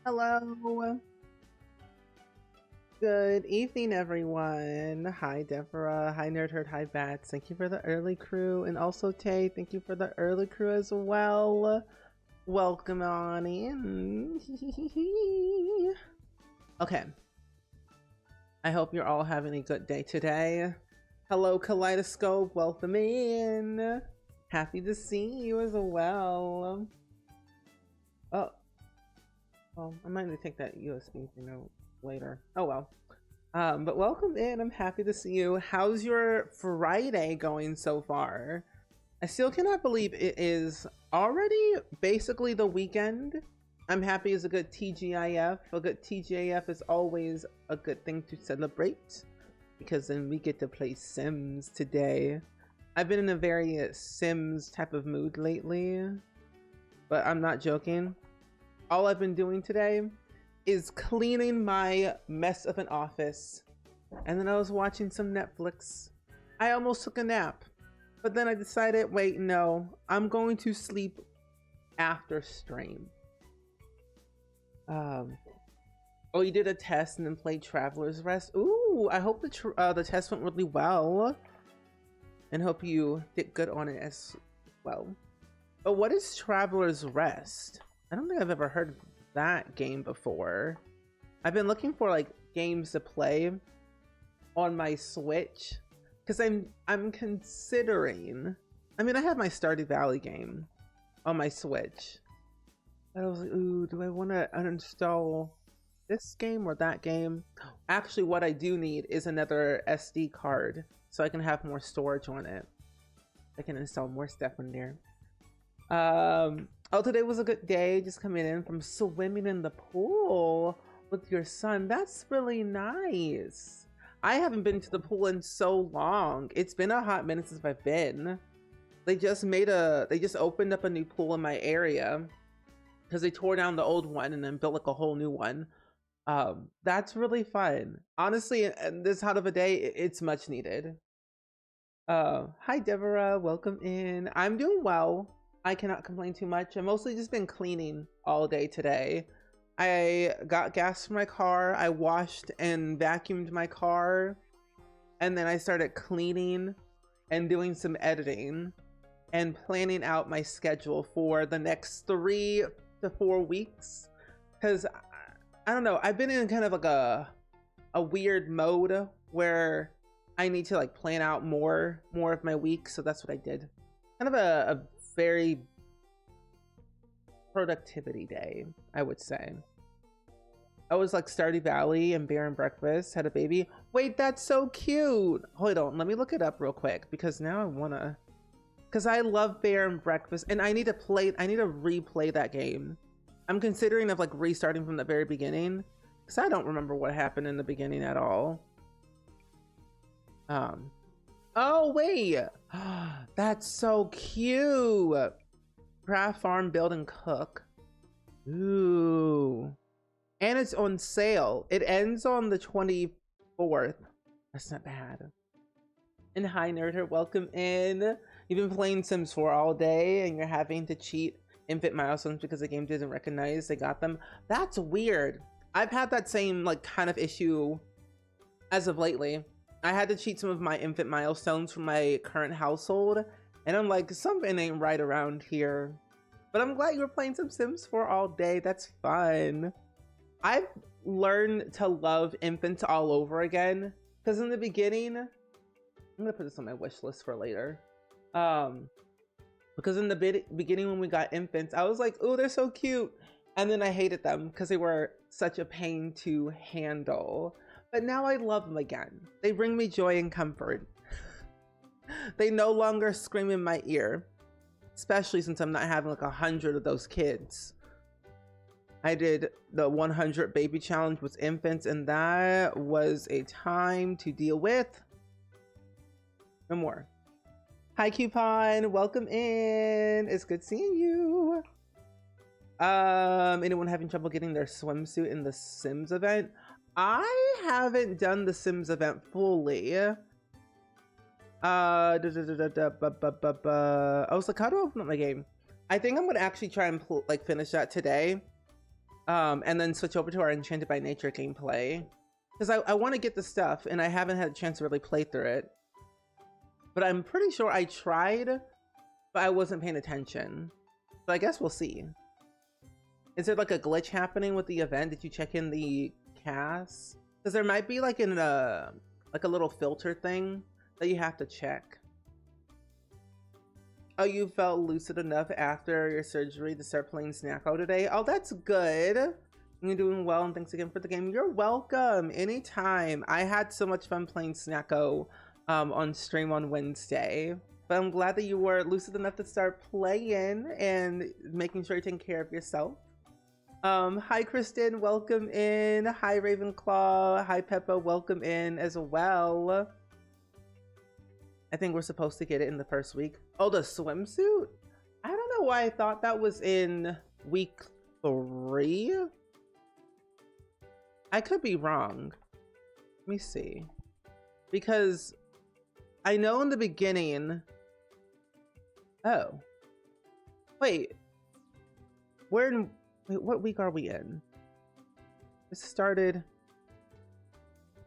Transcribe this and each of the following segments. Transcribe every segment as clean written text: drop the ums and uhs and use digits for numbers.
Hello. Good evening, everyone. Hi, Deborah. Hi, Nerdhurt. Hi, Bats. Thank you for the early crew. And also, Tay, thank you for the early crew as well. Welcome on in. Okay. I hope you're all having a good day today. Hello, Kaleidoscope. Welcome in. Happy to see you as well. Oh, I might need to take that USB thing out later. Oh well. But welcome in. I'm happy to see you. How's your Friday going so far? I still cannot believe it is already basically the weekend. I'm happy as a good TGIF. A good TGIF is always a good thing to celebrate because then we get to play Sims today. I've been in a very Sims type of mood lately, but I'm not joking. All I've been doing today is cleaning my mess of an office. And then I was watching some Netflix. I almost took a nap. But then I decided, wait, no. I'm going to sleep after stream. Oh, you did a test and then played Traveler's Rest? Ooh, I hope the test went really well. And hope you did good on it as well. But what is Traveler's Rest? I don't think I've ever heard of that game before. I've been looking for like games to play on my Switch because I'm considering. I mean, I have my Stardew Valley game on my Switch. But I was like, ooh, do I want to uninstall this game or that game? Actually, what I do need is another SD card so I can have more storage on it. I can install more stuff in there. Oh, today was a good day. Just coming in from swimming in the pool with your son. That's really nice. I haven't been to the pool in so long. It's been a hot minute since I've been. They just opened up a new pool in my area because they tore down the old one and then built like a whole new one. That's really fun. Honestly, this hot of a day, it's much needed. Hi Deborah, welcome in. I'm doing well. I cannot complain too much. I've mostly just been cleaning all day today. I got gas for my car. I washed and vacuumed my car. And then I started cleaning and doing some editing and planning out my schedule for the next 3 to 4 weeks. Because I don't know, I've been in kind of like a weird mode where I need to like plan out more of my week. So that's what I did. Kind of a very productivity day, I would say. I was like Stardew Valley and Bear and Breakfast had a baby. Wait, that's so cute. Hold on, let me look it up real quick because now I wanna, because I love Bear and Breakfast and I need to replay that game. I'm considering of like restarting from the very beginning because I don't remember what happened in the beginning at all. Oh wait, that's so cute. Craft, farm, build, and cook. Ooh. And it's on sale. It ends on the 24th. That's not bad. And hi, Nerdher. Welcome in. You've been playing Sims 4 all day and you're having to cheat infant milestones because the game didn't recognize they got them. That's weird. I've had that same like kind of issue as of lately. I had to cheat some of my infant milestones from my current household. And I'm like, something ain't right around here. But I'm glad you were playing some Sims 4 all day. That's fun. I've learned to love infants all over again. Because in the beginning, I'm going to put this on my wish list for later. Because in the beginning when we got infants, I was like, oh, they're so cute. And then I hated them because they were such a pain to handle. But now I love them again. They bring me joy and comfort. They no longer scream in my ear, especially since I'm not having like 100 of those kids. I did the 100 baby challenge with infants and that was a time to deal with. No more. Hi Coupon, welcome in. It's good seeing you. Anyone having trouble getting their swimsuit in the Sims event? I haven't done the Sims event fully. I was like, how do I open up my game? I think I'm gonna actually try and finish that today. and then switch over to our Enchanted by Nature gameplay. Because I want to get the stuff, and I haven't had a chance to really play through it. But I'm pretty sure I tried, but I wasn't paying attention. But I guess we'll see. Is there like a glitch happening with the event? Did you check in the cast? Because there might be like a little filter thing that you have to check. Oh, you felt lucid enough after your surgery to start playing Snacko today? Oh, that's good. You're doing well, and thanks again for the game. You're welcome. Anytime. I had so much fun playing Snacko on stream on Wednesday. But I'm glad that you were lucid enough to start playing and making sure you're taking care of yourself. Hi, Kristen. Welcome in. Hi, Ravenclaw. Hi, Peppa. Welcome in as well. I think we're supposed to get it in the first week. Oh, the swimsuit? I don't know why I thought that was in week 3. I could be wrong. Let me see. Because I know in the beginning... Oh. Wait. We're in... Wait, what week are we in? This started...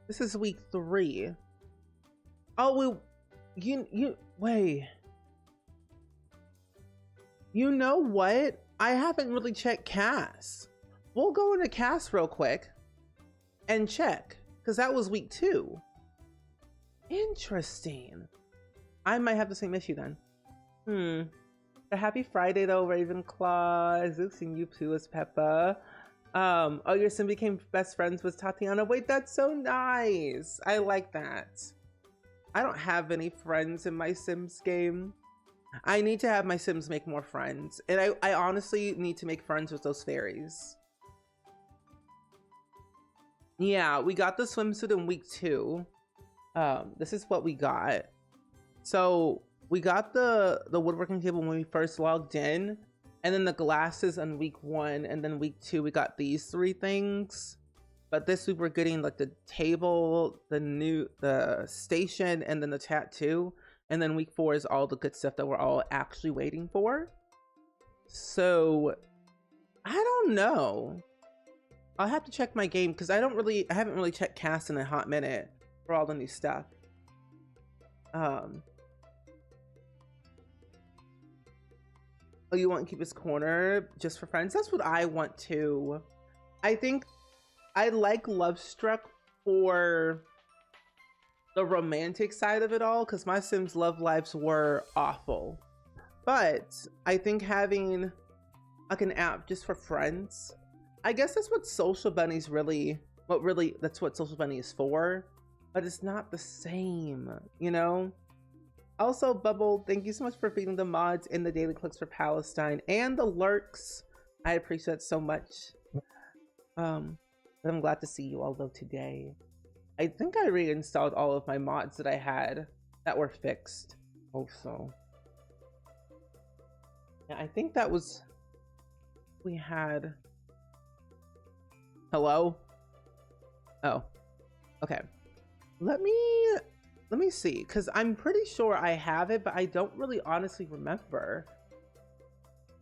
This is week 3. Oh, wait. You know what? I haven't really checked cast. We'll go into cast real quick and check, because that was week 2. Interesting. I might have the same issue then. A happy Friday though, Ravenclaw. Zooks and you too as Peppa. Oh, your sim became best friends with Tatiana. Wait, that's so nice. I like that. I don't have any friends in my Sims game. I need to have my Sims make more friends. And I honestly need to make friends with those fairies. Yeah, we got the swimsuit in week 2. This is what we got. So we got the woodworking table when we first logged in. And then the glasses on week 1. And then week 2, we got these 3 things. But this week we're getting like the table, the station, and then the tattoo. And then week 4 is all the good stuff that we're all actually waiting for. So I don't know. I'll have to check my game because I haven't really checked cast in a hot minute for all the new stuff. Oh, you want to keep his corner just for friends? That's what I want to. I think I like Love Struck for the romantic side of it all, because my Sims love lives were awful. But I think having like an app just for friends, I guess that's what Social Bunny's that's what Social Bunny is for, but it's not the same, you know? Also, Bubble, thank you so much for feeding the mods and the daily clicks for Palestine and the lurks. I appreciate it so much. But I'm glad to see you all though today. I think I reinstalled all of my mods that I had that were fixed also. Yeah, I think that was... We had... Hello? Oh. Okay. Let me see, because I'm pretty sure I have it, but I don't really honestly remember.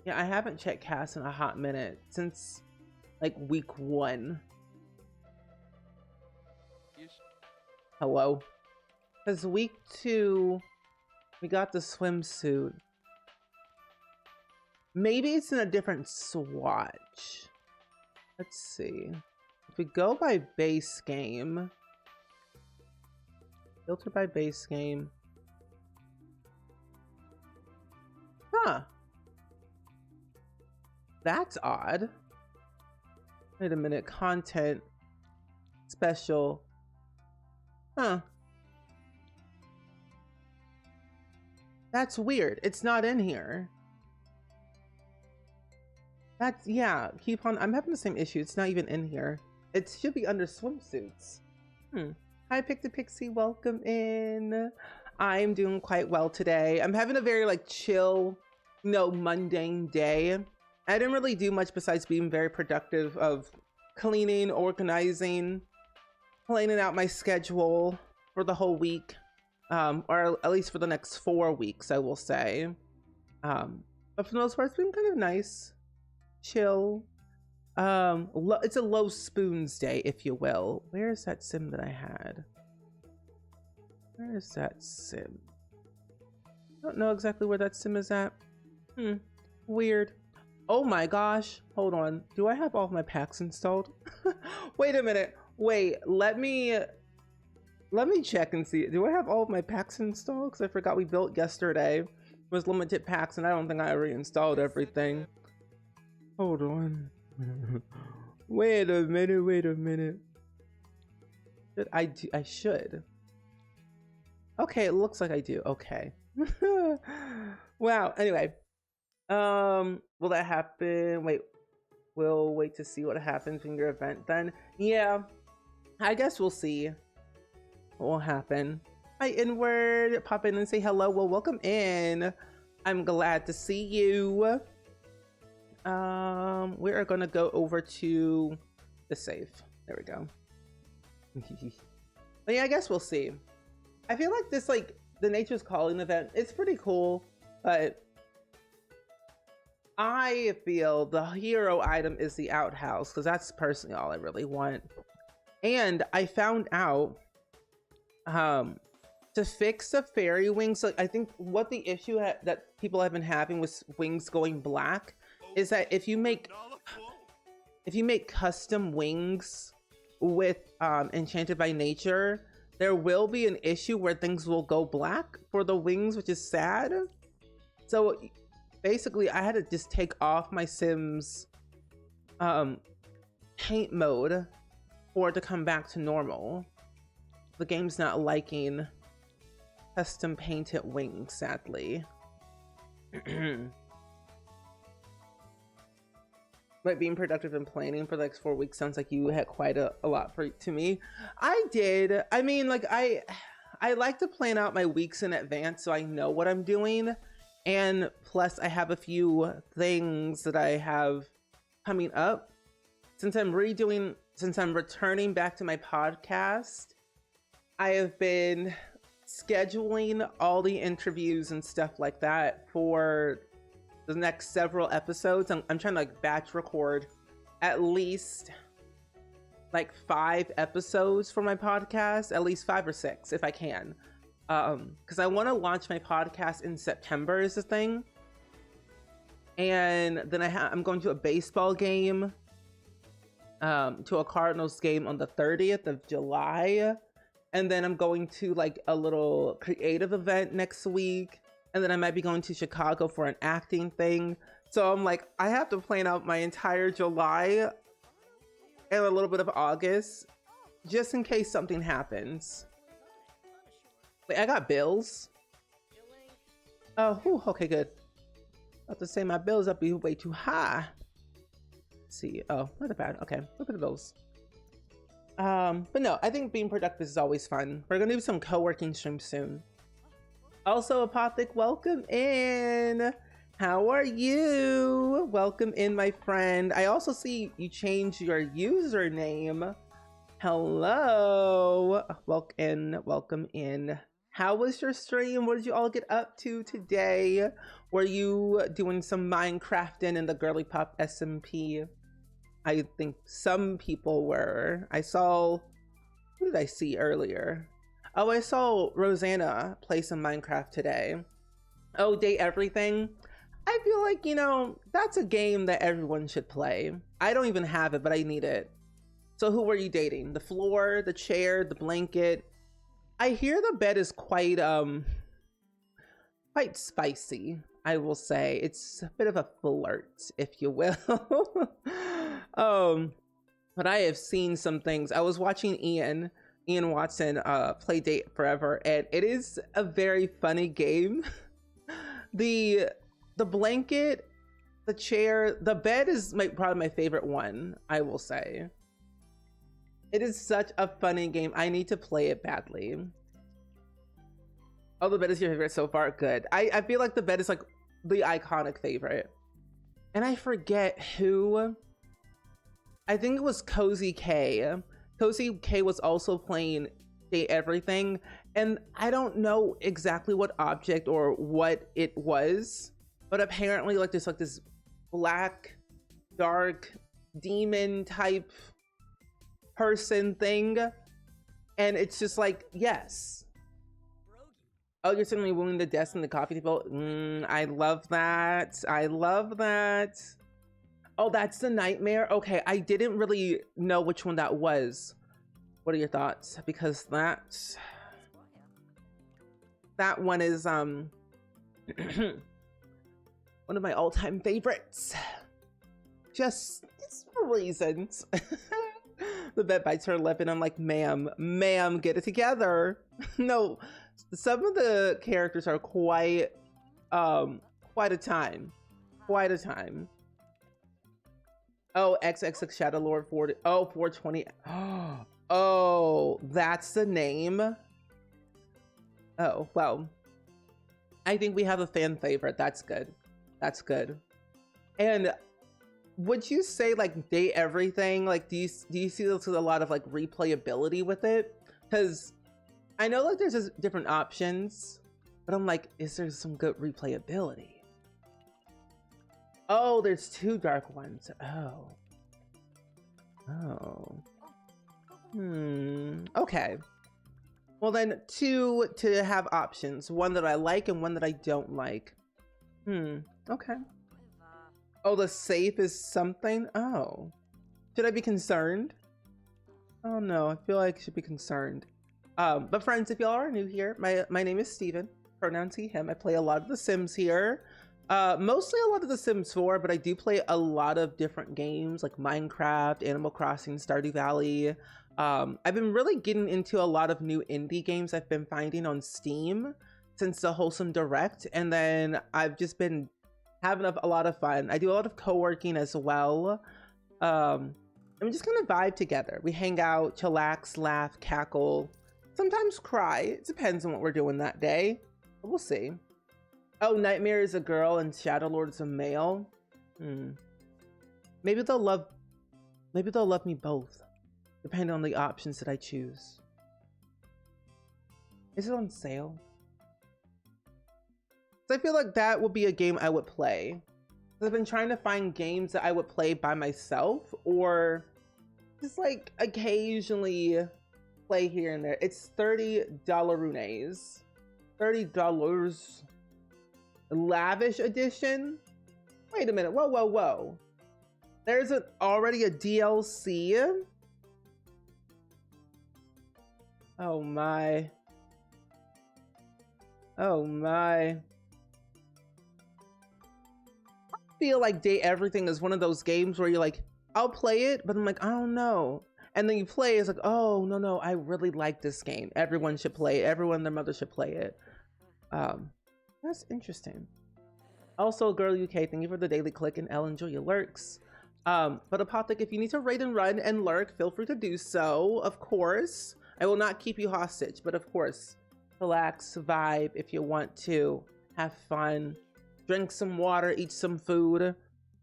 Yeah, I haven't checked cast in a hot minute since like week 1. Hello? Because week 2, we got the swimsuit. Maybe it's in a different swatch. Let's see. If we go by base game, filter by base game. Huh. That's odd. Wait a minute. Content. Special. Huh. That's weird. It's not in here. That's, yeah. Keep on. I'm having the same issue. It's not even in here. It should be under swimsuits. Hi, Pixie. Welcome in. I'm doing quite well today. I'm having a very like chill, mundane day. I didn't really do much besides being very productive of cleaning, organizing, planning out my schedule for the whole week, or at least for the next 4 weeks, I will say. But for the most part, it's been kind of nice, chill. It's a low spoons day, if you will. Where's that sim that I had? Where is that sim? I don't know exactly where that sim is at. Weird. Oh my gosh. Hold on. Do I have all of my packs installed? Wait a minute. Wait, let me check and see. Do I have all of my packs installed? Because I forgot we built yesterday. It was limited packs and I don't think I already installed everything. Hold on. Wait a minute. I should. Okay, it looks like I do. Okay. Wow. Anyway. Will that happen? Wait. We'll wait to see what happens in your event then. Yeah. I guess we'll see what will happen. Hi, Inward. Pop in and say hello. Well, welcome in. I'm glad to see you. We are gonna go over to the safe. There we go. But yeah, I guess we'll see. I feel like this, like, the Nature's Calling event, it's pretty cool, but I feel the hero item is the outhouse, because that's personally all I really want. And I found out to fix the fairy wings, like, I think what the issue that people have been having with wings going black is that if you make custom wings with Enchanted by Nature, there will be an issue where things will go black for the wings, which is sad. So basically I had to just take off my Sims paint mode for it to come back to normal. The game's not liking custom painted wings, sadly. But being productive and planning for the next 4 weeks sounds like you had quite a lot to me. I did. I mean, like, I like to plan out my weeks in advance so I know what I'm doing. And plus I have a few things that I have coming up. Since I'm returning back to my podcast, I have been scheduling all the interviews and stuff like that for the next several episodes. I'm trying to, like, batch record at least like 5 episodes for my podcast, at least 5 or 6 if I can, because I want to launch my podcast in September is the thing. And then I'm going to a baseball game, to a Cardinals game on the 30th of July, and then I'm going to, like, a little creative event next week. And then I might be going to Chicago for an acting thing. So I'm like, I have to plan out my entire July and a little bit of August, just in case something happens. Wait, I got bills? Oh, whew, okay, good. I have to say my bills up be way too high. Let's see, oh, not that bad. Okay, look at the bills. But no, I think being productive is always fun. We're gonna do some co-working streams soon. Also, Apothic, welcome in. How are you? Welcome in, my friend. I also see you changed your username. Hello. Welcome in. How was your stream? What did you all get up to today? Were you doing some Minecrafting in the Girly Pop SMP? I think some people were. I saw, who did I see earlier? Oh, I saw Rosanna play some Minecraft today. Oh, Date Everything. I feel like, you know, that's a game that everyone should play. I don't even have it, but I need it. So who were you dating? The floor, the chair, the blanket? I hear the bed is quite spicy, I will say. It's a bit of a flirt, if you will. But I have seen some things. I was watching Ian Watson play Date Forever, and it is a very funny game. The blanket, the chair, the bed is probably my favorite one, I will say. It is such a funny game. I need to play it badly. Oh, the bed is your favorite so far? Good. I feel like the bed is like the iconic favorite. And I forget who. I think it was Cozy K. Cozy K was also playing Date Everything, and I don't know exactly what object or what it was, but apparently like there's like this black dark demon type person thing. And it's just like, yes. Oh, you're suddenly willing to desk in the coffee table. I love that. I love that. Oh, that's the nightmare. Okay, I didn't really know which one that was. What are your thoughts? Because that one is one of my all-time favorites. Just for reasons. The vet bites her lip and I'm like, ma'am, get it together. No, some of the characters are quite a time. Quite a time. Oh, XXX Shadow Lord 40. Oh, 420. Oh, that's the name. Oh, well. I think we have a fan favorite. That's good. That's good. And would you say like date everything? Like, do you see this with a lot of like replayability with it? Because I know like there's just different options, but I'm like, is there some good replayability? Oh, there's 2 dark ones. Oh. Okay. Well then 2 to have options. One that I like and one that I don't like. Okay. Oh, the safe is something? Oh. Should I be concerned? Oh no, I feel like I should be concerned. But friends, if y'all are new here, my name is Steven. Pronouns he, him. I play a lot of The Sims here. Mostly a lot of The Sims 4, but I do play a lot of different games like Minecraft, Animal Crossing, Stardew Valley. I've been really getting into a lot of new indie games I've been finding on Steam since the Wholesome Direct, and then I've just been having a lot of fun. I do a lot of co-working as well. And we just kind of vibe together. We hang out, chillax, laugh, cackle, sometimes cry. It depends on what we're doing that day. We'll see. Oh, Nightmare is a girl and Shadow Lord is a male. Maybe they'll love me both, depending on the options that I choose. Is it on sale? So I feel like that would be a game I would play. I've been trying to find games that I would play by myself or just like occasionally play here and there. It's $30 runes. $30. Lavish edition? Wait a minute. Whoa. There's already a DLC? Oh my. I feel like Date Everything is one of those games where you're like, I'll play it, but I'm like, I don't know. And then you play, it's like, oh, no, I really like this game. Everyone should play it. Everyone and their mother should play it. That's interesting. Also, Girl UK, thank you for the daily click, and Elle, enjoy your lurks. But Apothic, if you need to raid and run and lurk, feel free to do so, of course. I will not keep you hostage, but of course, relax, vibe if you want to, have fun, drink some water, eat some food,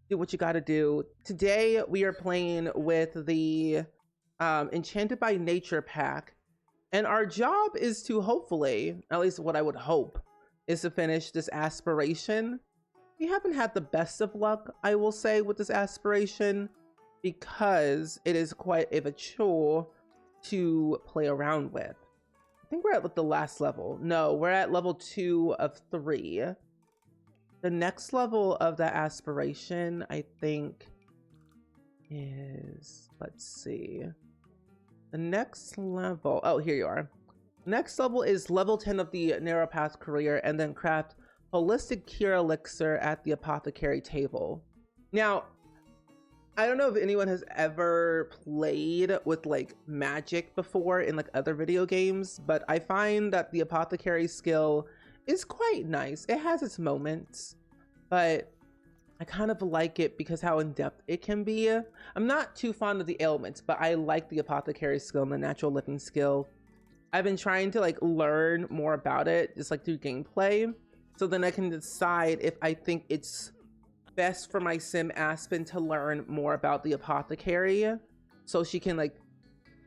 do what you gotta do. Today, we are playing with the Enchanted by Nature pack, and our job is to hopefully, at least what I would hope, is to finish this aspiration. We haven't had the best of luck, I will say, with this aspiration, because it is quite a chore to play around with. I think we're at the last level. No, we're at level 2 of 3. The next level of the aspiration, I think, is, let's see. The next level, oh, here you are. Next level is level 10 of the Narrow Path career, and then craft Holistic Cure Elixir at the Apothecary table. Now, I don't know if anyone has ever played with like magic before in like other video games, but I find that the Apothecary skill is quite nice. It has its moments, but I kind of like it because how in-depth it can be. I'm not too fond of the ailments, but I like the Apothecary skill and the natural living skill. I've been trying to like learn more about it, just like through gameplay, so then I can decide if I think it's best for my sim Aspen to learn more about the Apothecary, so she can like,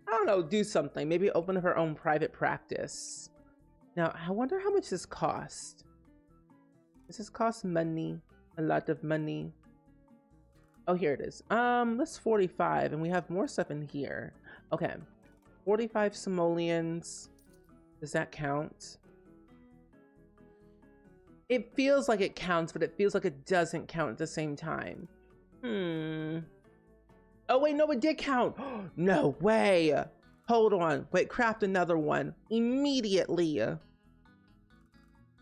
I don't know, do something, maybe open her own private practice. Now, I wonder how much this cost. Does this cost money? A lot of money. Oh, here it is. That's 45, and we have more stuff in here. Okay, 45 simoleons. Does that count? It feels like it counts, but it feels like it doesn't count at the same time. Oh wait, no, it did count. No way. Hold on. Wait, craft another one immediately.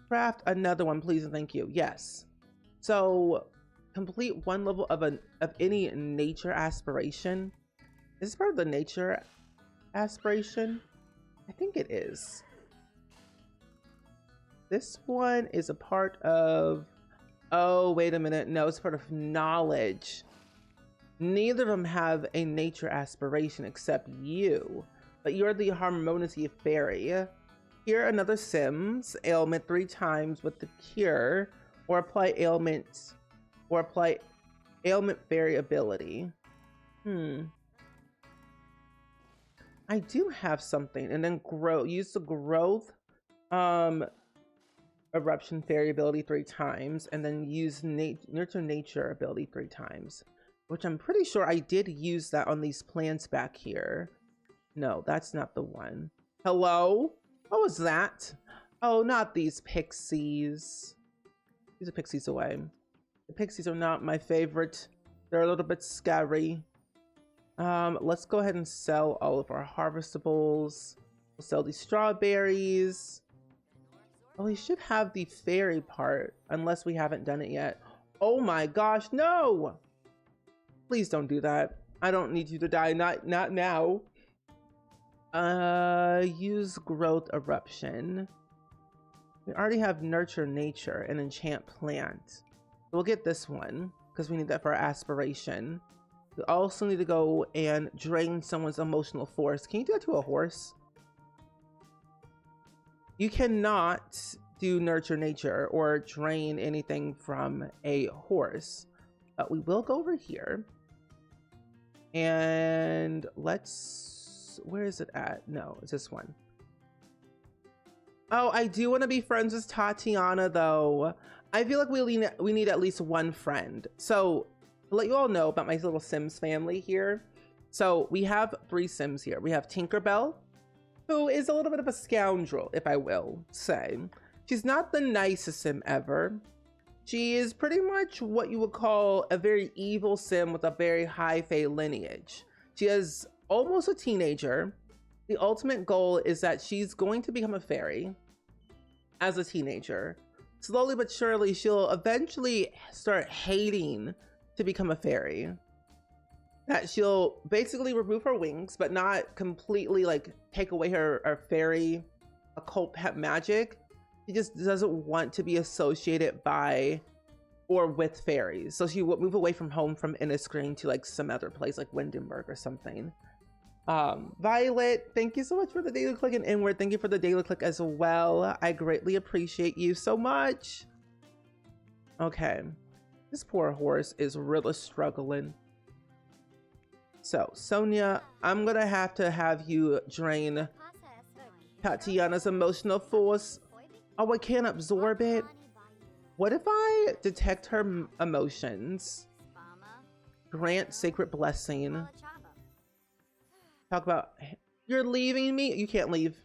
Craft another one, please and thank you. Yes. So complete one level of any nature aspiration. Is this part of the nature aspiration? I think it is. This one is a part of, oh, wait a minute. No, it's part of knowledge. Neither of them have a nature aspiration except you, but you're the harmony fairy. Cure another Sims ailment 3 times with the cure, or apply ailment fairy ability. I do have something, and then use the growth eruption fairy ability 3 times, and then use nurture nature ability 3 times, which I'm pretty sure I did use that on these plants back here. No, that's not the one. Hello? What was that? Oh, not these pixies. These are pixies away. The pixies are not my favorite. They're a little bit scary. Let's go ahead and sell all of our harvestables. We'll sell these strawberries. Oh, we should have the fairy part, unless we haven't done it yet. Oh my gosh, no! Please don't do that. I don't need you to die, not now. Use growth eruption. We already have nurture nature and enchant plant. We'll get this one, because we need that for our aspiration. We also need to go and drain someone's emotional force. Can you do that to a horse? You cannot do nurture nature or drain anything from a horse, but we will go over here and where is it at? No, it's this one. Oh, I do want to be friends with Tatiana though. I feel like we need at least one friend. So to let you all know about my little Sims family here. So we have 3 Sims here. We have Tinkerbell, who is a little bit of a scoundrel, if I will say. She's not the nicest Sim ever. She is pretty much what you would call a very evil Sim with a very high fae lineage. She is almost a teenager. The ultimate goal is that she's going to become a fairy as a teenager. Slowly but surely, she'll eventually start hating to become a fairy. That she'll basically remove her wings, but not completely like take away her fairy occult pet magic. She just doesn't want to be associated by or with fairies. So she would move away from home from Inniscreen to like some other place like Windenburg or something. Violet, thank you so much for the daily click, and Inward, thank you for the daily click as well. I greatly appreciate you so much. Okay, this poor horse is really struggling. So, Sonia, I'm gonna have to have you drain Tatiana's emotional force. Oh, I can't absorb it. What if I detect her emotions? Grant sacred blessing. Talk about, you're leaving me? You can't leave.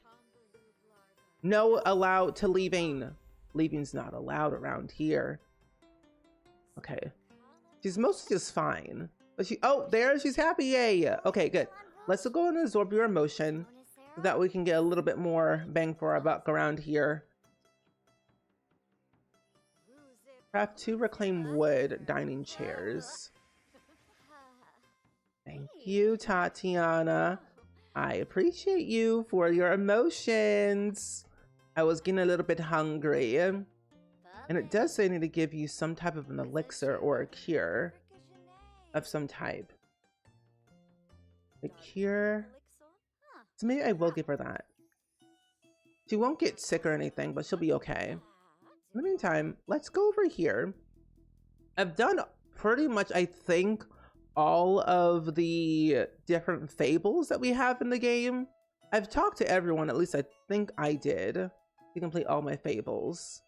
No allowed to leaving. Leaving's not allowed around here. Okay. She's mostly just fine. But she's happy, yay. Okay, good. Let's go and absorb your emotion so that we can get a little bit more bang for our buck around here. Craft 2 reclaimed wood dining chairs. Thank you, Tatiana. I appreciate you for your emotions. I was getting a little bit hungry. And it does say I need to give you some type of an elixir or a cure of some type. A cure. So maybe I will give her that. She won't get sick or anything, but she'll be okay. In the meantime, let's go over here. I've done pretty much, I think, all of the different fables that we have in the game. I've talked to everyone, at least I think I did, to complete all my fables.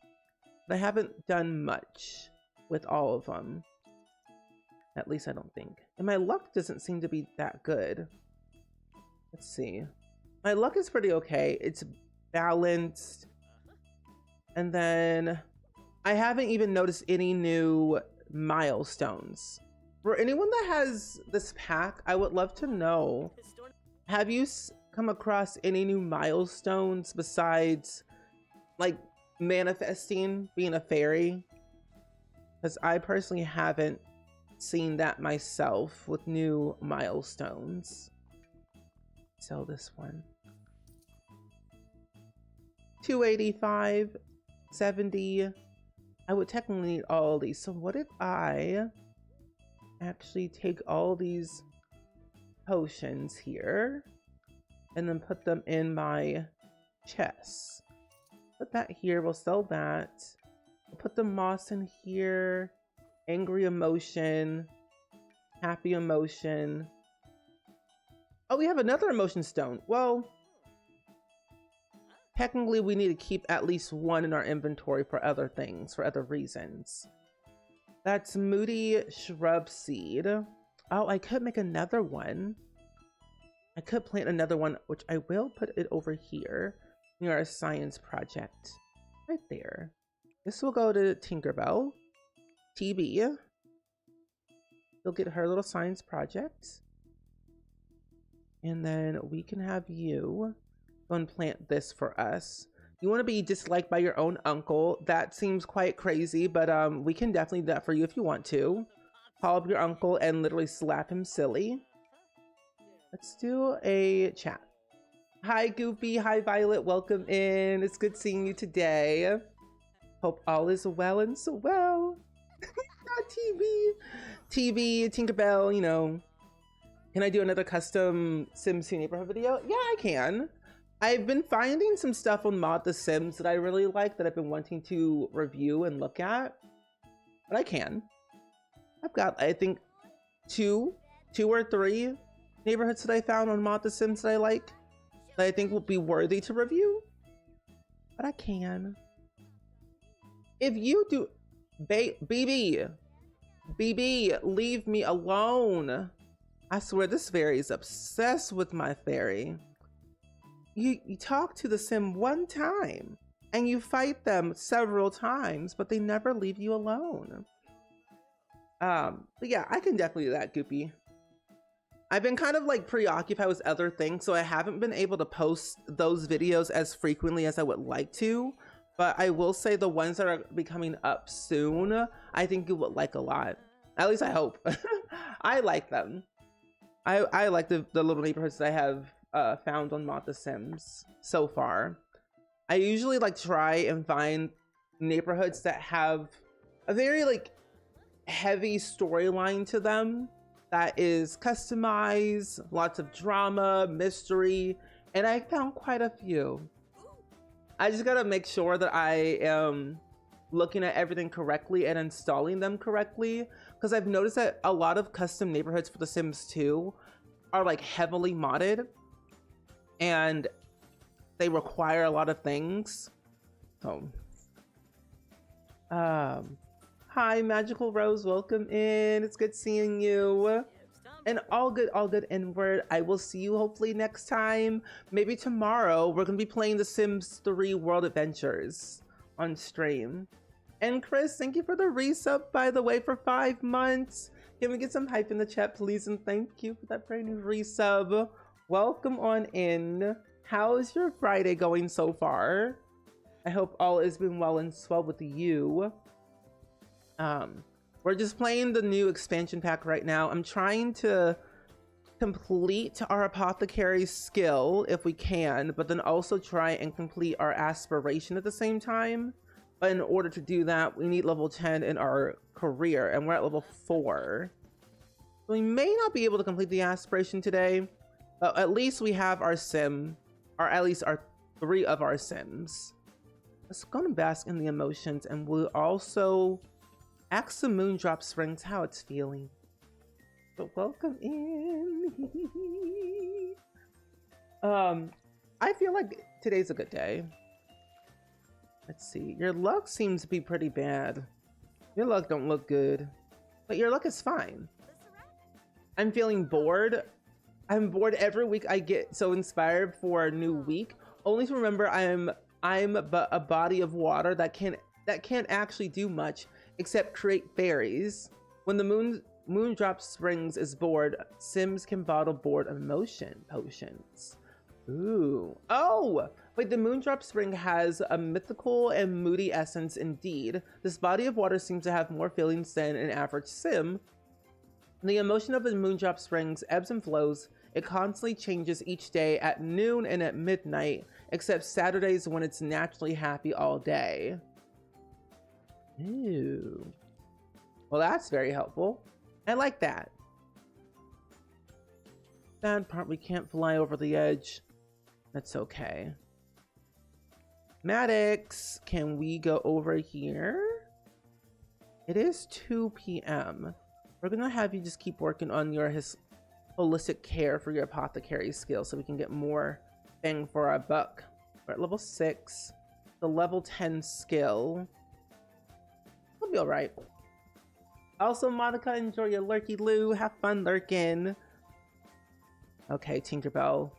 But I haven't done much with all of them. At least I don't think. And my luck doesn't seem to be that good. Let's see. My luck is pretty okay. It's balanced. And then I haven't even noticed any new milestones. For anyone that has this pack, I would love to know, have you come across any new milestones besides like manifesting being a fairy? Because I personally haven't seen that myself with new milestones. Sell this one. 285, 70. I would technically need all these. So what if I actually take all these potions here and then put them in my chest? Put that here, we'll sell that. We'll put the moss in here. Angry emotion, happy emotion. Oh, we have another emotion stone. Well, technically we need to keep at least one in our inventory for other things, for other reasons. That's moody shrub seed. Oh, I could make another one. I could plant another one, which I will put it over here near our science project. Right there. This will go to Tinkerbell. TB. You'll get her little science project. And then we can have you go and plant this for us. You want to be disliked by your own uncle. That seems quite crazy, but we can definitely do that for you if you want to. Call up your uncle and literally slap him silly. Let's do a chat. Hi Goopy, hi Violet, welcome in. It's good seeing you today. Hope all is well and so well. TV, Tinkerbell, you know. Can I do another custom Sims 2 neighborhood video? Yeah, I can. I've been finding some stuff on Mod The Sims that I really like that I've been wanting to review and look at. But I can. I've got, I think, two or three neighborhoods that I found on Mod The Sims that I like, that I think will be worthy to review. But I can. If you do... BB, leave me alone. I swear this fairy is obsessed with my fairy. You talk to the sim one time and you fight them several times, but they never leave you alone. But yeah, I can definitely do that, Goopy. I've been kind of like preoccupied with other things, so I haven't been able to post those videos as frequently as I would like to. But I will say the ones that are becoming up soon, I think you would like a lot. At least I hope. I like them. I like the little neighborhoods that I have found on Mod The Sims so far. I usually like try and find neighborhoods that have a very like heavy storyline to them that is customized, lots of drama, mystery, and I found quite a few. I just gotta make sure that I am looking at everything correctly and installing them correctly, because I've noticed that a lot of custom neighborhoods for The Sims 2 are like heavily modded and they require a lot of things. So hi Magical Rose, welcome in. It's good seeing you. And all good inward. I will see you hopefully next time. Maybe tomorrow we're gonna be playing The Sims 3 World Adventures on stream. And Chris, thank you for the resub, by the way, for 5 months. Can we get some hype in the chat, please? And thank you for that brand new resub. Welcome on in. How's your Friday going so far? I hope all has been well and swell with you. We're just playing the new expansion pack right now. I'm trying to complete our apothecary skill if we can, but then also try and complete our aspiration at the same time. But in order to do that, we need level 10 in our career, and we're at level 4. So we may not be able to complete the aspiration today, but at least we have our sim, or at least our 3 of our sims. Let's go and bask in the emotions, and we'll also ask the Moondrop Springs how it's feeling. So welcome in. I feel like today's a good day. Let's see. Your luck seems to be pretty bad. Your luck don't look good, but your luck is fine. I'm feeling bored. I'm bored every week. I get so inspired for a new week, only to remember I'm but a body of water that can't actually do much except create fairies. When the Moondrop Springs is bored, Sims can bottle bored emotion potions. Ooh. Oh! Wait, the Moondrop Spring has a mythical and moody essence indeed. This body of water seems to have more feelings than an average sim. The emotion of the Moondrop Springs ebbs and flows. It constantly changes each day at noon and at midnight, except Saturdays when it's naturally happy all day. Ooh. Well, that's very helpful. I like that. Bad part, we can't fly over the edge. That's okay. Maddox, can we go over here? It is 2 p.m. We're gonna have you just keep working on your holistic care for your apothecary skill so we can get more bang for our buck. We're at level 6. The level 10 skill. We'll be all right. Also, Monica, enjoy your lurky loo. Have fun lurking. Okay, Tinkerbell.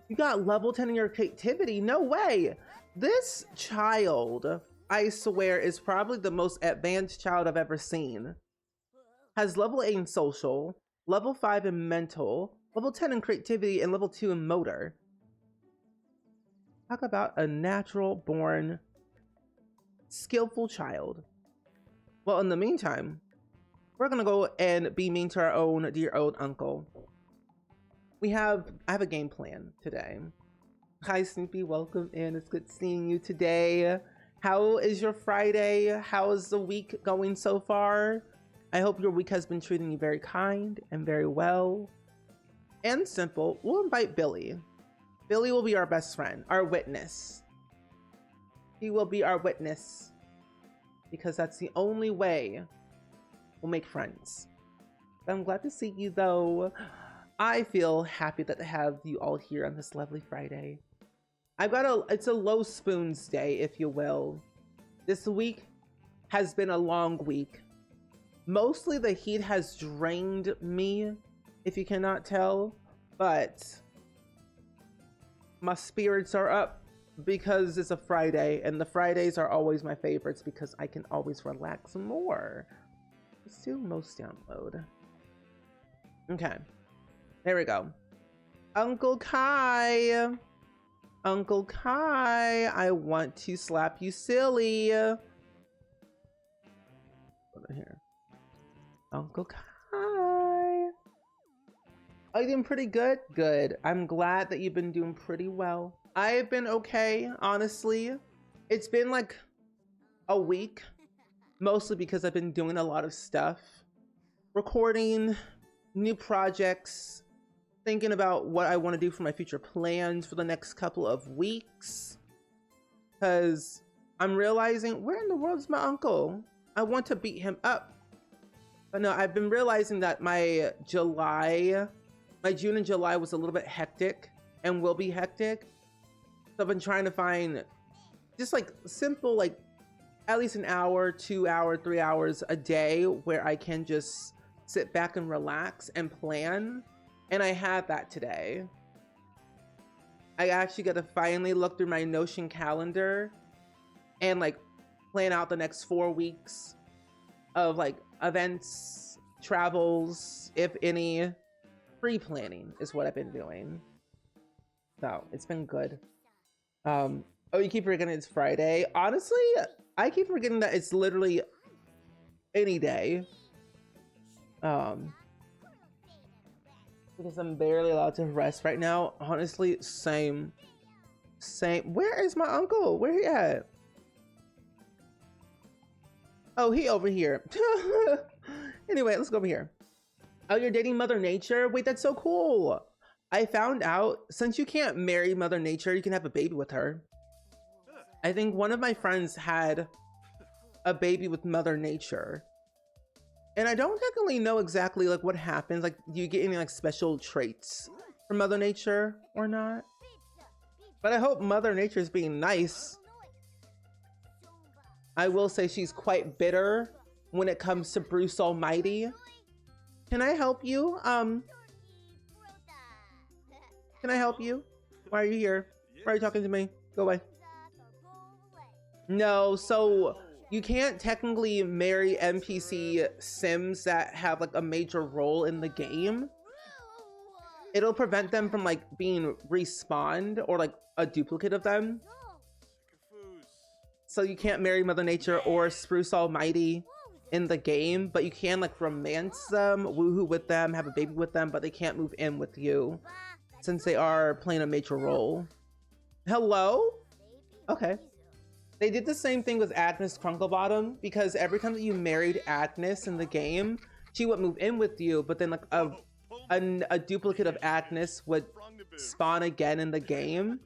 You got level 10 in your creativity? No way! This child, I swear, is probably the most advanced child I've ever seen. Has level 8 in social, level 5 in mental, level 10 in creativity, and level 2 in motor. Talk about a natural born, skillful child. Well, in the meantime, we're gonna go and be mean to our own dear old uncle. I have a game plan today. Hi Snoopy, welcome in. It's good seeing you today. How is your Friday? How is the week going so far? I hope your week has been treating you very kind and very well. And simple, we'll invite Billy. Billy will be our best friend, our witness. He will be our witness because that's the only way we'll make friends. I'm glad to see you though. I feel happy that to have you all here on this lovely Friday. It's a low spoons day, if you will. This week has been a long week. Mostly the heat has drained me, if you cannot tell, but my spirits are up because it's a Friday, and the Fridays are always my favorites because I can always relax more. Let's do most download. Okay. There we go. Uncle Kai. Uncle Kai, I want to slap you silly. Over here. Uncle Kai. Are you doing pretty good? Good. I'm glad that you've been doing pretty well. I've been okay, honestly. It's been like a week, mostly because I've been doing a lot of stuff. Recording new projects, thinking about what I want to do for my future plans for the next couple of weeks. Because I'm realizing, where in the world is my uncle? I want to beat him up. But no, I've been realizing that my June and July was a little bit hectic and will be hectic. So I've been trying to find just like simple, like at least an hour, 2 hours, 3 hours a day where I can just sit back and relax and plan. And I had that today. I actually got to finally look through my Notion calendar and like plan out the next 4 weeks of like events, travels, if any. Pre-planning is what I've been doing. So it's been good. Oh, you keep forgetting it's Friday. Honestly, I keep forgetting that it's literally any day. Because I'm barely allowed to rest right now. Honestly, same. Where is my uncle? Where he at? Oh, he over here. Anyway, let's go over here. Oh, you're dating Mother Nature? Wait, that's so cool. I found out since you can't marry Mother Nature, you can have a baby with her. I think one of my friends had a baby with Mother Nature. And I don't technically know exactly like what happens. Like, do you get any like special traits from Mother Nature or not? But I hope Mother Nature is being nice. I will say she's quite bitter when it comes to Bruce Almighty. Can I help you? Can I help you? Why are you here? Why are you talking to me? Go away. No, so you can't technically marry NPC Sims that have like a major role in the game. It'll prevent them from like being respawned or like a duplicate of them. So you can't marry Mother Nature or Spruce Almighty in the game, but you can like romance them, woohoo with them, have a baby with them, but they can't move in with you since they are playing a major role. Hello? Okay. They did the same thing with Agnes Crunklebottom, because every time that you married Agnes in the game, she would move in with you, but then like a duplicate of Agnes would spawn again in the game,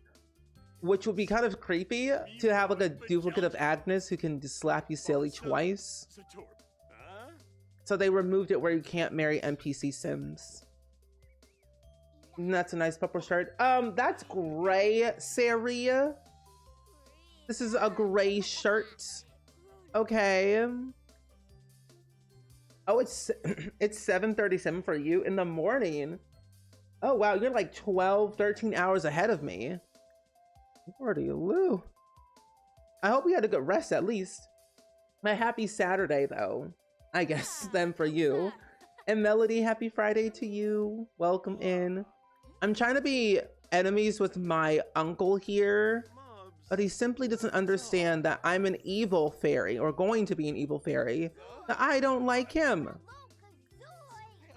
which would be kind of creepy to have like a duplicate of Agnes who can just slap you silly twice. So they removed it where you can't marry NPC Sims. And that's a nice purple shirt. That's gray, Saria. This is a gray shirt. Okay. Oh, it's 7:37 for you in the morning. Oh wow, you're like 12, 13 hours ahead of me. Lordy Lou. I hope you had a good rest at least. My happy Saturday though, I guess then for you. And Melody, happy Friday to you. Welcome in. I'm trying to be enemies with my uncle here, but he simply doesn't understand that I'm an evil fairy, or going to be an evil fairy. I don't like him.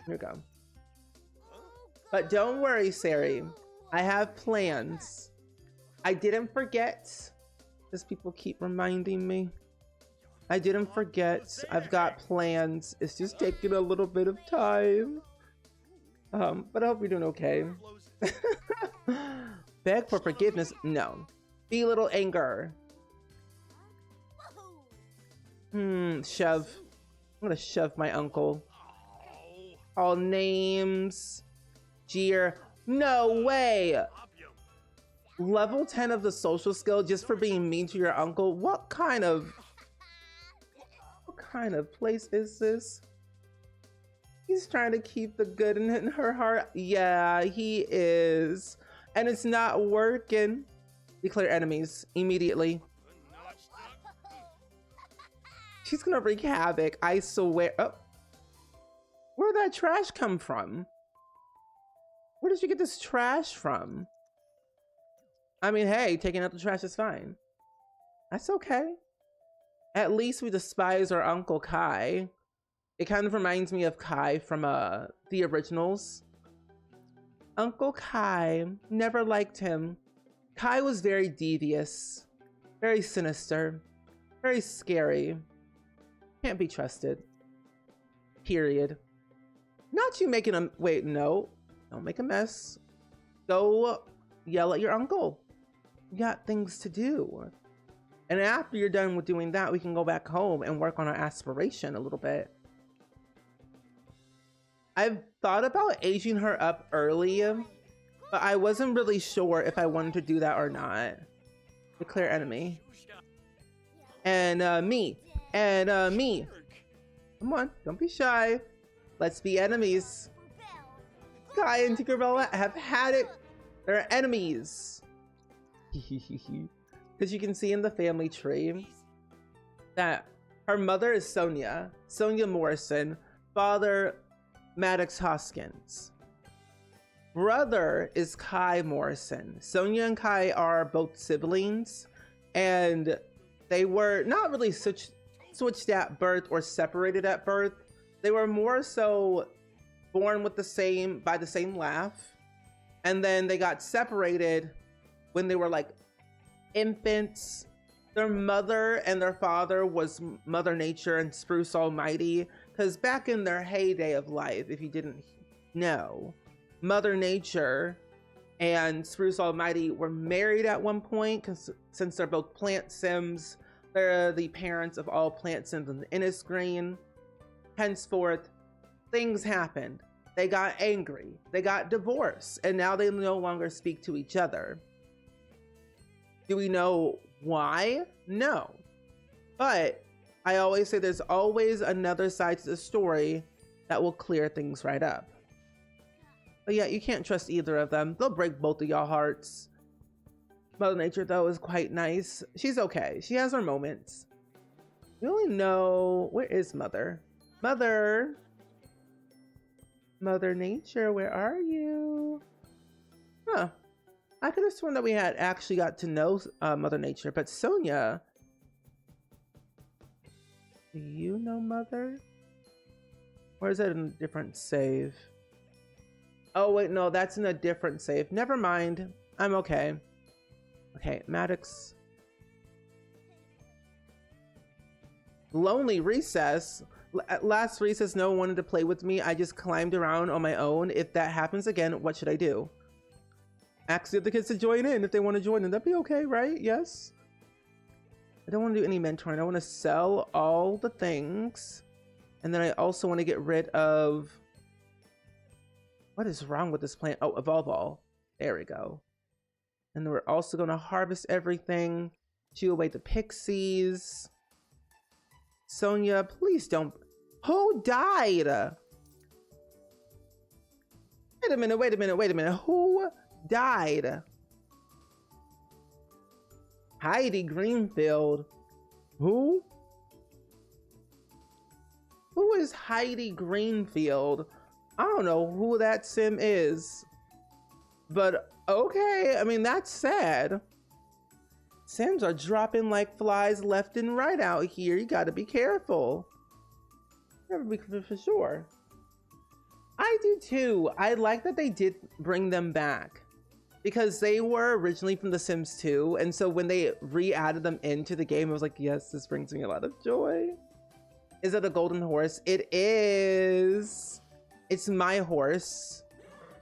Here we go. But don't worry, Sari. I have plans. I didn't forget. As people keep reminding me. I didn't forget. I've got plans. It's just taking a little bit of time. But I hope you're doing okay. Beg for forgiveness? No. Belittle anger. Shove. I'm gonna shove my uncle. All names. Jeer. No way! Level 10 of the social skill just for being mean to your uncle? What kind of place is this? He's trying to keep the good in her heart. Yeah, he is. And it's not working. Declare enemies immediately. She's gonna wreak havoc, I swear. Oh. Where'd that trash come from? Where did you get this trash from? I mean, hey, taking out the trash is fine. That's okay. At least we despise our Uncle Kai. It kind of reminds me of Kai from the originals. Uncle Kai, never liked him. Kai was very devious, very sinister, very scary. Can't be trusted. Period. Not you making a, wait, no. Don't make a mess. Go yell at your uncle. You got things to do. And after you're done with doing that, we can go back home and work on our aspiration a little bit. I've thought about aging her up early, but I wasn't really sure if I wanted to do that or not. Declare enemy. And me. And me. Come on, don't be shy. Let's be enemies. Kai and Tinkerbell have had it. They're enemies. Because you can see in the family tree that her mother is Sonia Morrison, father Maddox Hoskins. Brother is Kai Morrison. Sonia and Kai are both siblings, and they were not really switched at birth or separated at birth. They were more so born with by the same laugh, and then they got separated when they were like infants. Their mother and their father was Mother Nature and Spruce Almighty, because back in their heyday of life, if you didn't know, Mother Nature and Spruce Almighty were married at one point, because since they're both plant sims, they're the parents of all plant sims in the Innisgreen. Henceforth, things happened. They got angry. They got divorced, and now they no longer speak to each other. Do we know why? No. But I always say there's always another side to the story that will clear things right up. But yeah, you can't trust either of them. They'll break both of y'all hearts. Mother Nature, though, is quite nice. She's okay. She has her moments. We only know... Where is Mother? Mother! Mother Nature, where are you? Huh. I could have sworn that we had actually got to know Mother Nature, but Sonia... Do you know Mother? Or is that in a different save? Oh, wait, no, that's in a different save. Never mind. I'm okay. Okay, Maddox. Lonely recess. Last recess, no one wanted to play with me. I just climbed around on my own. If that happens again, what should I do? Ask the other kids to join in if they want to join in. That'd be okay, right? Yes. I don't want to do any mentoring. I want to sell all the things. And then I also want to get rid of... What is wrong with this plant? Oh, evolve all. There we go. And we're also going to harvest everything. Chew away the pixies. Sonia, please don't... Who died? Wait a minute. Who died? Heidi Greenfield. Who? Who is Heidi Greenfield? I don't know who that sim is. But okay, I mean, that's sad. Sims are dropping like flies left and right out here. You gotta be careful. Never be for sure. I do too. I like that they did bring them back because they were originally from The Sims 2. And so when they re-added them into the game, I was like, yes, this brings me a lot of joy. Is it a golden horse? It is. It's my horse.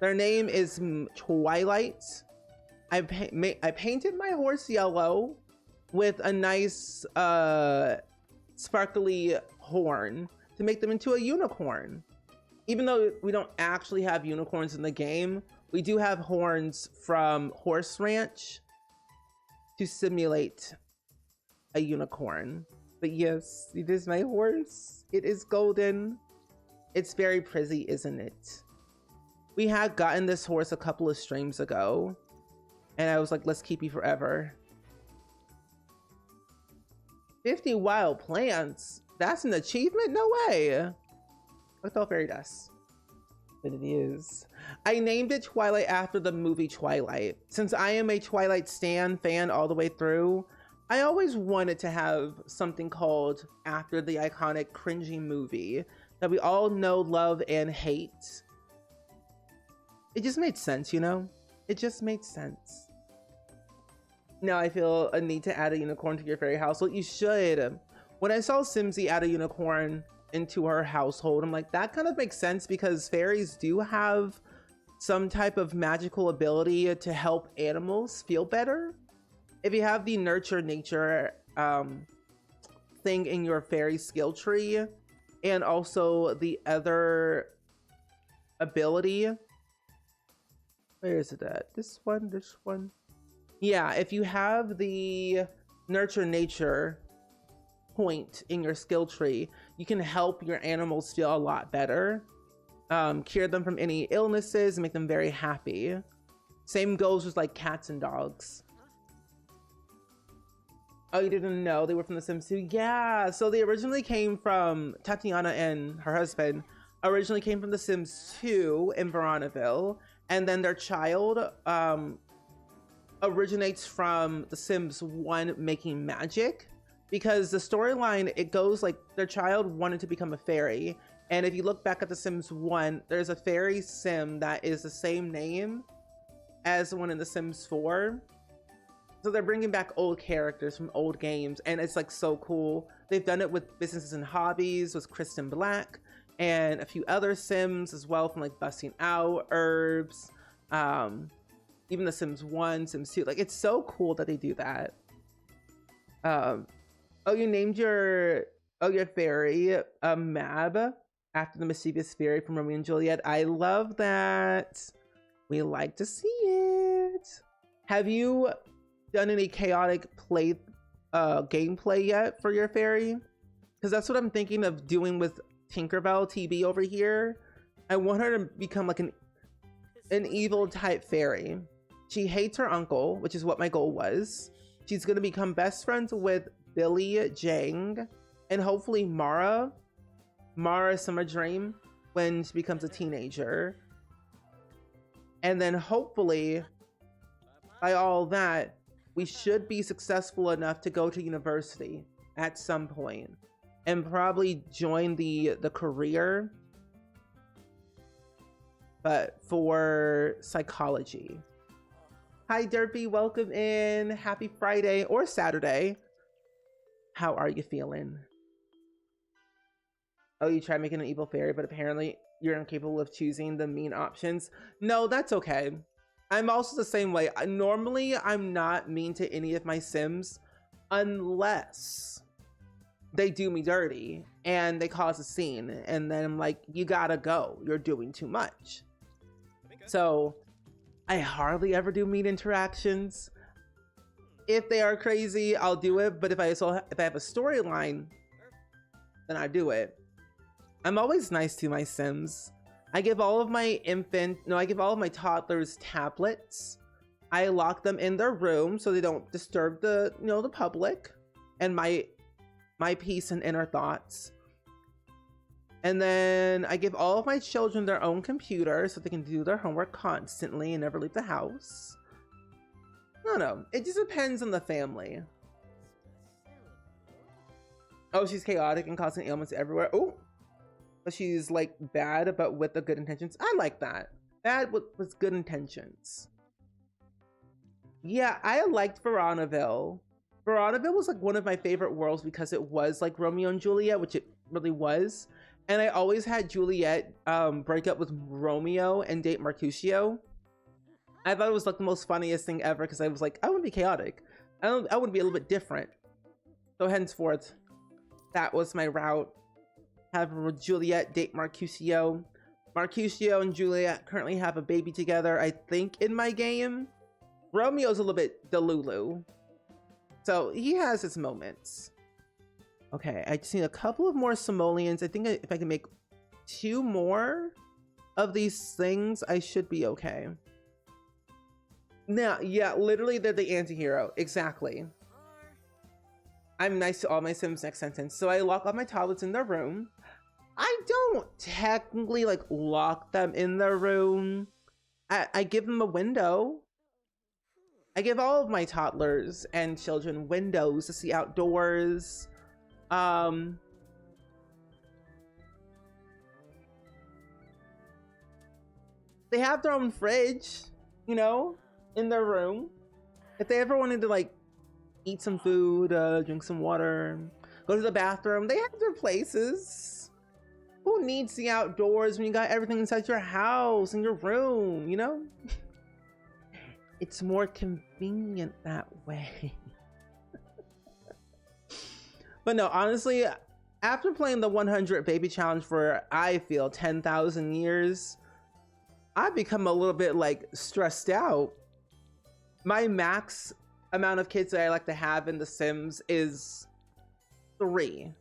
Their name is Twilight. I painted my horse yellow with a nice sparkly horn to make them into a unicorn. Even though we don't actually have unicorns in the game, we do have horns from Horse Ranch to simulate a unicorn. But yes, it is my horse. It is golden. It's very pretty, isn't it? We had gotten this horse a couple of streams ago, and I was like, let's keep you forever. 50 wild plants? That's an achievement? No way. I thought fairy dust. But it is. I named it Twilight after the movie Twilight. Since I am a Twilight fan all the way through, I always wanted to have something called after the iconic cringy movie that we all know, love, and hate. It just made sense, you know? It just made sense. Now I feel a need to add a unicorn to your fairy household. You should. When I saw Simsy add a unicorn into her household, I'm like, that kind of makes sense because fairies do have some type of magical ability to help animals feel better. If you have the nurture nature thing in your fairy skill tree, and also the other ability, where is it at? This one. Yeah, if you have the nurture nature point in your skill tree, you can help your animals feel a lot better, cure them from any illnesses, make them very happy. Same goes with like cats and dogs. Oh, you didn't know they were from The Sims 2? Yeah, so they originally came from, Tatiana and her husband originally came from The Sims 2 in Veronaville, and then their child originates from The Sims 1 making magic, because the storyline, it goes like their child wanted to become a fairy, and if you look back at The Sims 1, there's a fairy sim that is the same name as the one in The Sims 4. So they're bringing back old characters from old games, and it's like so cool. They've done it with Businesses and Hobbies with Kristen Black and a few other Sims as well, from like Busting Out, Herbs, even The Sims 1, Sims 2. Like, it's so cool that they do that. Oh, you named your fairy Mab after the mischievous fairy from Romeo and Juliet. I love that. We like to see it. Have you done any chaotic gameplay yet for your fairy? Because that's what I'm thinking of doing with Tinkerbell TB over here. I want her to become like an evil type fairy. She hates her uncle, which is what my goal was. She's gonna become best friends with Billy Jang and hopefully Mara Summer Dream when she becomes a teenager. And then hopefully by all that, we should be successful enough to go to university at some point and probably join the career, but for psychology. Hi Derpy, welcome in. Happy Friday or Saturday. How are you feeling? Oh, you tried making an evil fairy, but apparently you're incapable of choosing the mean options. No, that's okay. I'm also the same way. Normally, I'm not mean to any of my Sims unless they do me dirty and they cause a scene. And then I'm like, you gotta go. You're doing too much. So I hardly ever do mean interactions. If they are crazy, I'll do it. But if I have a storyline, then I do it. I'm always nice to my Sims. I give all of my toddlers tablets. I lock them in their room so they don't disturb the public and my peace and inner thoughts. And then I give all of my children their own computer so they can do their homework constantly and never leave the house. No, it just depends on the family. Oh, she's chaotic and causing ailments everywhere. Oh, but she's like bad, but with the good intentions. I like that. Bad with good intentions. Yeah, I liked Veronaville. Veronaville was like one of my favorite worlds because it was like Romeo and Juliet, which it really was. And I always had Juliet break up with Romeo and date Mercutio. I thought it was like the most funniest thing ever because I was like, I want to be chaotic. I want to be a little bit different. So henceforth, that was my route. Have Juliet date Mercutio. Mercutio and Juliet currently have a baby together, I think, in my game. Romeo's a little bit delulu. So he has his moments. Okay, I just need a couple of more simoleons. I think if I can make 2 more of these things, I should be okay. Now, yeah, literally they're the anti-hero. Exactly. I'm nice to all my Sims. Next sentence. So I lock all my tablets in their room. I don't technically like lock them in their room. I give them a window. I give all of my toddlers and children windows to see outdoors. They have their own fridge, in their room. If they ever wanted to like eat some food, drink some water, go to the bathroom, they have their places. Who needs the outdoors when you got everything inside your house, in your room, It's more convenient that way. But no, honestly, after playing the 100 baby challenge for, I feel, 10,000 years, I've become a little bit like stressed out. My max amount of kids that I like to have in The Sims is 3.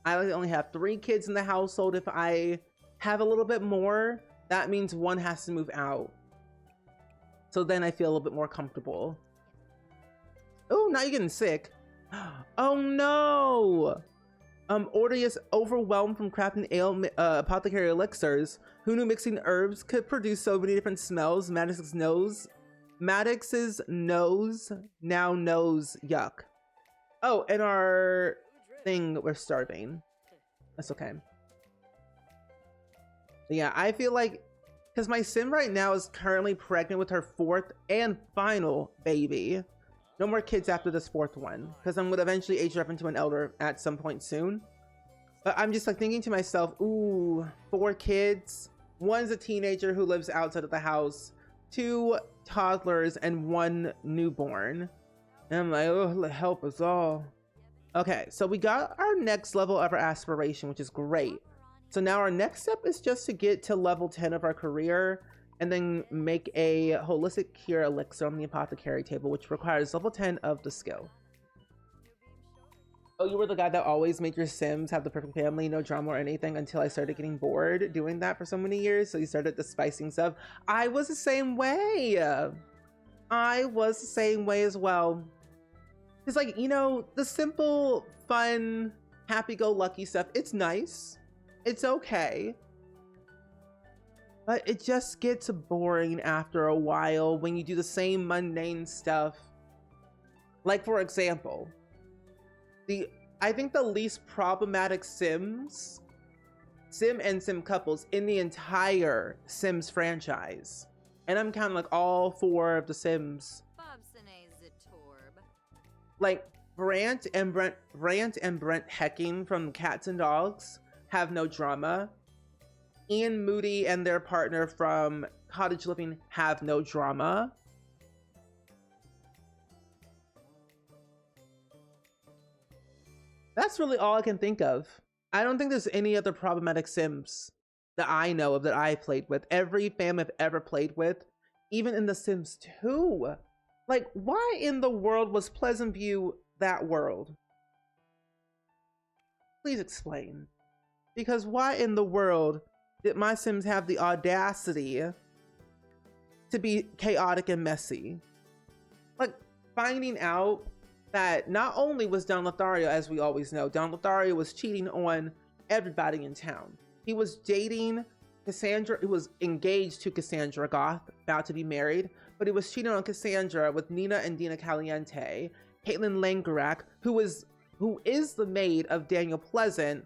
I like to only have 3 kids in the household. If I have a little bit more, that means one has to move out. So then I feel a little bit more comfortable. Oh, now you're getting sick. Oh no! Order is overwhelmed from crafting apothecary elixirs. Who knew mixing herbs could produce so many different smells? Maddox's nose now knows yuck. Oh, and our thing, we're starving. That's okay. But yeah, I feel like, because my Sim right now is currently pregnant with her 4th and final baby. No more kids after this 4th one, because I'm going to eventually age her up into an elder at some point soon. But I'm just like thinking to myself, ooh, 4 kids. 1's a teenager who lives outside of the house. 2 toddlers and 1 newborn. And I'm like, oh, help us all. Okay, so we got our next level of our aspiration, which is great. So now our next step is just to get to level 10 of our career and then make a holistic cure elixir on the apothecary table, which requires level 10 of the skill. Oh, you were the guy that always made your Sims have the perfect family, no drama or anything, until I started getting bored doing that for so many years. So you started the spicing stuff. I was the same way. I was the same way as well. It's like, you know, the simple, fun, happy-go-lucky stuff, it's nice. It's okay. But it just gets boring after a while when you do the same mundane stuff. Like, for example, I think the least problematic Sim and Sim couples in the entire Sims franchise, and I'm counting like all 4 of the Sims, like Brant and Brent Hecking from Cats and Dogs have no drama. Ian Moody and their partner from Cottage Living have no drama. That's really all I can think of. I don't think there's any other problematic Sims that I know of that I played with. Every fam I've ever played with, even in The Sims 2. Like, why in the world was Pleasant View that world? Please explain. Because why in the world did my Sims have the audacity to be chaotic and messy? Like, finding out that not only was Don Lothario, as we always know, Don Lothario was cheating on everybody in town. He was dating Cassandra, he was engaged to Cassandra Goth, about to be married, but he was cheating on Cassandra with Nina and Dina Caliente, Caitlin Langerak, who is the maid of Daniel Pleasant,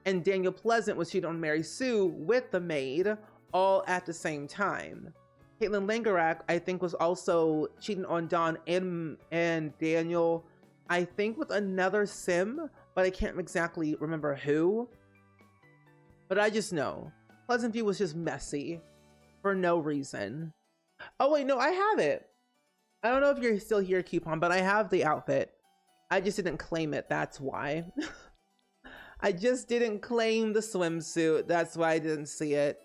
and Daniel Pleasant was cheating on Mary Sue with the maid, all at the same time. Caitlin Langerak, I think, was also cheating on Don and Daniel, I think with another Sim, but I can't exactly remember who. But I just know Pleasant View was just messy for no reason. Oh wait, no, I have it. I don't know if you're still here, Coupon, but I have the outfit. I just didn't claim it, that's why. I just didn't claim the swimsuit, that's why I didn't see it.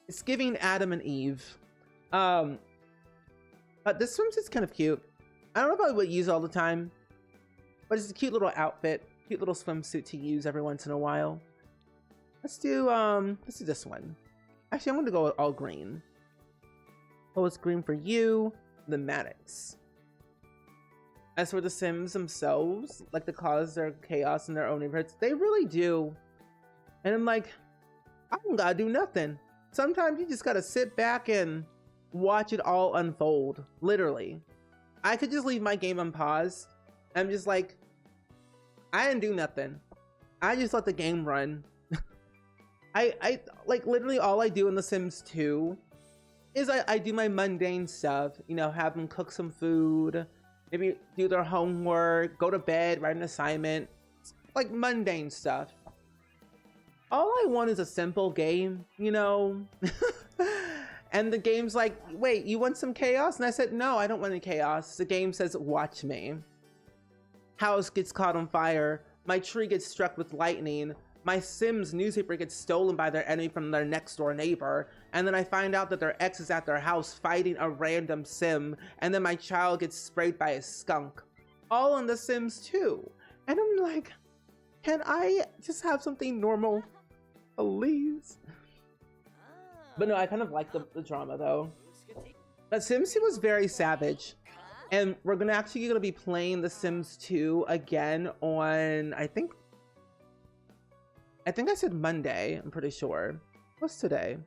It's giving Adam and Eve. But this swimsuit's kind of cute. I don't know if I would use it all the time, but it's a cute little outfit, cute little swimsuit to use every once in a while. Let's do this one. Actually, I'm gonna go all green. Oh, it's green for you, the Maddox. As for the Sims themselves, like to cause their chaos in their own neighborhoods, they really do. And I'm like, I don't gotta do nothing. Sometimes you just gotta sit back and watch it all unfold, literally. I could just leave my game on pause. I'm just like, I didn't do nothing. I just let the game run. I like literally all I do in The Sims 2 is I do my mundane stuff, you know, have them cook some food, maybe do their homework, go to bed, write an assignment, like mundane stuff. All I want is a simple game, you know? And the game's like, wait, you want some chaos? And I said, no, I don't want any chaos. The game says, watch me. House gets caught on fire. My tree gets struck with lightning. My Sims newspaper gets stolen by their enemy from their next door neighbor. And then I find out that their ex is at their house fighting a random Sim. And then my child gets sprayed by a skunk. All in The Sims 2. And I'm like, can I just have something normal? Please. But no, I kind of like the drama though. But Sims 2 was very savage. And we're actually gonna be playing The Sims 2 again on, I think I said Monday, I'm pretty sure. What's today?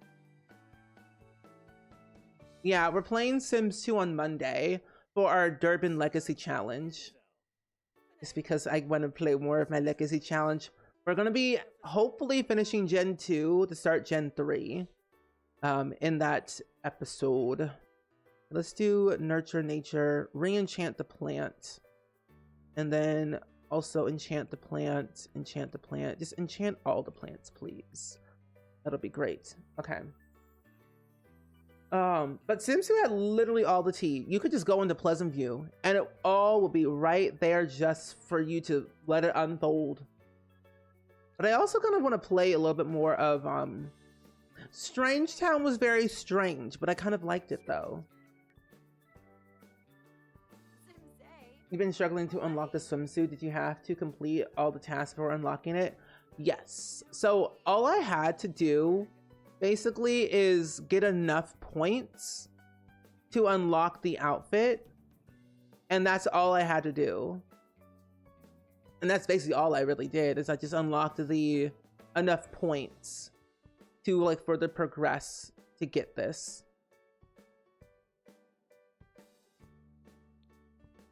Yeah, we're playing Sims 2 on Monday for our Durban Legacy Challenge. It's because I want to play more of my Legacy Challenge. We're gonna be hopefully finishing Gen 2 to start Gen 3 in that episode. Let's do Nurture Nature, re-enchant the plant, and then also enchant the plant, just enchant all the plants, please. That'll be great. Okay. But Sims 2 had literally all the tea. You could just go into Pleasant View and it all will be right there just for you to let it unfold. But I also kind of want to play a little bit more of, Strange Town was very strange, but I kind of liked it though. You've been struggling to unlock the swimsuit. Did you have to complete all the tasks before unlocking it? Yes. So all I had to do basically is get enough points to unlock the outfit. And that's all I had to do. And that's basically all I really did, is I just unlocked the enough points to like further progress to get this.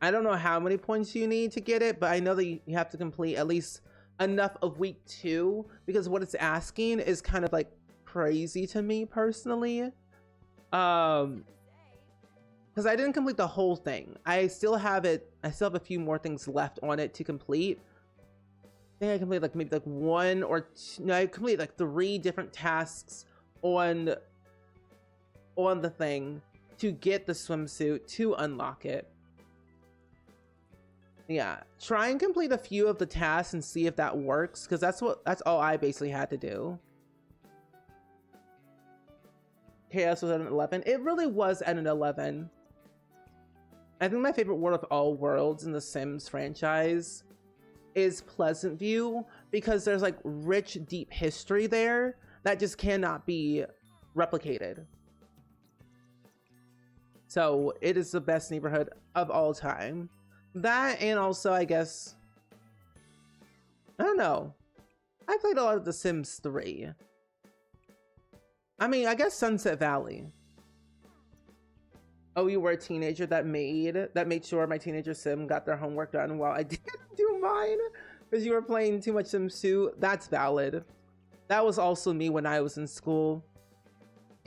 I don't know how many points you need to get it, but I know that you have to complete at least enough of week 2, because what it's asking is kind of like crazy to me personally. Because I didn't complete the whole thing. I still have it. I still have a few more things left on it to complete. I think I completed like maybe like 1 or 2. No, I completed like 3 different tasks on the thing to get the swimsuit to unlock it. Yeah, try and complete a few of the tasks and see if that works, because that's all I basically had to do. Chaos was at an 11. It really was at an 11. I think my favorite world of all worlds in the Sims franchise is Pleasant View, because there's like rich, deep history there that just cannot be replicated. So it is the best neighborhood of all time. That, and also, I guess, I don't know. I played a lot of The Sims 3. I mean, I guess Sunset Valley. Oh, you were a teenager that made sure my teenager sim got their homework done while I didn't do mine because you were playing too much Sims 2. That's valid. That was also me when I was in school.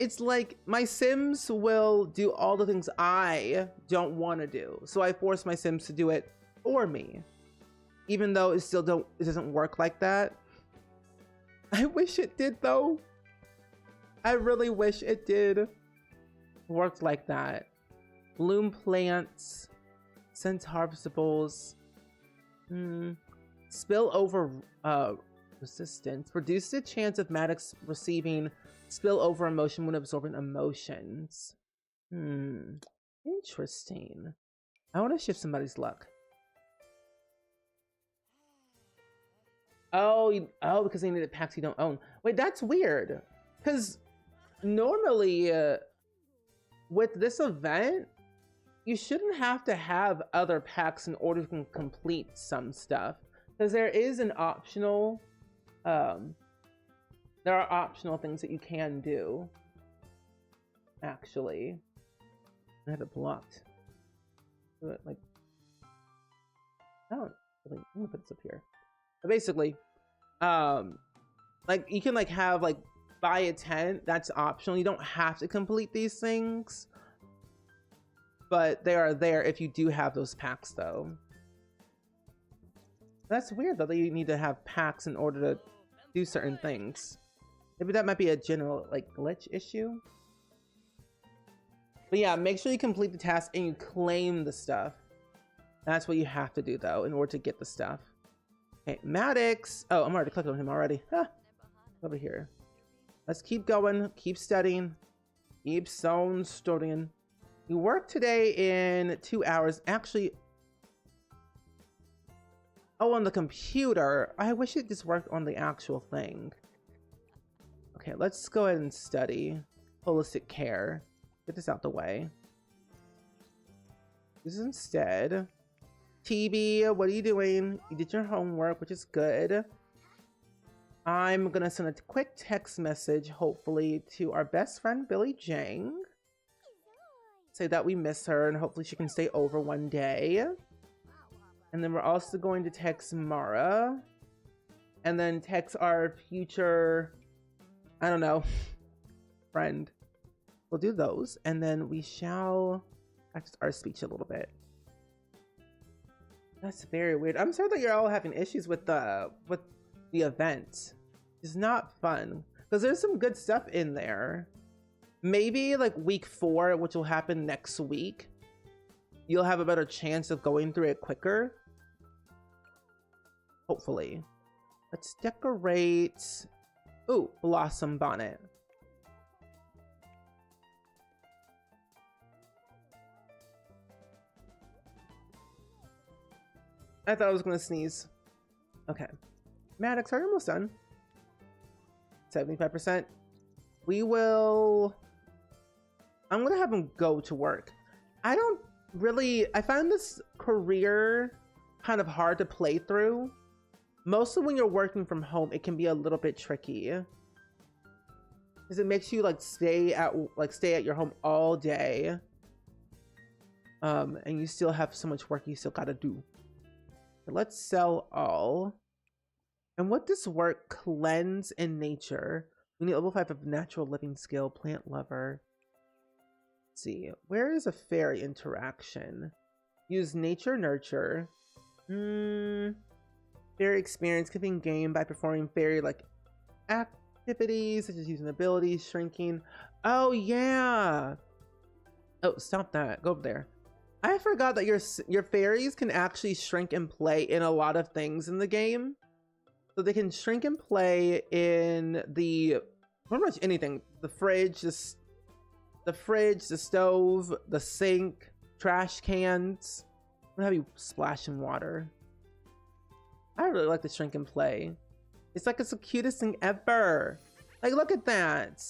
It's like my Sims will do all the things I don't want to do, so I force my Sims to do it for me, even though it doesn't work like that. I wish it did though. I really wish it did work like that. Bloom plants, scent harvestables, spill over resistance, reduce the chance of Maddox receiving spill over emotion when absorbing emotions. Interesting. I want to shift somebody's luck. Oh, because they needed packs you don't own. Wait, that's weird. Because normally with this event, you shouldn't have to have other packs in order to complete some stuff. Because there is an optional, there are optional things that you can do, actually. I have it blocked. Like, I don't really, I'm gonna put this up here. But basically, like you can like have like buy a tent, that's optional. You don't have to complete these things, but they are there if you do have those packs though. That's weird though that you need to have packs in order to do certain things. Maybe that might be a general like glitch issue. But yeah, make sure you complete the task and you claim the stuff. That's what you have to do though in order to get the stuff. Okay, Maddox. Oh, I'm already clicked on him already. Huh. Over here. Let's keep going. Keep studying. Keep studying. You work today in 2 hours. Actually, oh, on the computer. I wish it just worked on the actual thing. Okay, let's go ahead and study holistic care. Get this out the way. This is instead. TB, what are you doing? You did your homework, which is good. I'm gonna send a quick text message, hopefully, to our best friend, Billy Jang. Say that we miss her and hopefully she can stay over one day. And then we're also going to text Mara. And then text our future, I don't know, friend. We'll do those. And then we shall practice our speech a little bit. That's very weird. I'm sorry that you're all having issues with the event. It's not fun because there's some good stuff in there. Maybe like week 4, which will happen next week, you'll have a better chance of going through it quicker. Hopefully. Let's decorate. Ooh, blossom bonnet. I thought I was gonna sneeze. Okay. Maddox, are you almost done? 75%. We will... I'm gonna have him go to work. I don't really... I find this career kind of hard to play through. Mostly when you're working from home, it can be a little bit tricky. Because it makes you like stay at your home all day. And you still have so much work you still gotta do. But let's sell all. And what does work? Cleanse in nature. We need level 5 of natural living skill, plant lover. Let's see, where is a fairy interaction? Use nature nurture. Fairy experience can be gained by performing fairy like activities such as using abilities, shrinking. Oh yeah. Oh, stop that. Go over there. I forgot that your fairies can actually shrink and play in a lot of things in the game. So they can shrink and play in the pretty much anything. The fridge, the stove, the sink, trash cans. I'm gonna have you splash in water. I really like the shrink and play. It's like it's the cutest thing ever. Like, look at that.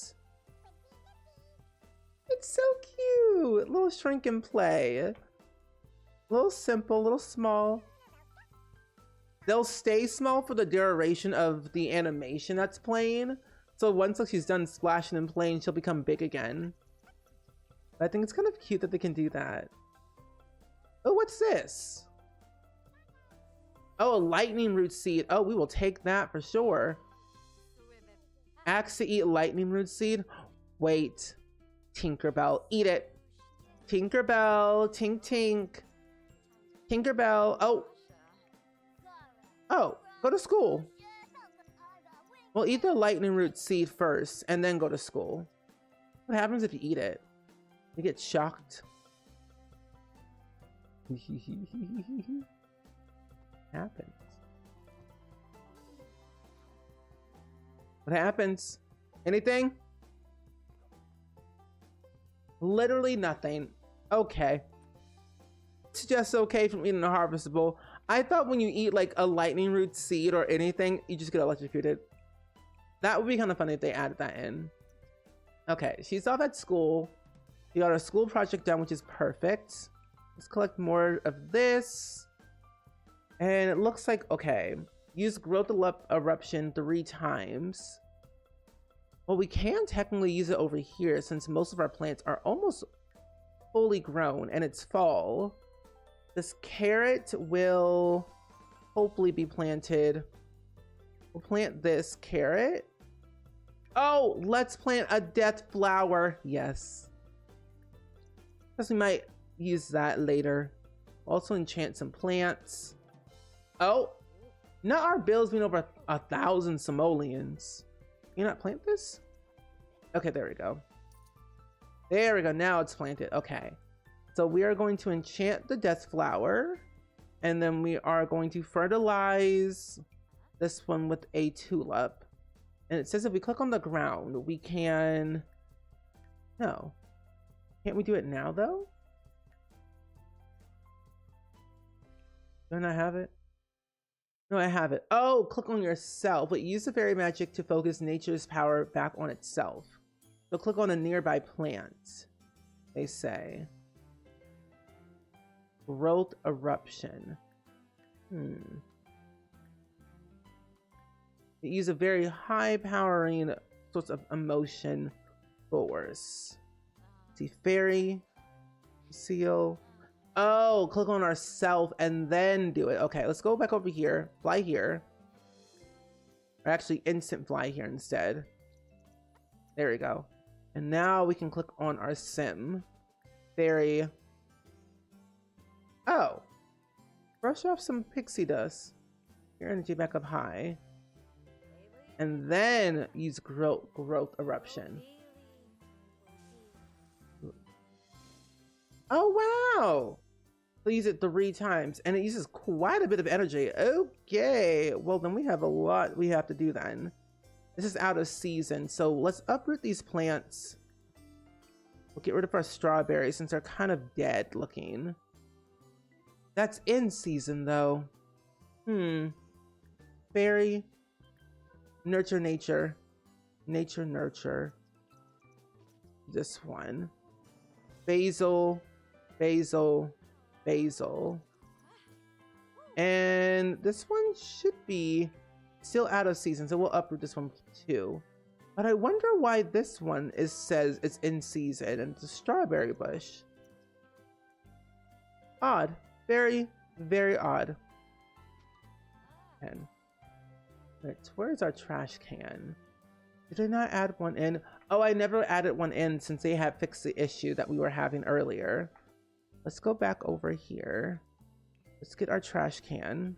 It's so cute. Little shrink and play. A little simple, a little small. They'll stay small for the duration of the animation that's playing. So once like, she's done splashing and playing, she'll become big again. But I think it's kind of cute that they can do that. Oh, what's this? Oh, a lightning root seed. Oh, we will take that for sure. Axe to eat lightning root seed. Wait. Tinkerbell, eat it. Tinkerbell, tink tink. Tinkerbell. Oh. Oh, go to school. Well, eat the lightning root seed first and then go to school. What happens if you eat it? You get shocked. Happens. What happens? Anything? Literally nothing. Okay. It's just okay from eating a harvestable. I thought when you eat like a lightning root seed or anything, you just get electrocuted. That would be kind of funny if they added that in. Okay, she's off at school. You got our school project done, which is perfect. Let's collect more of this. And it looks like, okay, use growth eruption 3 times. Well, we can technically use it over here since most of our plants are almost fully grown and it's fall. This carrot will hopefully be planted. We'll plant this carrot. Oh, let's plant a death flower. Yes. Because we might use that later. Also enchant some plants. Oh, not our bills being over 1,000 simoleons. You not plant this? Okay, there we go. There we go. Now it's planted. Okay. So we are going to enchant the death flower. And then we are going to fertilize this one with a tulip. And it says if we click on the ground, we can... No. Can't we do it now, though? Don't I have it? No, I have it. Oh, click on yourself. Wait, use the fairy magic to focus nature's power back on itself. So click on a nearby plant. They say. Growth eruption. Use a very high powering sorts of emotion force. See, fairy, seal. Oh, click on ourself and then do it. Okay, let's go back over here. Fly here. Or actually instant fly here instead. There we go. And now we can click on our sim. Fairy. Oh. Brush off some pixie dust. Your energy back up high. And then use growth eruption. Oh, wow. So use it 3 times and it uses quite a bit of energy. Okay. Well, then we have a lot we have to do then. This is out of season. So let's uproot these plants. We'll get rid of our strawberries since they're kind of dead looking. That's in season though. Hmm. Fairy. Nurture nature. Nature nurture. This one. Basil. Basil. Basil. And this one should be still out of season, so we'll uproot this one too. But I wonder why this one says it's in season and it's a strawberry bush. Odd. Very, very odd. And where's our trash can? Did I not add one in? Oh, I never added one in since they had fixed the issue that we were having earlier. Let's go back over here. Let's get our trash can.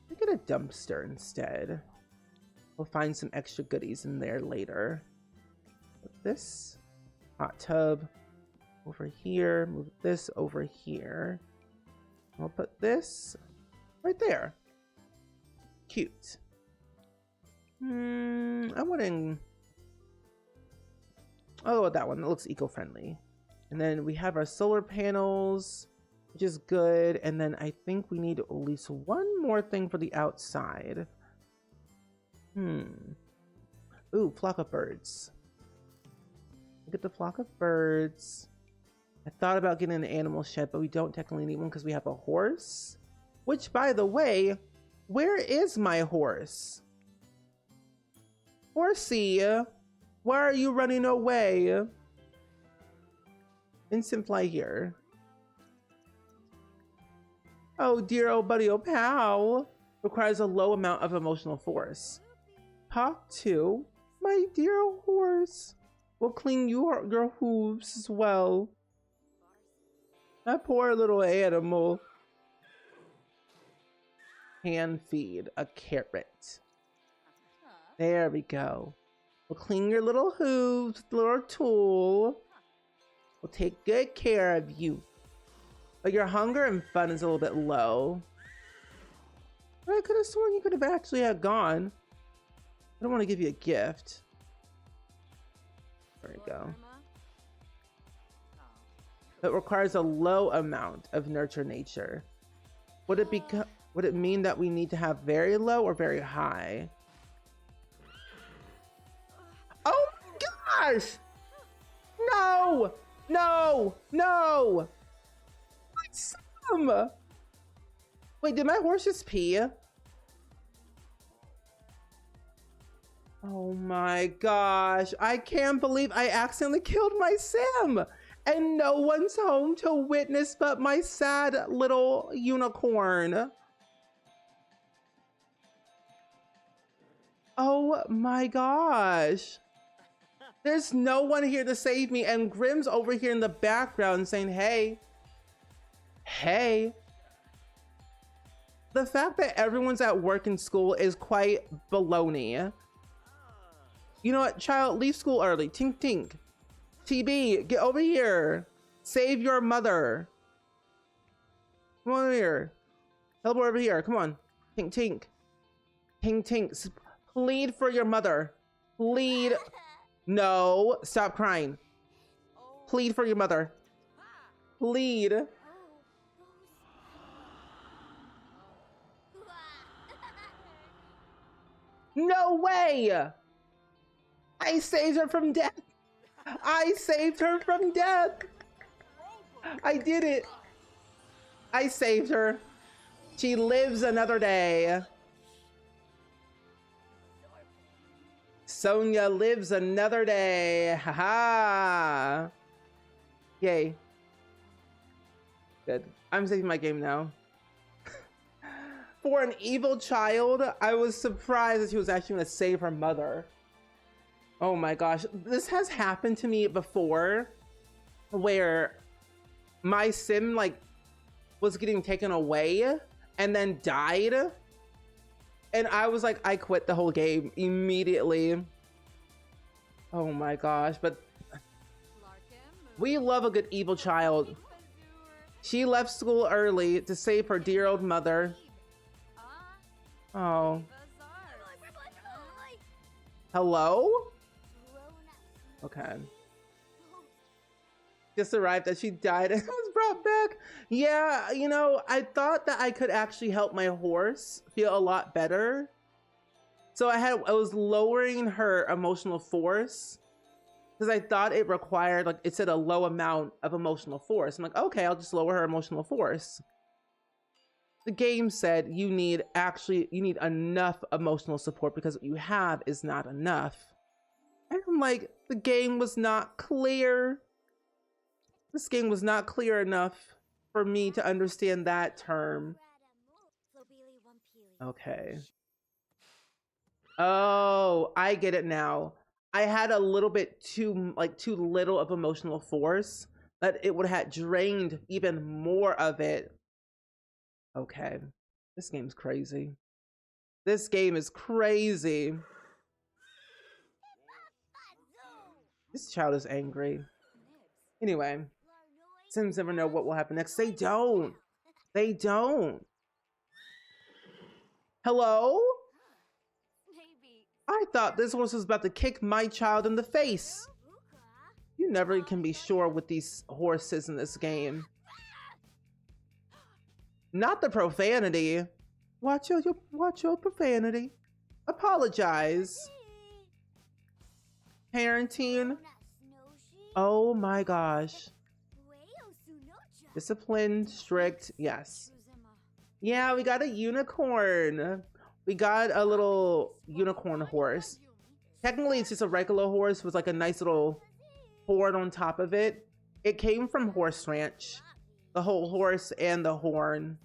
Let's get a dumpster instead. We'll find some extra goodies in there later. Put this hot tub over here. Move this over here. We'll put this right there. Cute. I wouldn't. Oh, that one. That looks eco-friendly. And then we have our solar panels, which is good. And then I think we need at least one more thing for the outside. Ooh, flock of birds. Look at the flock of birds. I thought about getting an animal shed, but we don't technically need one because we have a horse. Which, by the way, where is my horse? Horsey, why are you running away? Instant fly here. Oh dear, oh buddy, oh pal. Requires a low amount of emotional force. Talk to my dear horse. We'll clean your hooves as well. My poor little animal. Hand feed a carrot. There we go. We'll clean your little hooves with a little tool. We'll take good care of you. But your hunger and fun is a little bit low. I could have sworn you could have actually had gone. I don't want to give you a gift. There we go. It requires a low amount of nurture nature. Would it mean that we need to have very low or very high? Oh my gosh! No! No! No! My Sim! Wait, did my horse just pee? Oh my gosh. I can't believe I accidentally killed my Sim! And no one's home to witness but my sad little unicorn. Oh my gosh. There's no one here to save me, and Grimm's over here in the background saying, hey. Hey. The fact that everyone's at work and school is quite baloney. You know what, child, leave school early. Tink tink. TB, get over here. Save your mother. Come on over here. Teleport over here, come on. Tink tink. Tink tink. Plead for your mother. Plead. No, stop crying. Plead for your mother. Plead. No way! I saved her from death. I saved her from death. I did it. I saved her. She lives another day. Sonia lives another day. Haha. Yay. Good. I'm saving my game now. For an evil child, I was surprised that she was actually going to save her mother. Oh my gosh. This has happened to me before, where my Sim was getting taken away and then died. And I was like, I quit the whole game immediately. Oh my gosh, but we love a good evil child. She left school early to save her dear old mother. Oh. Hello? Okay. Just arrived as she died. It was brought back. Yeah, you know, I thought that I could actually help my horse feel a lot better. So I was lowering her emotional force because I thought it required, like, it said a low amount of emotional force. I'm like, okay, I'll just lower her emotional force. The game said you need enough emotional support because what you have is not enough. And I'm like, the game was not clear. This game was not clear enough for me to understand that term. Okay. Oh, I get it now. I had a little bit too little of emotional force, that it would have drained even more of it. Okay. This game's crazy. This game is crazy. This child is angry. Anyway, Sims never know what will happen next. They don't. They don't. Hello? I thought this horse was about to kick my child in the face. You never can be sure with these horses in this game. Not the profanity. Watch your profanity. Apologize. Parenting. Oh my gosh. Disciplined, strict, yes. Yeah, we got a unicorn. We got a little unicorn horse. Technically, it's just a regular horse with like a nice little horn on top of it. It came from Horse Ranch. The whole horse and the horn.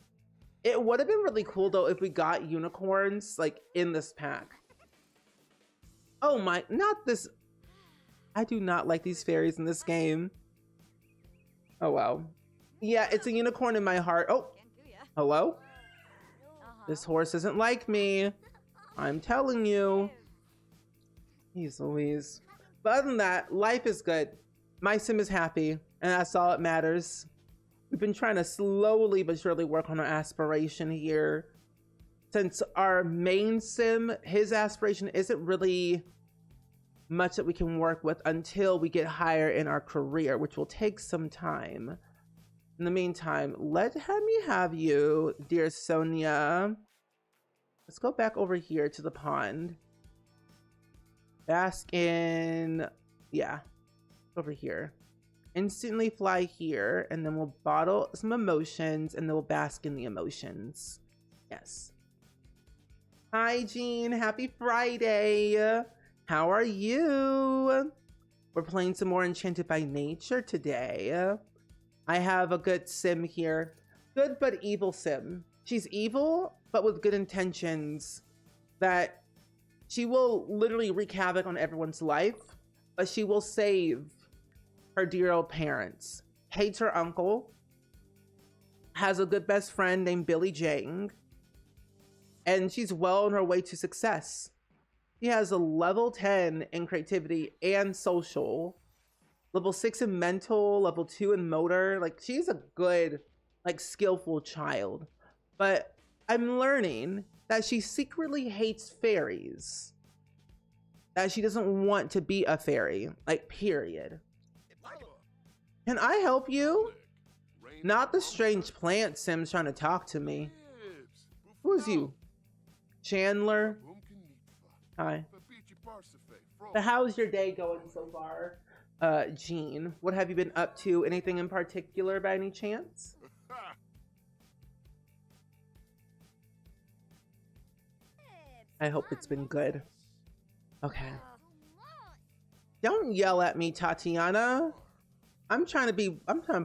It would have been really cool though if we got unicorns like in this pack. Oh my, not this. I do not like these fairies in this game. Oh wow. Yeah, it's a unicorn in my heart. Oh, hello? This horse isn't like me. I'm telling you. Jeez Louise. But other than that, life is good. My sim is happy, and that's all that matters. We've been trying to slowly but surely work on our aspiration here. Since our main sim, his aspiration isn't really much that we can work with until we get higher in our career, which will take some time. In the meantime, let me have you, dear Sonia. Let's go back over here to the pond. Bask in, yeah, over here. Instantly fly here, and then we'll bottle some emotions, and then we'll bask in the emotions. Yes. Hi, Jean. Happy Friday. How are you? We're playing some more Enchanted by Nature today. I have a good sim here. Good but evil sim. She's evil, but with good intentions. That she will literally wreak havoc on everyone's life, but she will save her dear old parents. Hates her uncle. Has a good best friend named Billy Jang. And she's well on her way to success. She has a level 10 in creativity and social. Level 6 in mental, level 2 in motor. Like, she's a good, like, skillful child. But I'm learning that she secretly hates fairies. That she doesn't want to be a fairy. Like, period. Can I help you? Not the strange plant Sim's trying to talk to me. Who is you? Chandler? Hi. So how's your day going so far? Jean, what have you been up to? Anything in particular by any chance? I hope it's been good. Okay. Don't yell at me, Tatiana. I'm trying to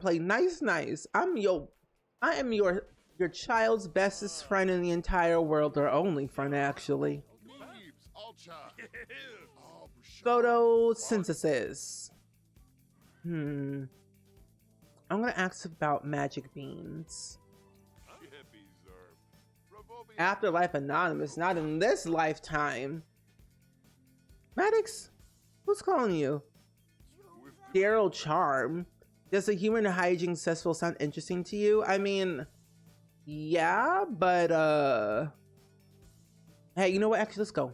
play nice. I am your child's bestest friend in the entire world, or only friend actually. Photosynthesis. I'm gonna ask about magic beans. Afterlife Anonymous, not in this lifetime. Maddox, who's calling you? Daryl Charm. Does the human hygiene cesspool sound interesting to you? I mean, yeah, but hey, you know what? Actually, let's go.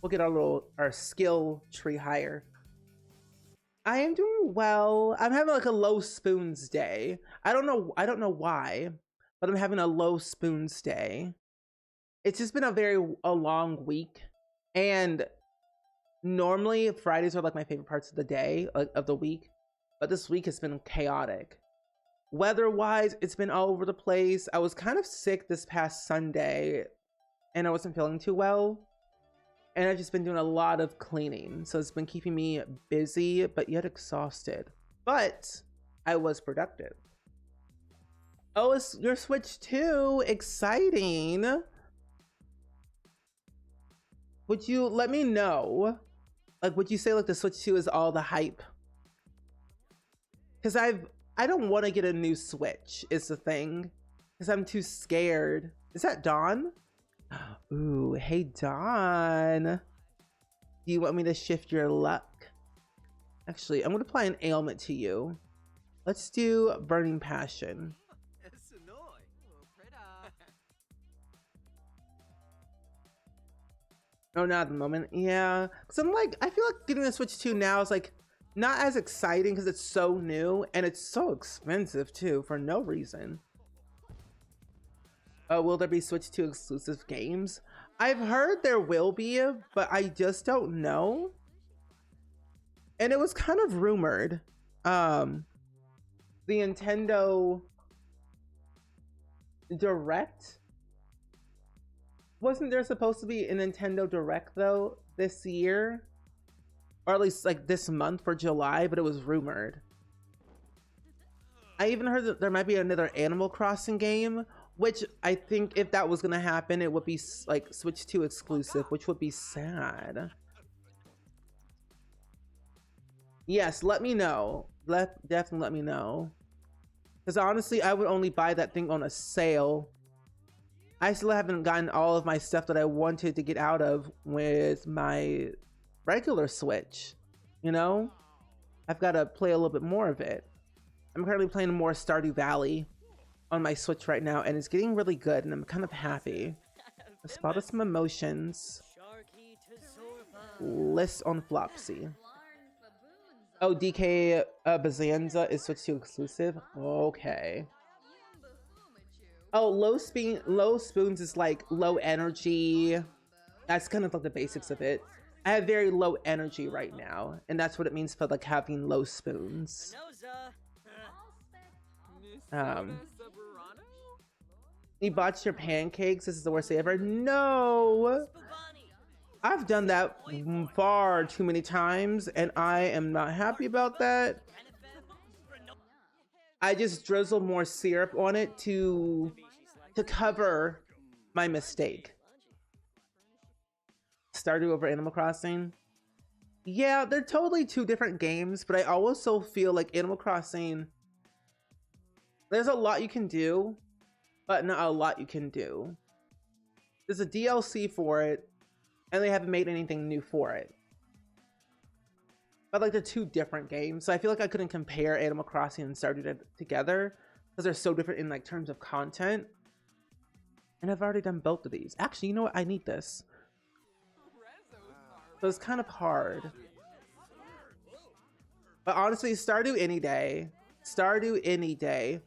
We'll get our skill tree higher. I am doing well. I'm having like a low spoons day. I don't know why, but I'm having a low spoons day. It's just been a long week, and normally Fridays are like my favorite parts of the day, like of the week, but this week has been chaotic. Weather-wise, it's been all over the place. I was kind of sick this past Sunday, and I wasn't feeling too well. And I've just been doing a lot of cleaning. So it's been keeping me busy, but yet exhausted. But I was productive. Oh, it's your Switch 2. Exciting. Would you let me know? Like, would you say like the Switch 2 is all the hype? Because I don't want to get a new Switch is the thing. Because I'm too scared. Is that Dawn? Ooh, hey Dawn. Do you want me to shift your luck? Actually, I'm gonna apply an ailment to you. Let's do Burning Passion. Oh, not at the moment. Yeah, because I'm like, I feel like getting a Switch 2 now is like not as exciting because it's so new and it's so expensive too for no reason. Will there be Switch 2 exclusive games? I've heard there will be, but I just don't know. And it was kind of rumored. The Nintendo Direct? Wasn't there supposed to be a Nintendo Direct though this year? Or at least like this month for July, but it was rumored. I even heard that there might be another Animal Crossing game, which I think if that was gonna happen, it would be like Switch 2 exclusive, which would be sad. Yes, let me know. Definitely let me know. Because honestly, I would only buy that thing on a sale. I still haven't gotten all of my stuff that I wanted to get out of with my regular Switch. You know? I've got to play a little bit more of it. I'm currently playing more Stardew Valley on my Switch right now, and it's getting really good, and I'm kind of happy. I spotted some emotions. List on Flopsy. Oh, DK Bazanza is Switch 2 exclusive? Okay. Oh, low spoons is like low energy. That's kind of like the basics of it. I have very low energy right now, and that's what it means for like having low spoons. You botched your pancakes. This is the worst day ever. No, I've done that far too many times, and I am not happy about that. I just drizzle more syrup on it to cover my mistake. Stardew over Animal Crossing. Yeah, they're totally two different games, but I also feel like Animal Crossing, there's a lot you can do, but not a lot you can do. There's a DLC for it, and they haven't made anything new for it. But like they're two different games, so I feel like I couldn't compare Animal Crossing and Stardew together because they're so different in like terms of content. And I've already done both of these. Actually, you know what? I need this. So it's kind of hard. But honestly, Stardew any day. Stardew any day.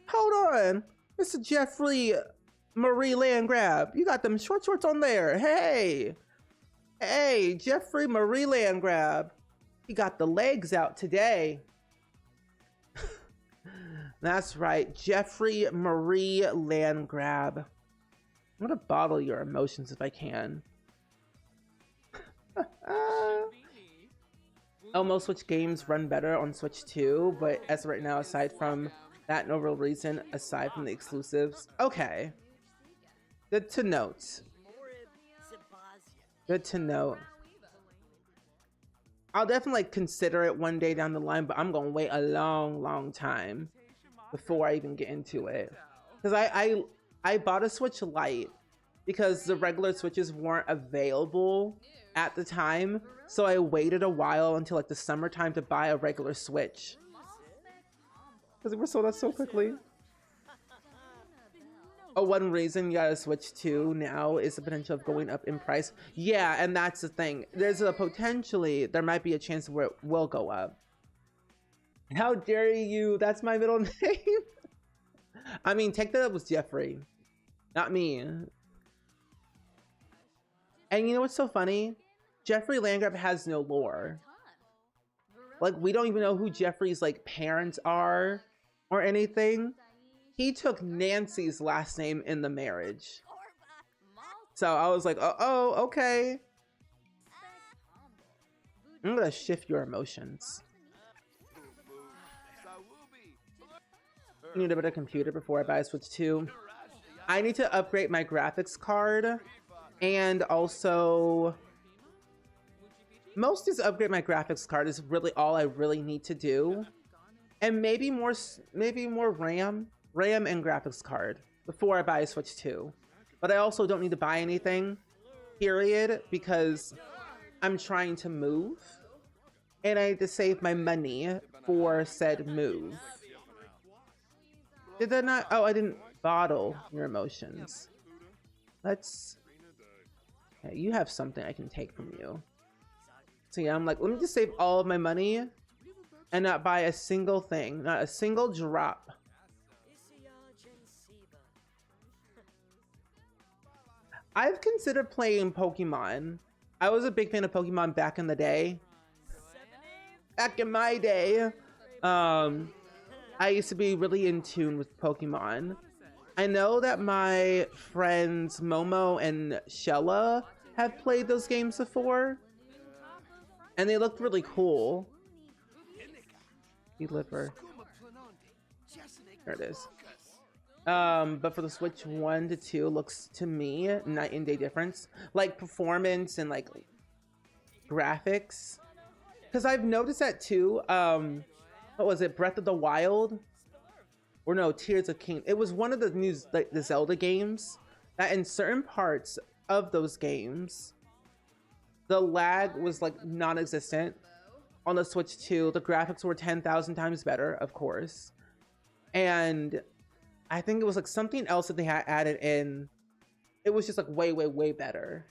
Hold on, Mr. Jeffrey Marie Landgrab. You got them short shorts on there. Hey. Hey, Jeffrey Marie Landgrab. He got the legs out today. That's right, Jeffrey Marie Landgrab. I'm gonna bottle your emotions if I can. Oh, most Switch games run better on Switch 2, but as of right now, aside from that, no real reason aside from the exclusives. Okay. Good to note. Good to know. I'll definitely like, consider it one day down the line, but I'm gonna wait a long time before I even get into it. Because I bought a Switch Lite because the regular Switches weren't available at the time, so I waited a while until like the summertime to buy a regular Switch. Because they were sold out so quickly. Oh, one reason you gotta Switch 2 now is the potential of going up in price. Yeah, and that's the thing. There's a potentially, there might be a chance where it will go up. How dare you? That's my middle name. I mean, take that up with Jeffrey, not me. And you know what's so funny? Jeffrey Landgraf has no lore. Like, we don't even know who Jeffrey's like parents are or anything. He took Nancy's last name in the marriage. So I was like, oh, okay. I'm gonna shift your emotions. I need a better computer before I buy a Switch 2. I need to upgrade my graphics card, and also most is upgrade my graphics card is really all I really need to do, and maybe more RAM and graphics card before I buy a Switch 2. But I also don't need to buy anything, period, because I'm trying to move, and I need to save my money for said move. Did that not? Oh, I didn't bottle your emotions. Let's... Yeah, you have something I can take from you. So yeah, I'm like, let me just save all of my money and not buy a single thing, not a single drop. I've considered playing Pokemon. I was a big fan of Pokemon back in the day. Back in my day. I used to be really in tune with Pokemon. I know that my friends Momo and Shella have played those games before, and they looked really cool. Deliver. There it is. But for the Switch 1 to 2 looks to me night and day difference, like performance and like graphics. Because I've noticed that too. What was it? Breath of the Wild? Or no, Tears of Kingdom. It was one of the new, like the Zelda games, that in certain parts of those games, the lag was like non-existent. On the Switch 2, the graphics were 10,000 times better, of course. And I think it was like something else that they had added in. It was just like way better.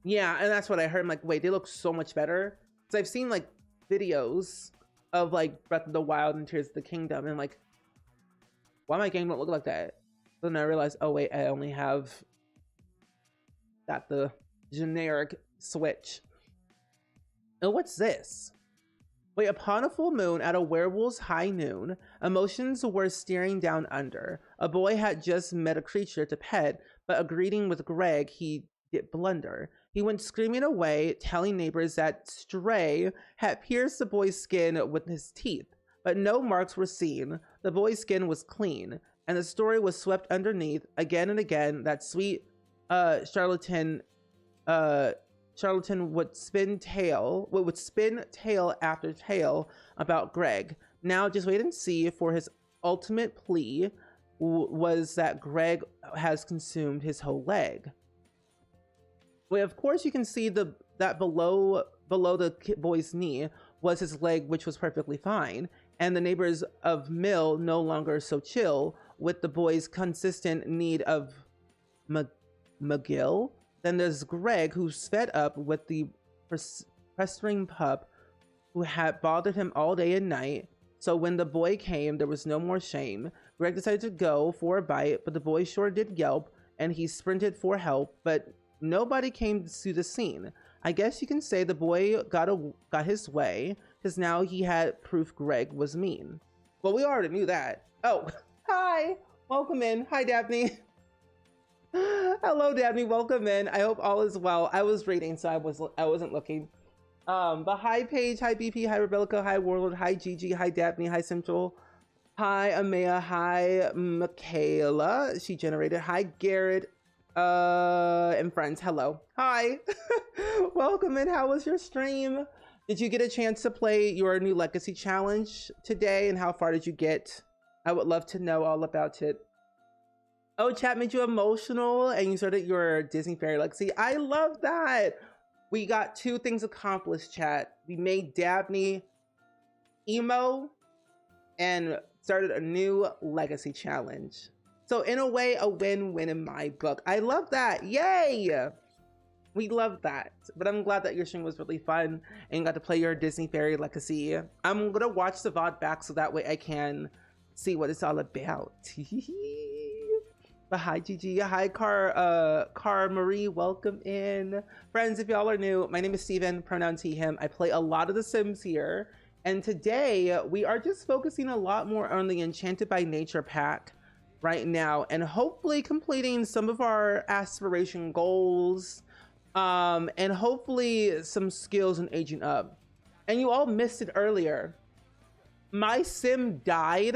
Yeah, and that's what I heard. I'm like, wait, they look so much better. Because I've seen like videos of like Breath of the Wild and Tears of the Kingdom, and like, why my game don't look like that? Then I realized, oh wait, I only have the generic Switch. Oh, what's this? Wait, upon a full moon at a werewolf's high noon, emotions were staring down under. A boy had just met a creature to pet, but a greeting with Greg, he did blunder. He went screaming away, telling neighbors that Stray had pierced the boy's skin with his teeth, but no marks were seen. The boy's skin was clean, and the story was swept underneath again and again. That sweet charlatan would spin tale after tale about Greg. Now just wait and see, for his ultimate plea was that Greg has consumed his whole leg. Well, of course you can see that below the boy's knee was his leg, which was perfectly fine, and the neighbors of Mill no longer so chill with the boy's consistent need of McGill. Then there's Greg, who's fed up with the pestering pup who had bothered him all day and night. So when the boy came, there was no more shame. Greg decided to go for a bite, but the boy sure did yelp, and he sprinted for help, but nobody came to the scene. I guess you can say the boy got his way, because now he had proof Greg was mean. Well, we already knew that. Oh, hi! Welcome in. Hi, Daphne. Hello, Daphne. Welcome in. I hope all is well. I was reading, so I wasn't looking. But hi, Paige. Hi, BP. Hi, Rebellica. Hi, Warlord. Hi, Gigi. Hi, Daphne. Hi, Central. Hi, Amaya. Hi, Michaela. She generated. Hi, Garrett. And friends. Hello. Hi. Welcome in. How was your stream? Did you get a chance to play your new Legacy Challenge today? And how far did you get? I would love to know all about it. Oh, chat made you emotional and you started your Disney Fairy Legacy. I love that. We got 2 things accomplished, chat. We made Dabney emo and started a new Legacy Challenge. So in a way, a win-win in my book. I love that. Yay! We love that. But I'm glad that your stream was really fun and you got to play your Disney Fairy Legacy. I'm gonna watch the VOD back so that way I can see what it's all about. But hi Gigi, hi Car Marie, welcome in. Friends, if y'all are new, my name is Steven, pronouns he, him. I play a lot of The Sims here. And today we are just focusing a lot more on the Enchanted by Nature pack right now and hopefully completing some of our aspiration goals. And hopefully some skills in aging up. And you all missed it earlier. My sim died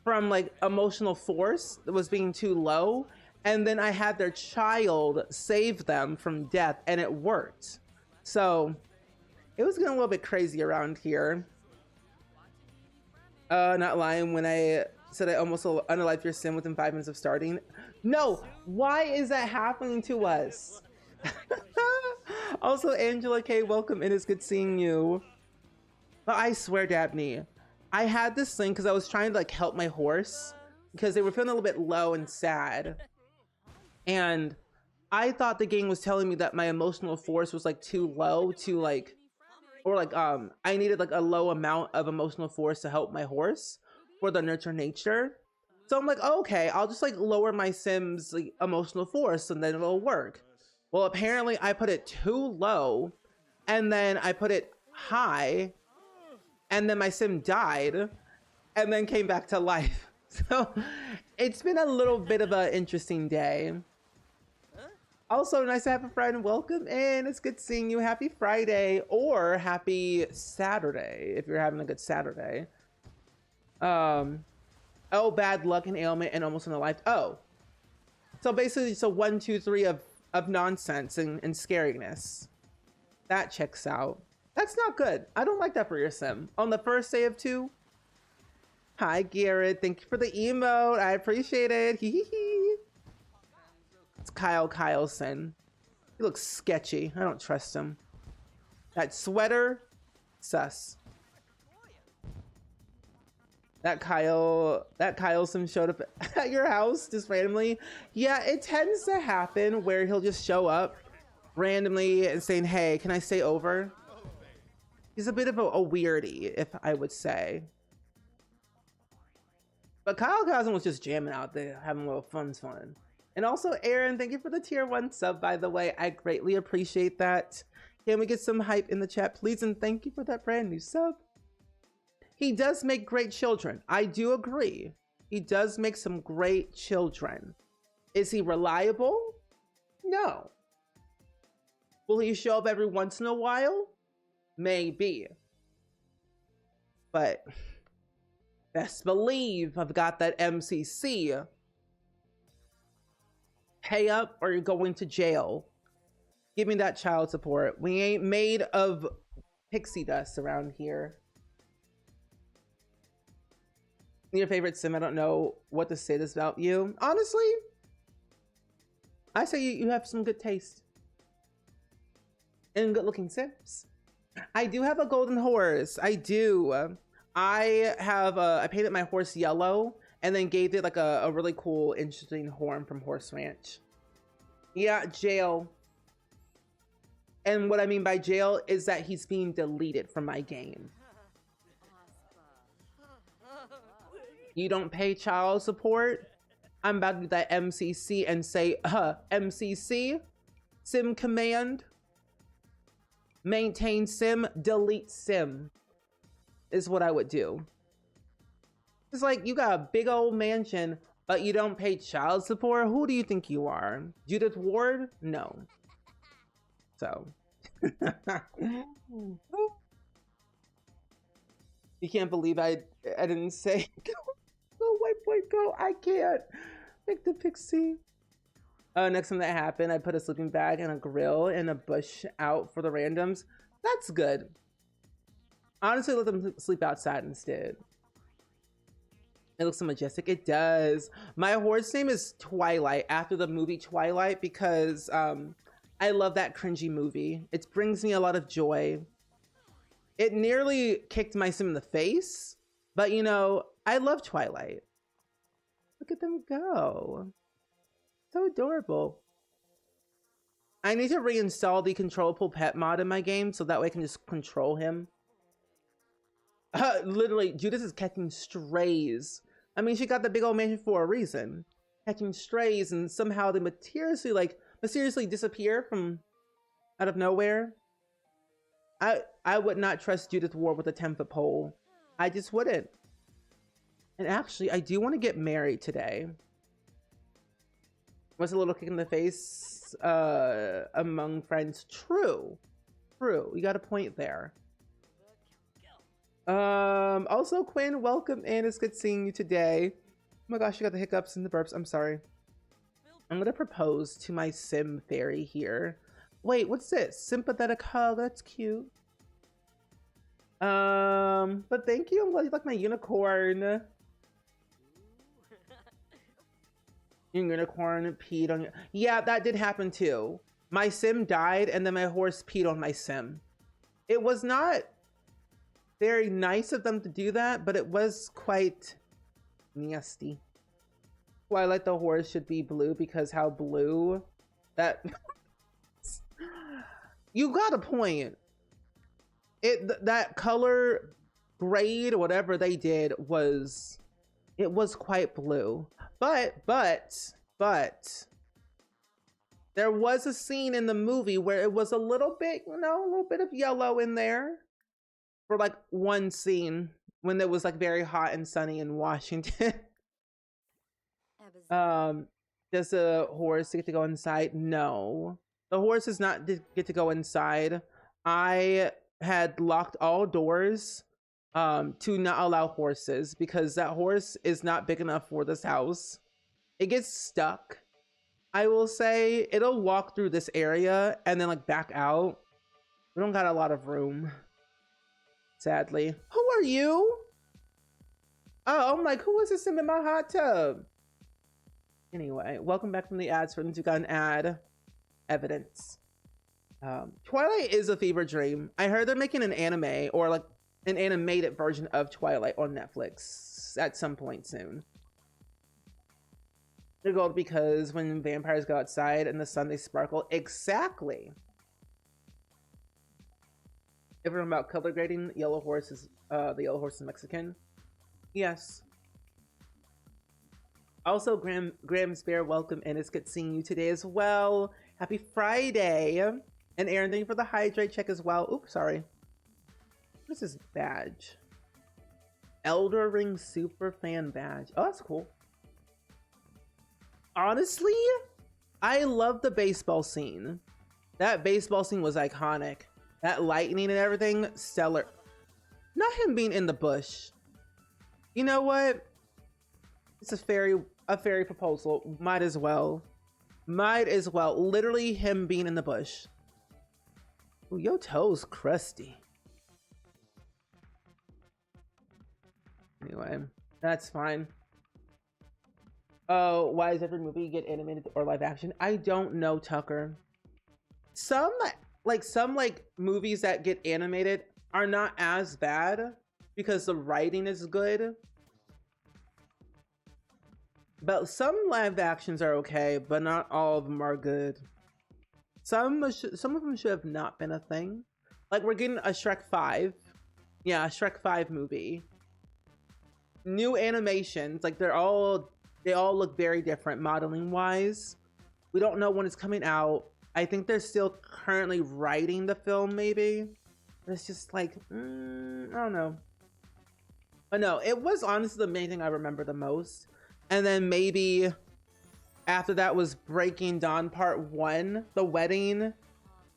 from like emotional force that was being too low. And then I had their child save them from death and it worked. So it was getting a little bit crazy around here. Not lying when I said I almost unalived your sim within 5 minutes of starting. No, why is that happening to us? Also, Angela K, welcome in. It's good seeing you. But I swear, Dabney, I had this thing because I was trying to like help my horse because they were feeling a little bit low and sad. And I thought the game was telling me that my emotional force was like too low to like, or like I needed like a low amount of emotional force to help my horse for the nurture nature. So I'm like, oh, okay, I'll just like lower my sim's like emotional force and then it'll work. Well, apparently I put it too low and then I put it high and then my sim died and then came back to life. So it's been a little bit of an interesting day. Also, nice to have a friend. Welcome in. It's good seeing you. Happy Friday or happy Saturday if you're having a good Saturday. Oh, bad luck and ailment and almost in the life. Oh, so basically it's a 1, 2, 3 of nonsense and scariness. That checks out. That's not good. I don't like that for your sim. On the first day of 2. Hi, Garrett. Thank you for the emote. I appreciate it. Hee hee hee. It's Kyle Kyleson. He looks sketchy. I don't trust him. That sweater, sus. That Kyleson showed up at your house just randomly. Yeah, it tends to happen where he'll just show up randomly and saying, hey, can I stay over? He's a bit of a weirdie, if I would say. But Kyle Cousin was just jamming out there, having a little fun. And also, Aaron, thank you for the tier 1 sub, by the way. I greatly appreciate that. Can we get some hype in the chat, please? And thank you for that brand new sub. He does make great children. I do agree. He does make some great children. Is he reliable? No. Will he show up every once in a while? Maybe. But best believe I've got that MCC. Pay up or you're going to jail. Give me that child support. We ain't made of pixie dust around here. Your favorite sim? I don't know what to say this about you. Honestly, I say you have some good taste. And good looking sims. I do have a golden horse. I do. I painted my horse yellow and then gave it like a really cool, interesting horn from Horse Ranch. Yeah, jail. And what I mean by jail is that he's being deleted from my game. You don't pay child support? I'm about to do that MCC and say, MCC, sim command, maintain sim, delete sim, is what I would do. It's like, you got a big old mansion, but you don't pay child support? Who do you think you are? Judith Ward? No. So. You can't believe I didn't say, go white boy, go. I can't. Make the pixie. Next time that happened, I put a sleeping bag and a grill and a bush out for the randoms. That's good. Honestly, let them sleep outside instead. It looks so majestic. It does. My horse name is Twilight after the movie Twilight because I love that cringy movie. It brings me a lot of joy. It nearly kicked my sim in the face, but you know, I love Twilight. Look at them go. So adorable. I need to reinstall the controllable pet mod in my game so that way I can just control him. Literally, Judith is catching strays. I mean, she got the big old mansion for a reason. Catching strays, and somehow they mysteriously disappear from out of nowhere. I would not trust Judith Ward with a 10-foot pole. I just wouldn't. And actually, I do want to get married today. Was a little kick in the face among friends. True. You got a point there. Also, Quinn, welcome in. It's good seeing you today. Oh my gosh, you got the hiccups and the burps. I'm sorry. I'm gonna propose to my sim fairy here. Wait, what's this? Sympathetic hug. That's cute. But thank you. I'm glad you like my unicorn. Your unicorn peed on you. Yeah, that did happen too. My sim died and then my horse peed on my sim. It was not very nice of them to do that, but it was quite nasty. Twilight the horse should be blue because how blue that you got a point. That color grade or whatever they did was quite blue. But there was a scene in the movie where it was a little bit, a little bit of yellow in there for like one scene when it was like very hot and sunny in Washington. Does the horse get to go inside? No, the horse does not get to go inside. I had locked all doors to not allow horses because that horse is not big enough for this house. It gets stuck. I will say it'll walk through this area and then like back out. We don't got a lot of room, sadly. Who are you? Oh, I'm like, who is this in my hot tub? Anyway, welcome back from the ads. For them to got an ad evidence. Twilight is a fever dream. I heard they're making an anime or like an animated version of Twilight on Netflix at some point soon. They're gold because when vampires go outside in the sun, they sparkle. Exactly. Ever about color grading? Yellow horse is the yellow horse is Mexican. Yes. Also, Graham's Bear, welcome in. It's good seeing you today as well. Happy Friday. And Aaron, thank you for the hydrate check as well. Oops, sorry. What is this badge? Elder Ring Super Fan badge. Oh, that's cool. Honestly, I love the baseball scene. That baseball scene was iconic. That lightning and everything, stellar. Not him being in the bush. You know what? It's a fairy proposal. Might as well. Literally him being in the bush. Ooh, your toes crusty. Anyway, that's fine. Oh, why does every movie get animated or live action? I don't know, Tucker. Some movies that get animated are not as bad because the writing is good. But some live actions are okay, but not all of them are good. Some of them should have not been a thing. Like we're getting a Shrek 5. Yeah, a Shrek 5 movie. New animations, like they all look very different modeling wise. We don't know when it's coming out. I think they're still currently writing the film, maybe. It's just like, I don't know. But no, it was honestly the main thing I remember the most. And then maybe after that was Breaking Dawn Part 1, the wedding,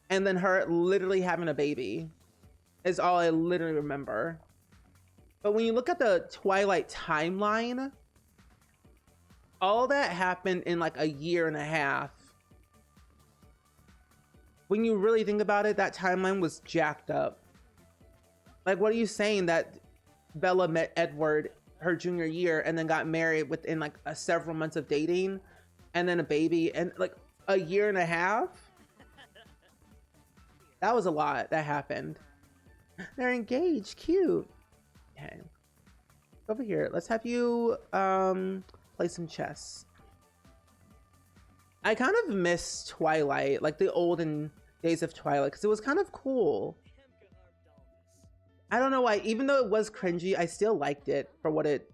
and then her literally having a baby is all I literally remember. But when you look at the Twilight timeline, all that happened in like a year and a half. When you really think about it, that timeline was jacked up. Like, what are you saying that Bella met Edward her junior year and then got married within like several months of dating and then a baby and like a year and a half? That was a lot that happened. They're engaged. Cute. Okay. Over here. Let's have you play some chess. I kind of miss Twilight, like the olden days of Twilight, because it was kind of cool. I don't know why, even though it was cringy, I still liked it for what it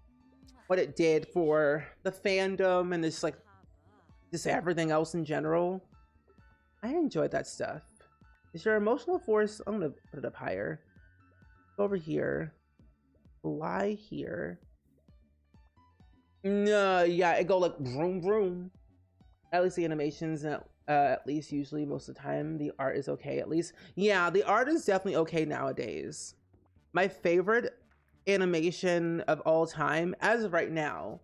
did for the fandom and just everything else in general. I enjoyed that stuff. Is your emotional force? I'm gonna put it up higher. Over here. Lie here. No, yeah, it go like vroom vroom. At least the animations, at least usually most of the time, the art is okay. At least, yeah, the art is definitely okay nowadays. My favorite animation of all time, as of right now,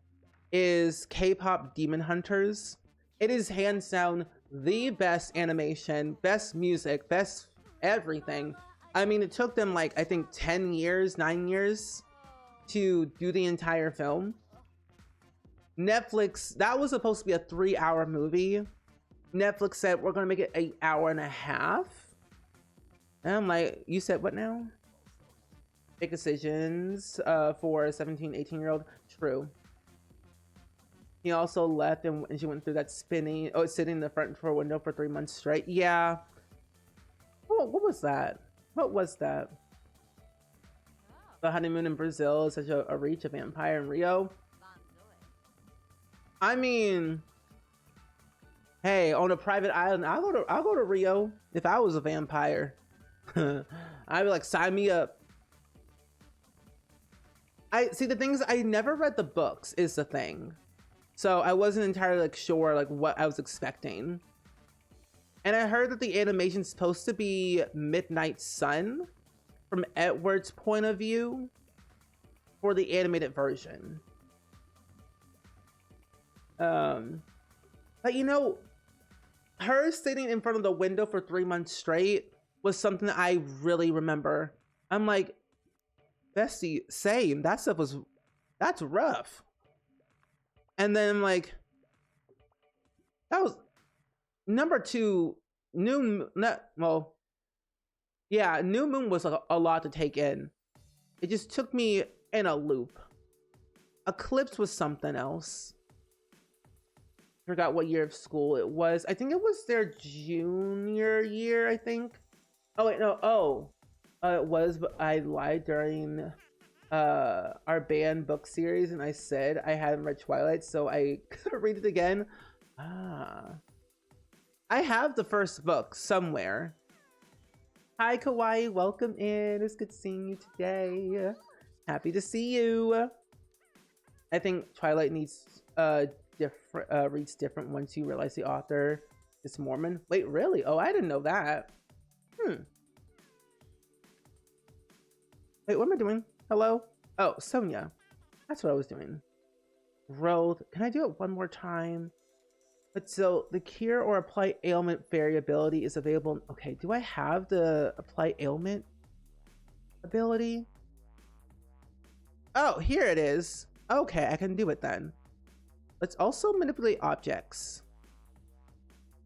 is K-pop Demon Hunters. It is hands down the best animation, best music, best everything. I mean, it took them like, I think 10 years, 9 years to do the entire film. Netflix, that was supposed to be a 3-hour movie. Netflix said, we're gonna make it 1.5 hours. And I'm like, you said what now? Big decisions for a 17, 18-year-old. True. He also left and she went through that sitting in the front door window for 3 months straight. Yeah. Oh, what was that? What was that? The honeymoon in Brazil is such a reach, a vampire in Rio. I mean, hey, on a private island, I'll go to Rio if I was a vampire. I'd be like, sign me up. I see, the things, I never read the books is the thing. So I wasn't entirely like sure like what I was expecting. And I heard that the animation's supposed to be Midnight Sun from Edward's point of view for the animated version. But you know, her sitting in front of the window for 3 months straight was something that I really remember. I'm like, Bestie, same. That's rough. And then I'm like, that was number 2. New Moon was like a lot to take in. It just took me in a loop. Eclipse was something else. Forgot what year of school it was. I think it was their junior year, I think. Oh wait, no. It was, but I lied during our band book series and I said I hadn't read Twilight, so I could read it again. I have the first book somewhere. Hi Kawaii, welcome in. It's good seeing you today. Happy to see you. I think Twilight needs reads different once you realize the author is Mormon. Wait, really? Oh, I didn't know that. Wait, what am I doing? Hello? Oh, Sonia. That's what I was doing. Growth. Can I do it one more time? But so the cure or apply ailment variability is available. Okay, do I have the apply ailment ability? Oh, here it is. Okay, I can do it then. Let's also manipulate objects.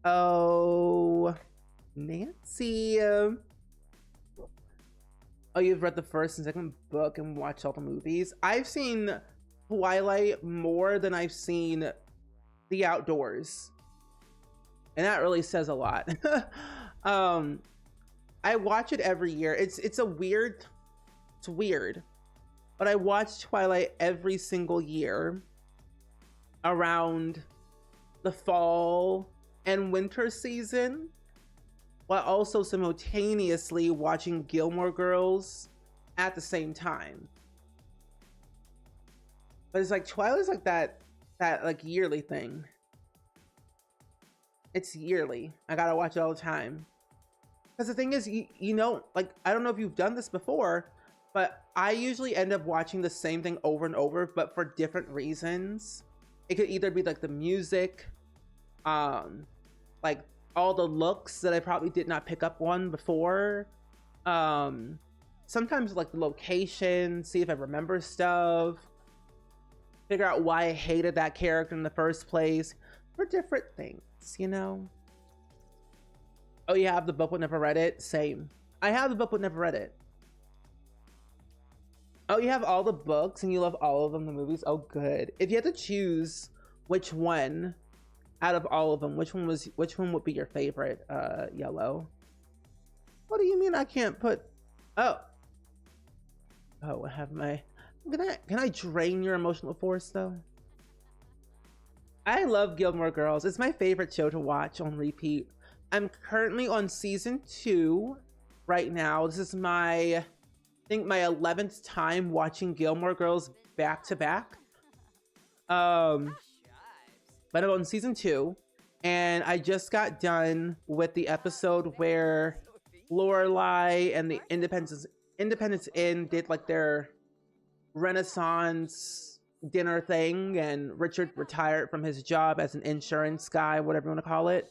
Oh, Nancy. Oh, you've read the first and second book and watched all the movies. I've seen Twilight more than I've seen The Outdoors. And that really says a lot. I watch it every year. It's weird. But I watch Twilight every single year around the fall and winter season, while also simultaneously watching Gilmore Girls at the same time. But it's like Twilight's like that like yearly thing. It's yearly. I gotta watch it all the time. Because the thing is, you know, like, I don't know if you've done this before, but I usually end up watching the same thing over and over, but for different reasons. It could either be like the music, like all the looks that I probably did not pick up on before. Sometimes like the location, see if I remember stuff, figure out why I hated that character in the first place, for different things, you know? Oh, you have the book but never read it? Same. I have the book but never read it. Oh, you have all the books and you love all of them, the movies? Oh, good. If you had to choose which one Out of all of them, which one would be your favorite? Yellow. What do you mean I can't put? Oh, I have my. Can I drain your emotional force though? I love Gilmore Girls. It's my favorite show to watch on repeat. I'm currently on season 2 right now. This is I think my 11th time watching Gilmore Girls back to back. But I'm on season 2, and I just got done with the episode where Lorelai and the Independence Inn did like their Renaissance dinner thing, and Richard retired from his job as an insurance guy, whatever you want to call it.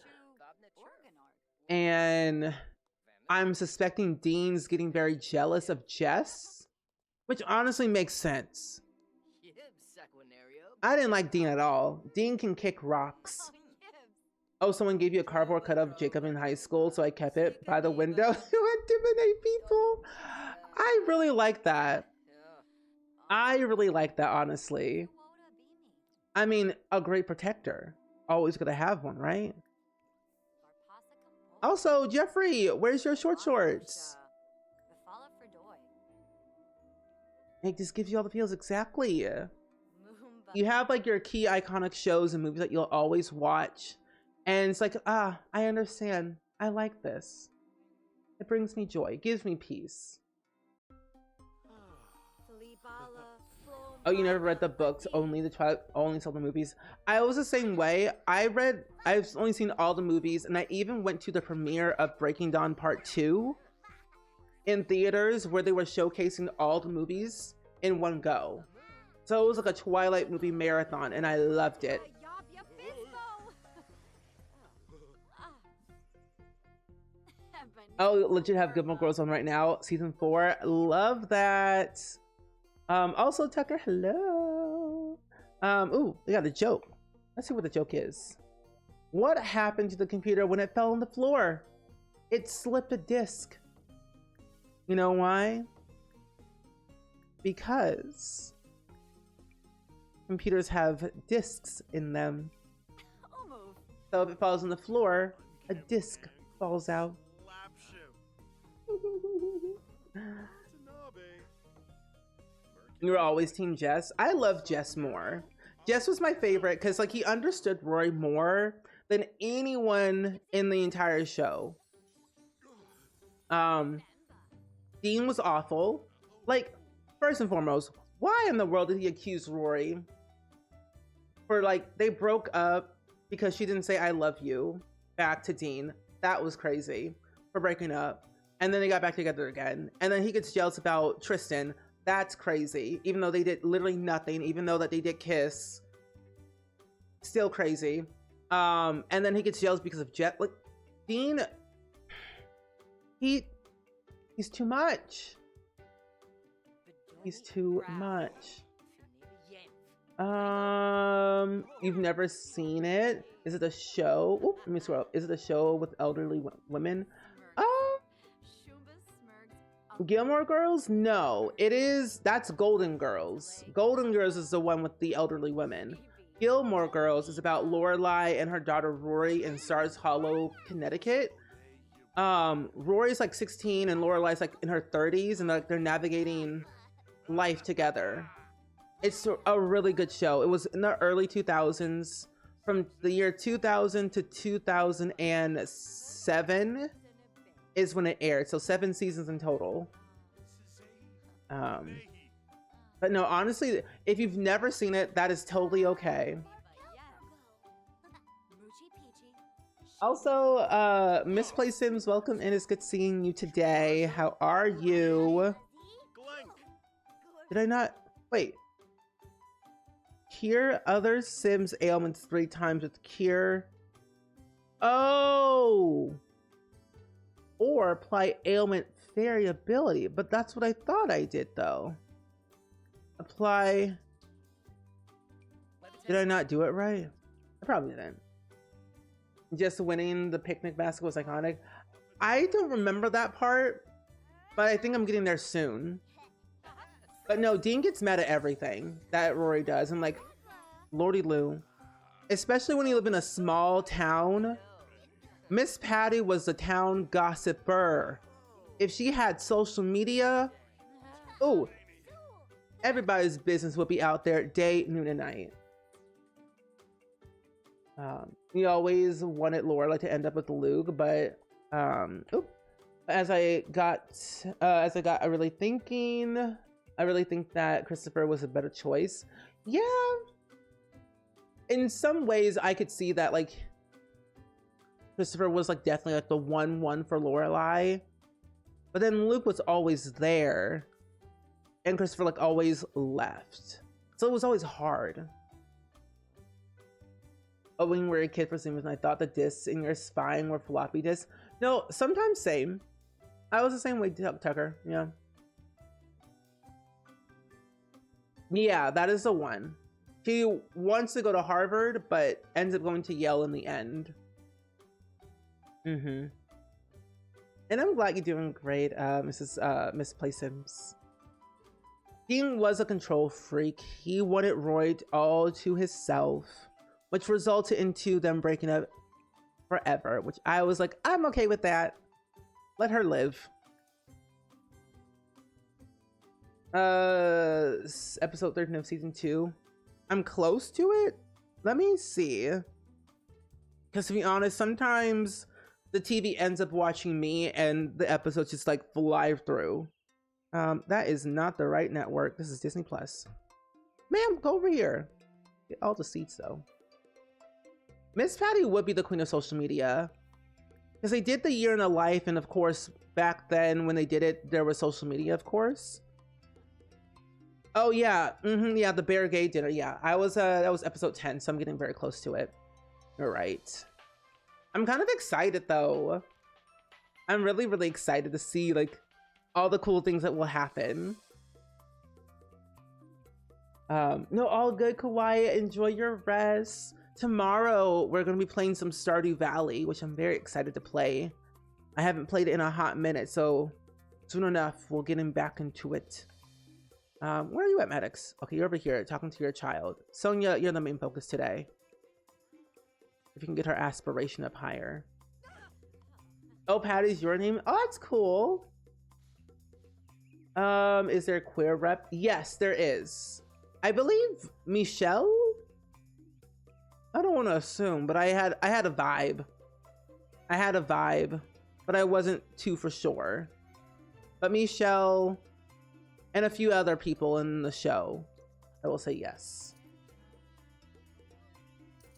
And I'm suspecting Dean's getting very jealous of Jess, which honestly makes sense. I didn't like Dean at all. Dean can kick rocks. Oh, someone gave you a cardboard cut of Jacob in high school, so I kept it by the window to intimidate people. I really like that. I really like that, honestly. I mean, a great protector. Always gonna have one, right? Also, Jeffrey, where's your short shorts? It just gives you all the feels, exactly. You have like your key iconic shows and movies that you'll always watch. And it's like, I understand. I like this. It brings me joy. It gives me peace. Oh, you never read the books, only saw the movies. I was the same way. I've only seen all the movies, and I even went to the premiere of Breaking Dawn Part 2 in theaters where they were showcasing all the movies in one go. So it was like a Twilight movie marathon, and I loved it. Oh, legit have Gilmore Girls on right now, season 4. Love that. Also Tucker, hello. Ooh, we got a joke. Let's see what the joke is. What happened to the computer when it fell on the floor? It slipped a disc. You know why? Because computers have discs in them. So if it falls on the floor, a disc falls out. You're always team Jess. I love Jess more. Jess was my favorite because like he understood Rory more than anyone in the entire show. Dean was awful. Like, first and foremost, why in the world did he accuse Rory? For like, they broke up because she didn't say I love you back to Dean. That was crazy for breaking up. And then they got back together again. And then he gets jealous about Tristan. That's crazy. Even though they did literally nothing, even though that they did kiss. Still crazy. And then he gets jealous because of Jet. Like, Dean, he's too much. He's too much. You've never seen it? Is it a show? Oop, let me scroll up. Is it a show with elderly women? Gilmore Girls? No, it is. That's Golden Girls. Golden Girls is the one with the elderly women. Gilmore Girls is about Lorelai and her daughter Rory in Stars Hollow, Connecticut. Rory's like 16 and Lorelai's like in her 30s, and like they're navigating life together. It's a really good show. It was in the early 2000s, from the year 2000 to 2007 is when it aired. So 7 seasons in total. But no, honestly, if you've never seen it, that is totally okay. Also, Misplaced Sims, welcome in. It's good seeing you today. How are you? Did I not? Wait. Cure other Sims ailments 3 times with cure. Oh! Or apply ailment variability. But that's what I thought I did, though. Apply. Did I not do it right? I probably didn't. Just winning the picnic basket was iconic. I don't remember that part, but I think I'm getting there soon. But no, Dean gets mad at everything that Rory does. I'm like, Lordy Lou. especially when you live in a small town. Miss Patty was the town gossiper. If she had social media, oh, everybody's business would be out there day, noon, and night. You always wanted Lorelai to end up with Luke, but as I got really thinking, I really think that Christopher was a better choice. Yeah, in some ways I could see that, like, Christopher was like definitely like the one for Lorelai, but then Luke was always there and Christopher like always left, so it was always hard. Oh, when you were a kid, for some reason I thought the discs in your spine were floppy disks. No, sometimes same. I was the same way, Tucker. Yeah. Yeah, that is the one. He wants to go to Harvard, but ends up going to Yale in the end. And I'm glad you're doing great, Miss SpringSims. Dean was a control freak. He wanted Roy all to himself, which resulted into them breaking up forever, which I was like, I'm okay with that. Let her live. Episode 13 of season 2. I'm close to it. Let me see. Because to be honest, sometimes the TV ends up watching me and the episodes just like fly through. That is not the right network. This is Disney Plus. Ma'am, go over here. Get all the seats though. Miss Patty would be the queen of social media. Because they did the year in a life, and of course, back then when they did it, there was social media, of course. Oh yeah, yeah, the Bear Gay dinner. Yeah, I was that was episode 10, so I'm getting very close to it. You're right. I'm kind of excited though. I'm really, really excited to see like all the cool things that will happen. No, all good, Kawaii. Enjoy your rest. Tomorrow we're gonna be playing some Stardew Valley, which I'm very excited to play. I haven't played it in a hot minute, so soon enough we'll get him back into it. Where are you at, Maddox? Okay, you're over here talking to your child. Sonia, you're the main focus today. If you can get her aspiration up higher. Oh, Patty's your name? Oh, that's cool. Is there a queer rep? Yes, there is. I believe Michelle? I don't want to assume, but I had a vibe. I had a vibe, but I wasn't too for sure. But Michelle and a few other people in the show, I will say yes.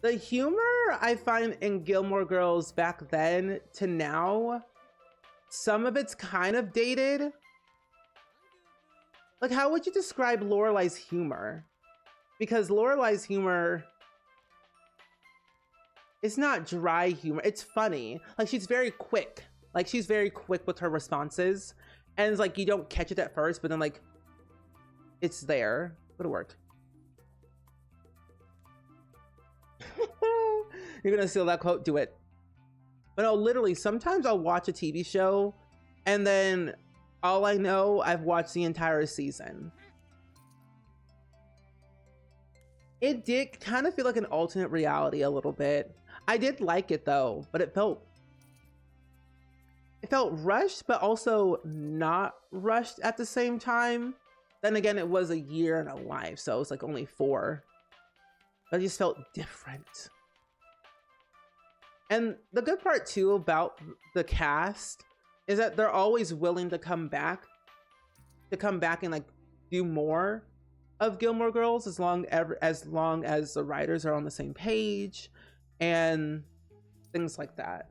The humor I find in Gilmore Girls back then to now, some of it's kind of dated. Like, how would you describe Lorelai's humor? Because Lorelai's humor, it's not dry humor, it's funny. Like, she's very quick. Like, she's very quick with her responses. And it's like, you don't catch it at first, but then like, it's there. Go to work. You're gonna steal that quote? Do it. But no, literally, sometimes I'll watch a TV show and then all I know, I've watched the entire season. It did kind of feel like an alternate reality a little bit. I did like it though, but it felt rushed, but also not rushed at the same time. Then again, it was a year and a life, so it was like only 4. But it just felt different. And the good part too about the cast is that they're always willing to come back and like do more of Gilmore Girls as long as the writers are on the same page and things like that.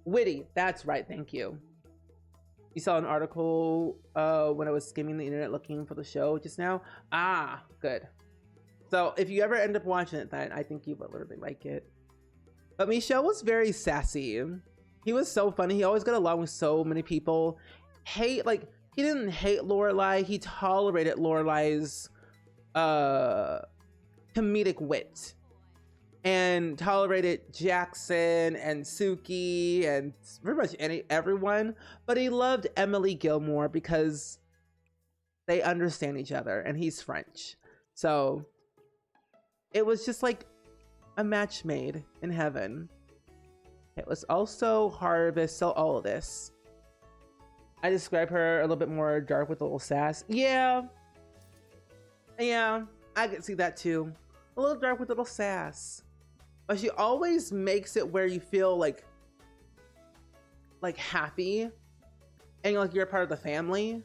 Witty, that's right, thank you. You saw an article when I was skimming the internet looking for the show just now. Ah, good. So if you ever end up watching it, then I think you would literally like it. But Michelle was very sassy. He was so funny. He always got along with so many people. He didn't hate Lorelai. He tolerated Lorelai's comedic wit. And tolerated Jackson and Suki and pretty much everyone. But he loved Emily Gilmore because they understand each other and he's French. So It was just like a match made in heaven. It was also Harvest, so all of this. I describe her a little bit more dark with a little sass. Yeah, I can see that too. A little dark with a little sass. But she always makes it where you feel like happy and like you're a part of the family.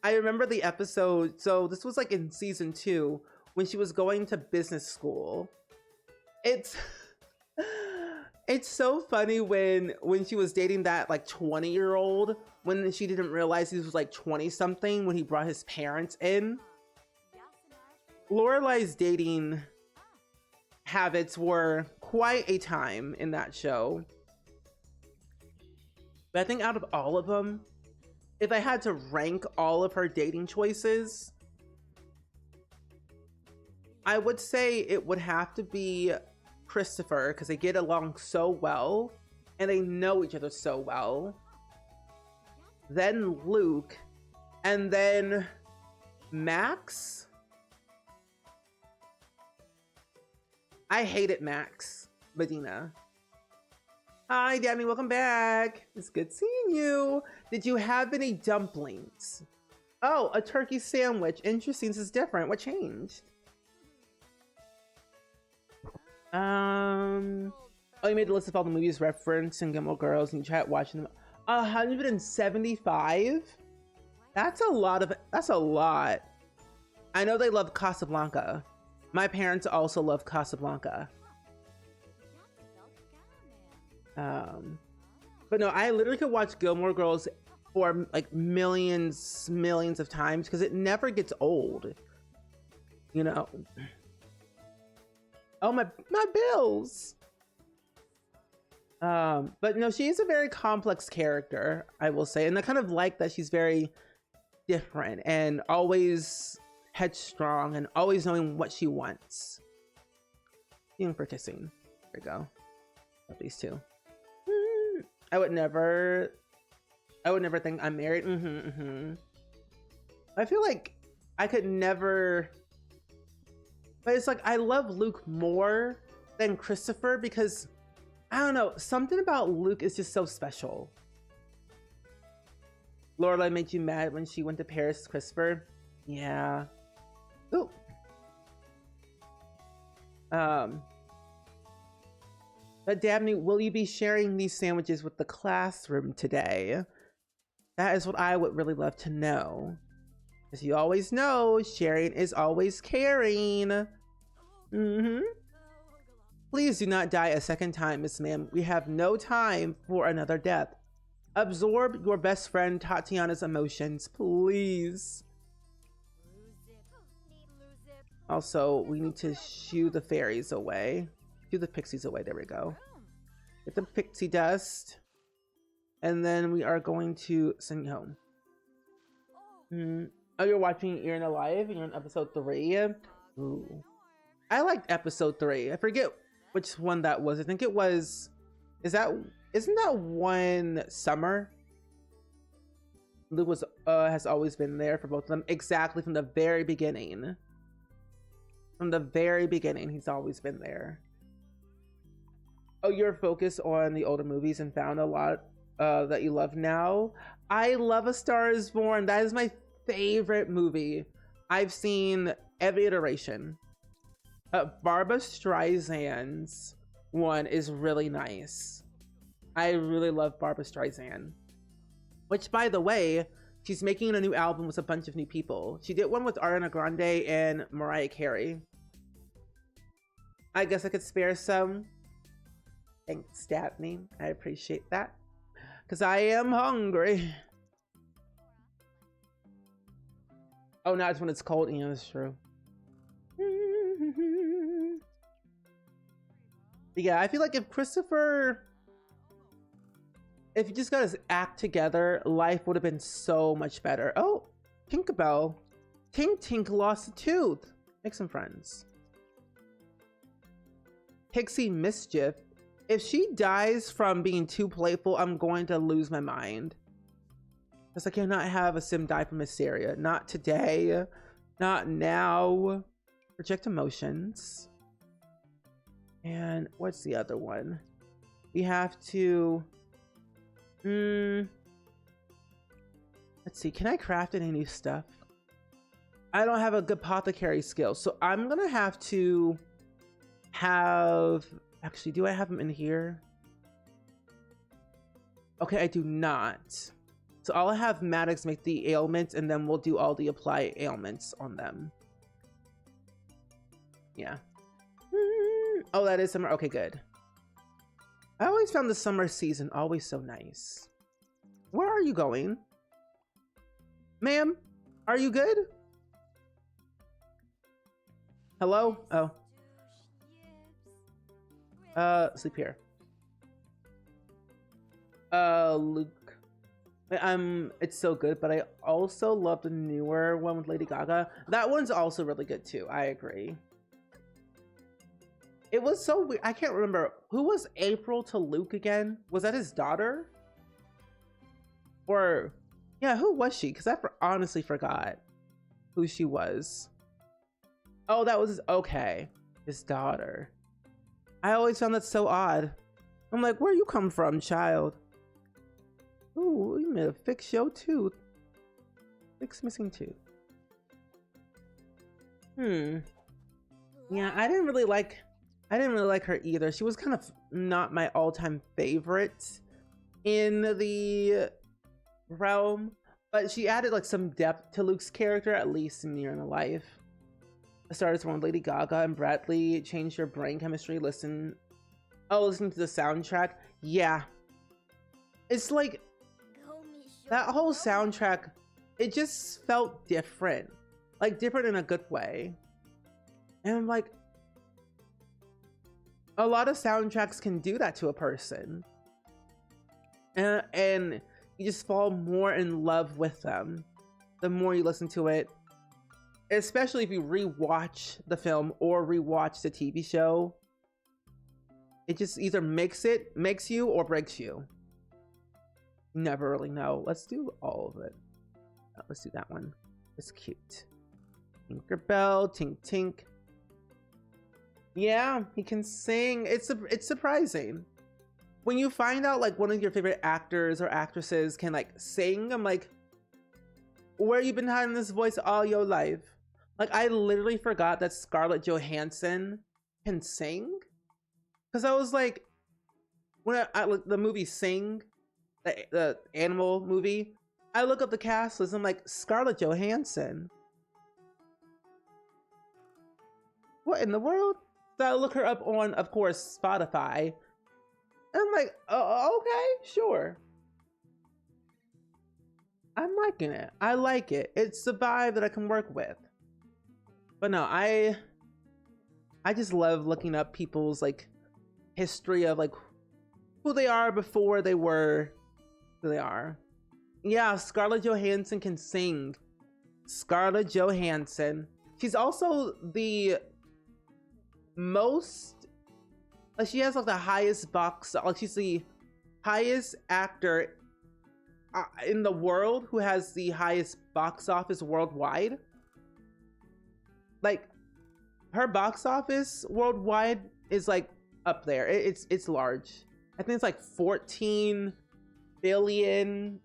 I remember the episode, so this was like in season 2 when she was going to business school. It's it's so funny when she was dating that like 20-year-old, when she didn't realize he was like 20 something when he brought his parents in. Lorelai's dating habits were quite a time in that show. But I think out of all of them, if I had to rank all of her dating choices, I would say it would have to be Christopher, because they get along so well and they know each other so well. Then Luke, and then Max. I hated Max, Medina. Hi, Danny, welcome back. It's good seeing you. Did you have any dumplings? Oh, a turkey sandwich. Interesting, this is different. What changed? Oh, you made the list of all the movies referenced in Gilmore Girls and you tried watching them. 175? That's a lot. I know they love Casablanca. My parents also love Casablanca. But no, I literally could watch Gilmore Girls for like millions of times because it never gets old. You know. Oh, my bills. But no, she is a very complex character, I will say. And I kind of like that she's very different and always headstrong and always knowing what she wants. Even for kissing. There we go. At these two. I would never think I'm married. I feel like I could never. But it's like, I love Luke more than Christopher because, I don't know, something about Luke is just so special. Lorelai made you mad when she went to Paris, Christopher? Yeah. Ooh. But Dabney, will you be sharing these sandwiches with the classroom today? That is what I would really love to know. As you always know, sharing is always caring. Please do not die a second time, Miss Ma'am. We have no time for another death. Absorb your best friend Tatiana's emotions, please. Also, we need to shoo the fairies away. Shoo the pixies away. There we go. Get the pixie dust. And then we are going to send you home. Oh, you're watching You're in Alive and you're on episode 3. Ooh. I liked episode 3. I forget which one that was. I think it was... Isn't that one Summer? Luke was has always been there for both of them. Exactly from the very beginning. From the very beginning, he's always been there. Oh, you're focused on the older movies and found a lot that you love now. I love A Star Is Born. That is my favorite movie. I've seen every iteration. Barbra Streisand's one is really nice. I really love Barbra Streisand. Which, by the way, she's making a new album with a bunch of new people. She did one with Ariana Grande and Mariah Carey. I guess I could spare some. Thanks, Daphne. I appreciate that. Because I am hungry. Oh, now it's when it's cold. Yeah, that's true. Yeah, I feel like if he just got his act together, life would have been so much better. Oh, Tinkerbell. Tink Tink lost a tooth. Make some friends. Pixie Mischief. If she dies from being too playful, I'm going to lose my mind. Because I cannot have a sim die from hysteria. Not today. Not now. project emotions. And what's the other one? We have to... let's see, can I craft any new stuff? I don't have a good apothecary skill, so I'm gonna have to have... Actually, do I have them in here? Okay, I do not. So I'll have Maddox make the ailments, and then we'll do all the apply ailments on them. Yeah. Oh, that is summer. Okay, good. I always found the summer season always so nice. Where are you going? Ma'am, are you good? Hello? Oh. Sleep here. Luke. It's so good, but I also love the newer one with Lady Gaga. That one's also really good too. I agree. It was so weird. I can't remember. Who was April to Luke again? Was that his daughter? Or, yeah, who was she? Because I honestly forgot who she was. Oh, that was okay. His daughter. I always found that so odd. I'm like, where you come from, child? Ooh, you made a fix your tooth. Fix missing tooth. Yeah, I didn't really like her either. She was kind of not my all-time favorite in the realm, but she added like some depth to Luke's character, at least in Year in the Life. I started when Lady Gaga and Bradley changed your brain chemistry. Listening to the soundtrack. Yeah, it's like that whole soundtrack. It just felt different, like different in a good way. And I'm like, a lot of soundtracks can do that to a person, and you just fall more in love with them the more you listen to it, especially if you rewatch the film or rewatch the TV show. It just either makes you or breaks you. Never really know. Let's do all of it. Let's do that one. It's cute. Tinkerbell, tink tink. Yeah, he can sing. It's surprising when you find out like one of your favorite actors or actresses can like sing. I'm like, where you been hiding this voice all your life? Like, I literally forgot that Scarlett Johansson can sing, because I was like, when I like the movie Sing, the animal movie, I look up the cast list. I'm like, Scarlett Johansson. What in the world? So I look her up on, of course, Spotify. And I'm like, oh, okay, sure. I'm liking it. I like it. It's the vibe that I can work with. But no, I just love looking up people's like history of like who they are before they were who they are. Yeah, Scarlett Johansson can sing. Scarlett Johansson. She's also the most, like, she has like the highest box, like she's the highest actor in the world who has the highest box office worldwide. Like, her box office worldwide is like up there. It's large. I think it's like $14 billion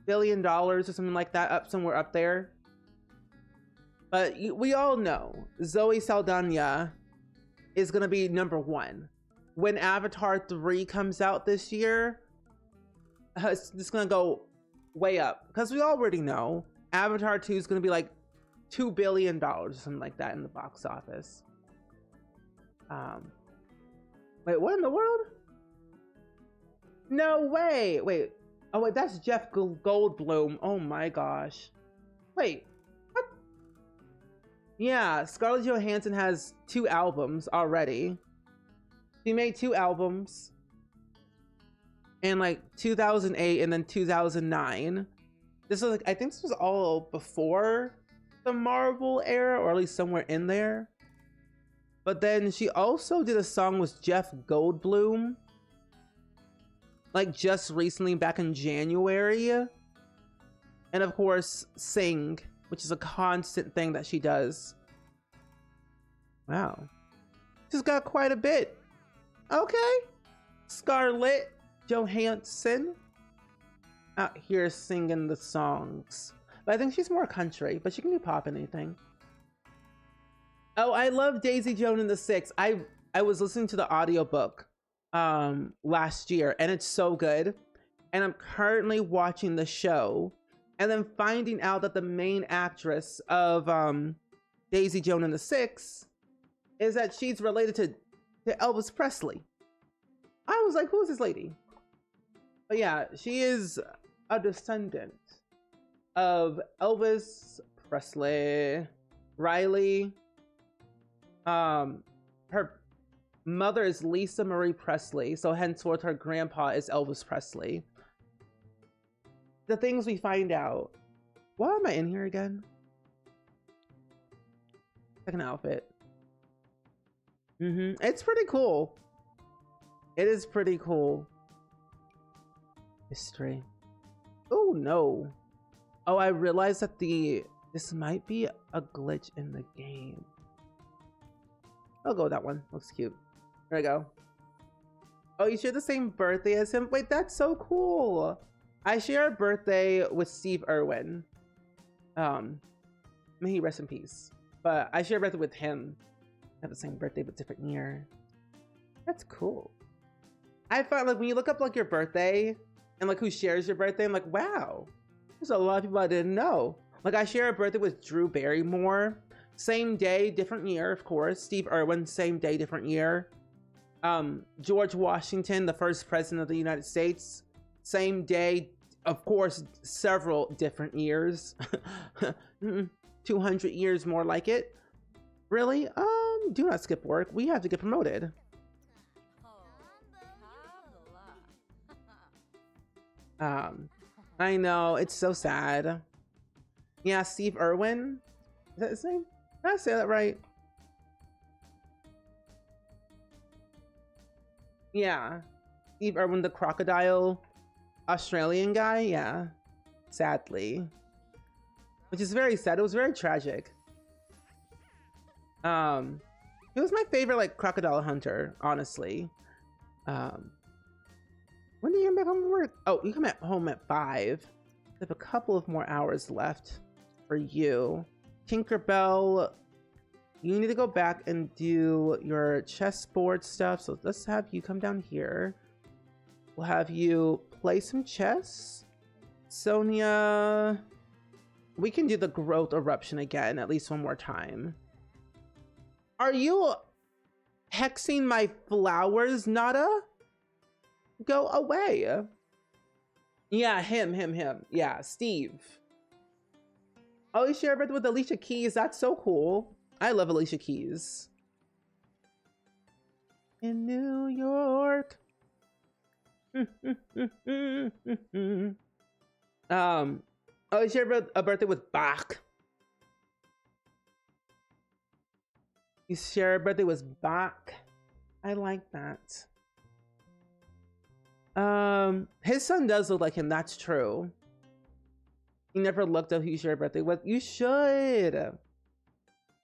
or something like that, up somewhere up there. But we all know Zoe Saldana is gonna be #1 when Avatar 3 comes out this year. It's gonna go way up, because we already know Avatar 2 is gonna be like $2 billion or something like that in the box office. Wait, what in the world? No way. Wait. Oh wait, that's Jeff Goldblum. Oh my gosh. Wait, what? Yeah, Scarlett Johansson has 2 albums already. She made 2 albums in like 2008 and then 2009. This was like, I think this was all before the Marvel era, or at least somewhere in there. But then she also did a song with Jeff Goldblum, like just recently, back in January. And of course, Sing, which is a constant thing that she does. Wow. She's got quite a bit. Okay. Scarlett Johansson out here singing the songs. But I think she's more country, but she can do pop anything. Oh, I love Daisy Joan and the Six. I was listening to the audiobook last year, and it's so good. And I'm currently watching the show, and then finding out that the main actress of Daisy Joan and the Six is that she's related to Elvis Presley. I was like, who is this lady? But yeah, she is a descendant of Elvis Presley. Riley. Her mother is Lisa Marie Presley, so henceforth her grandpa is Elvis Presley. The things we find out. Why am I in here again? Second outfit. It's pretty cool. It is pretty cool. History. Oh no. Oh, I realized that this might be a glitch in the game. I'll go with that one. Looks cute. There we go. Oh, you share the same birthday as him? Wait, that's so cool. I share a birthday with Steve Irwin. May he rest in peace. But I share a birthday with him. I have the same birthday but different year. That's cool. I find like when you look up like your birthday and like who shares your birthday, I'm like, wow, there's a lot of people I didn't know. Like I share a birthday with Drew Barrymore. Same day, different year, of course. Steve Irwin, same day, different year. George Washington, the first president of the United States, same day, of course, several different years. 200 years more like it. Really? Do not skip work. We have to get promoted. I know, it's so sad. Yeah, Steve Irwin. Is that his name? Did I say that right? Yeah. Steve Irwin, the crocodile Australian guy. Yeah. Sadly. Which is very sad. It was very tragic. He was my favorite, like, crocodile hunter, honestly. When do you come back home from work? Oh, you come at home at 5. I have a couple of more hours left for you. Tinkerbell, you need to go back and do your chessboard stuff. So let's have you come down here. We'll have you play some chess. Sonia, we can do the growth eruption again, at least one more time. Are you hexing my flowers, Nada? Go away. Yeah, him. Yeah, Steve. Oh, you share a birthday with Alicia Keys. That's so cool. I love Alicia Keys. In New York. Oh, you share a birthday with Bach. You share a birthday with Bach. I like that. His son does look like him. That's true. You never looked up who you share a birthday with. You should.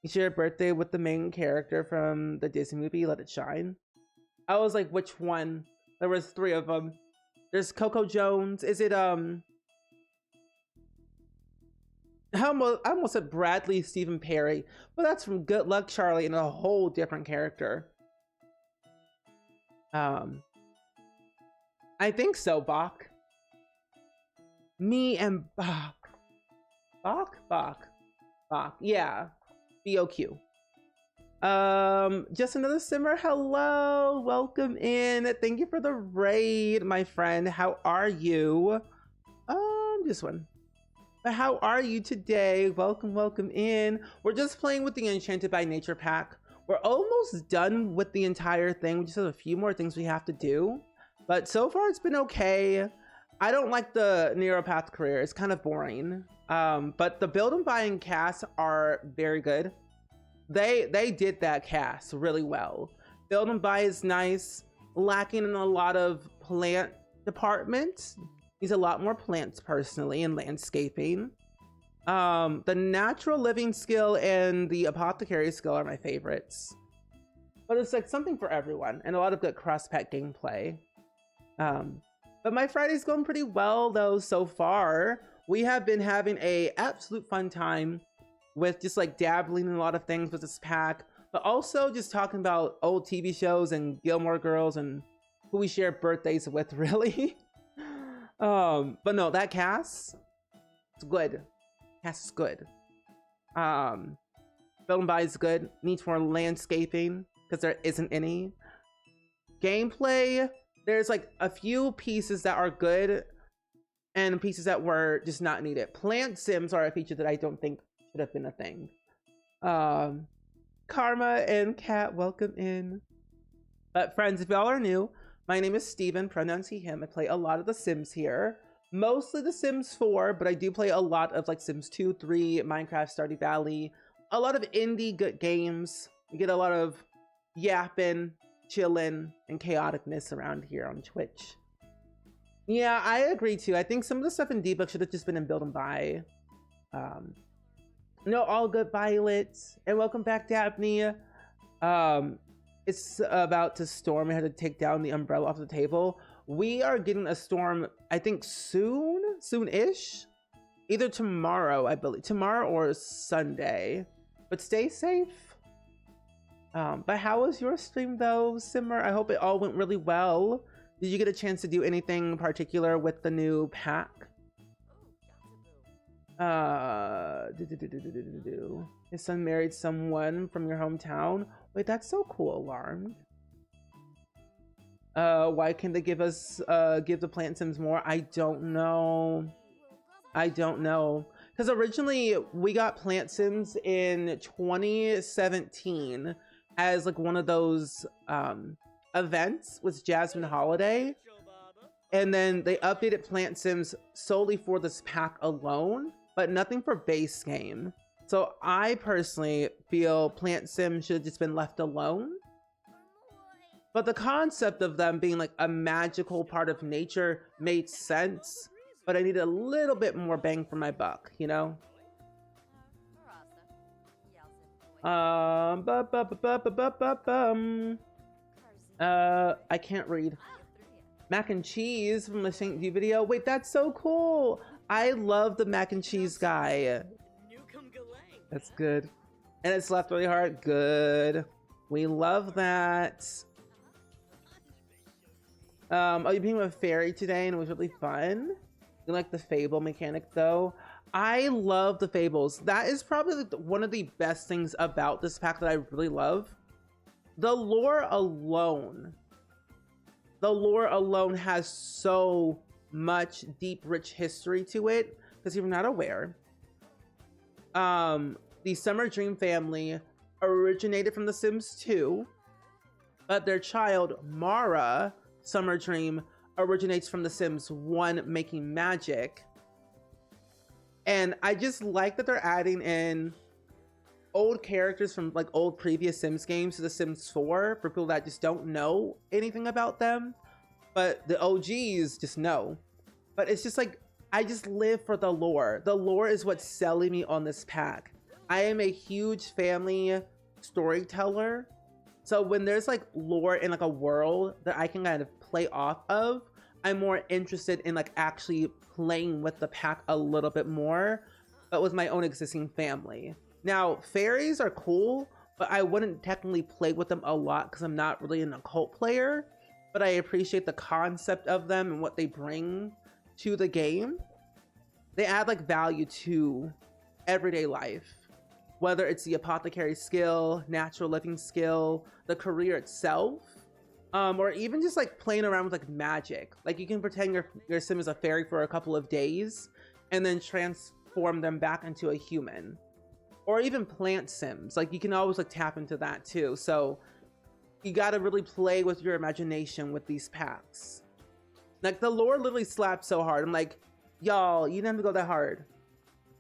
You share a birthday with the main character from the Disney movie, Let It Shine. I was like, which one? There was 3 of them. There's Coco Jones. Is it, I almost said Bradley Stephen Perry, but that's from Good Luck Charlie and a whole different character. I think so, Bach. Me and Bach. Bach. Yeah. BOQ. Just another simmer. Hello. Welcome in. Thank you for the raid, my friend. How are you? This one. But how are you today? Welcome in. We're just playing with the Enchanted by Nature pack. We're almost done with the entire thing. We just have a few more things we have to do. But so far it's been okay. I don't like the Neuropath career. It's kind of boring. But the build and buy and cast are very good. They did that cast really well. Build and buy is nice. Lacking in a lot of plant department. Needs a lot more plants personally and landscaping. The natural living skill and the apothecary skill are my favorites. But it's like something for everyone and a lot of good cross-pack gameplay. But my Friday's going pretty well though so far. We have been having a absolute fun time with just like dabbling in a lot of things with this pack, but also just talking about old TV shows and Gilmore Girls and who we share birthdays with, really. But no, that cast, it's good. Cast is good. Film by is good. Needs more landscaping because there isn't any. Gameplay, there's like a few pieces that are good and pieces that were just not needed. Plant sims are a feature that I don't think should have been a thing. Karma and Kat, welcome in. But friends, if y'all are new, my name is Steven, pronouns he, him. I play a lot of the Sims here. Mostly the Sims 4, but I do play a lot of like Sims 2, 3, Minecraft, Stardew Valley. A lot of indie good games. You get a lot of yapping, chilling, and chaoticness around here on Twitch. Yeah, I agree too. I think some of the stuff in debug should have just been in build and buy. No, all good, Violet, and welcome back, Daphne. It's about to storm. I had to take down the umbrella off the table. We are getting a storm, I think soon-ish. Either tomorrow, I believe, tomorrow or Sunday. But stay safe. But how was your stream though, Simmer? I hope it all went really well. Did you get a chance to do anything particular with the new pack? His son married someone from your hometown. Wait, that's so cool. Alarmed. Why can't they give us give the plant sims more? I don't know. Because originally we got plant sims in 2017 as like one of those events with Jasmine Holiday, and then they updated plant sims solely for this pack alone, but nothing for base game. So I personally feel plant sims should have just been left alone, but the concept of them being like a magical part of nature made sense, but I needed a little bit more bang for my buck, you know? I can't read. Mac and cheese from the St. D video. Wait, that's so cool. I love the mac and cheese guy. That's good. And it's left really hard. Good. We love that. Oh, you became a fairy today and it was really fun. You like the fable mechanic though? I love the fables. That is probably one of the best things about this pack that I really love. The lore alone has so much deep, rich history to it. Because if you're not aware, the Summer Dream family originated from The Sims 2, but their child, Mara Summer Dream, originates from The Sims 1 making magic. And I just like that they're adding in old characters from like old previous Sims games to The Sims 4 for people that just don't know anything about them, but the OGs just know. But it's just like, I just live for the lore. The lore is what's selling me on this pack. I am a huge family storyteller, so when there's like lore in like a world that I can kind of play off of, I'm more interested in like actually playing with the pack a little bit more, but with my own existing family. Now, fairies are cool, but I wouldn't technically play with them a lot because I'm not really an occult player, but I appreciate the concept of them and what they bring to the game. They add like value to everyday life, whether it's the apothecary skill, natural living skill, the career itself, or even just like playing around with like magic. Like you can pretend your sim is a fairy for a couple of days and then transform them back into a human. Or even plant sims, like you can always like tap into that too. So you gotta really play with your imagination with these packs. Like the lore literally slaps so hard. I'm like, y'all, you didn't have to go that hard.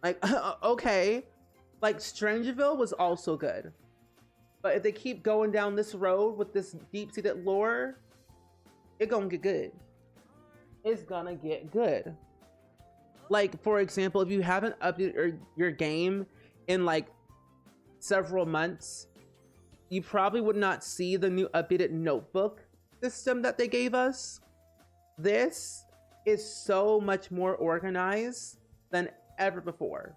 Like, okay. Like Strangerville was also good. But if they keep going down this road with this deep-seated lore, it's gonna get good. It's gonna get good. Like, for example, if you haven't updated your game in like several months, you probably would not see the new updated notebook system that they gave us. This is so much more organized than ever before.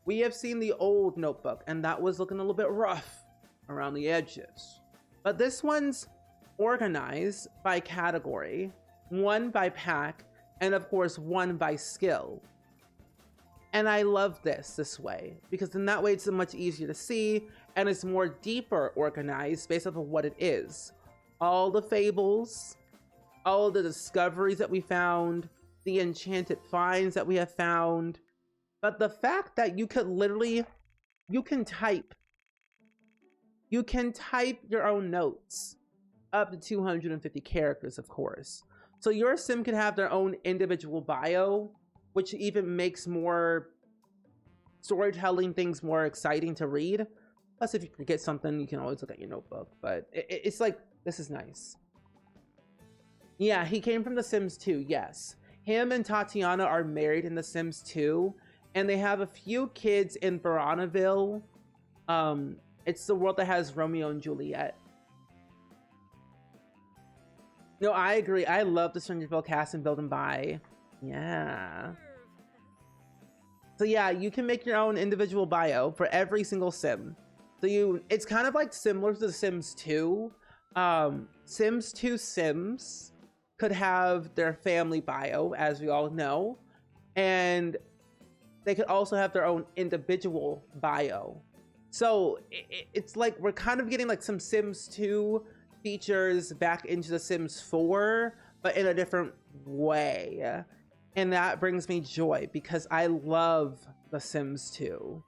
We have seen the old notebook, and that was looking a little bit rough around the edges. But this one's organized by category, one by pack, and of course one by skill. And I love this way, because in that way it's much easier to see, and it's more deeper organized based off of what it is. All the fables, all the discoveries that we found, the enchanted finds that we have found. But the fact that you could literally, you can type your own notes up to 250 characters, of course. So your sim can have their own individual bio, which even makes more storytelling things more exciting to read. Plus, if you forget something, you can always look at your notebook. But it's like, this is nice. Yeah, he came from The Sims 2, yes. Him and Tatiana are married in The Sims 2, and they have a few kids in Veronaville. It's the world that has Romeo and Juliet. No, I agree. I love the Strangerville cast and build and buy. Yeah. So yeah, you can make your own individual bio for every single sim. So it's kind of like similar to The Sims 2. Sims 2 Sims could have their family bio, as we all know, and they could also have their own individual bio. So it's like we're kind of getting like some Sims 2 features back into The Sims 4, but in a different way. And that brings me joy because I love The Sims 2.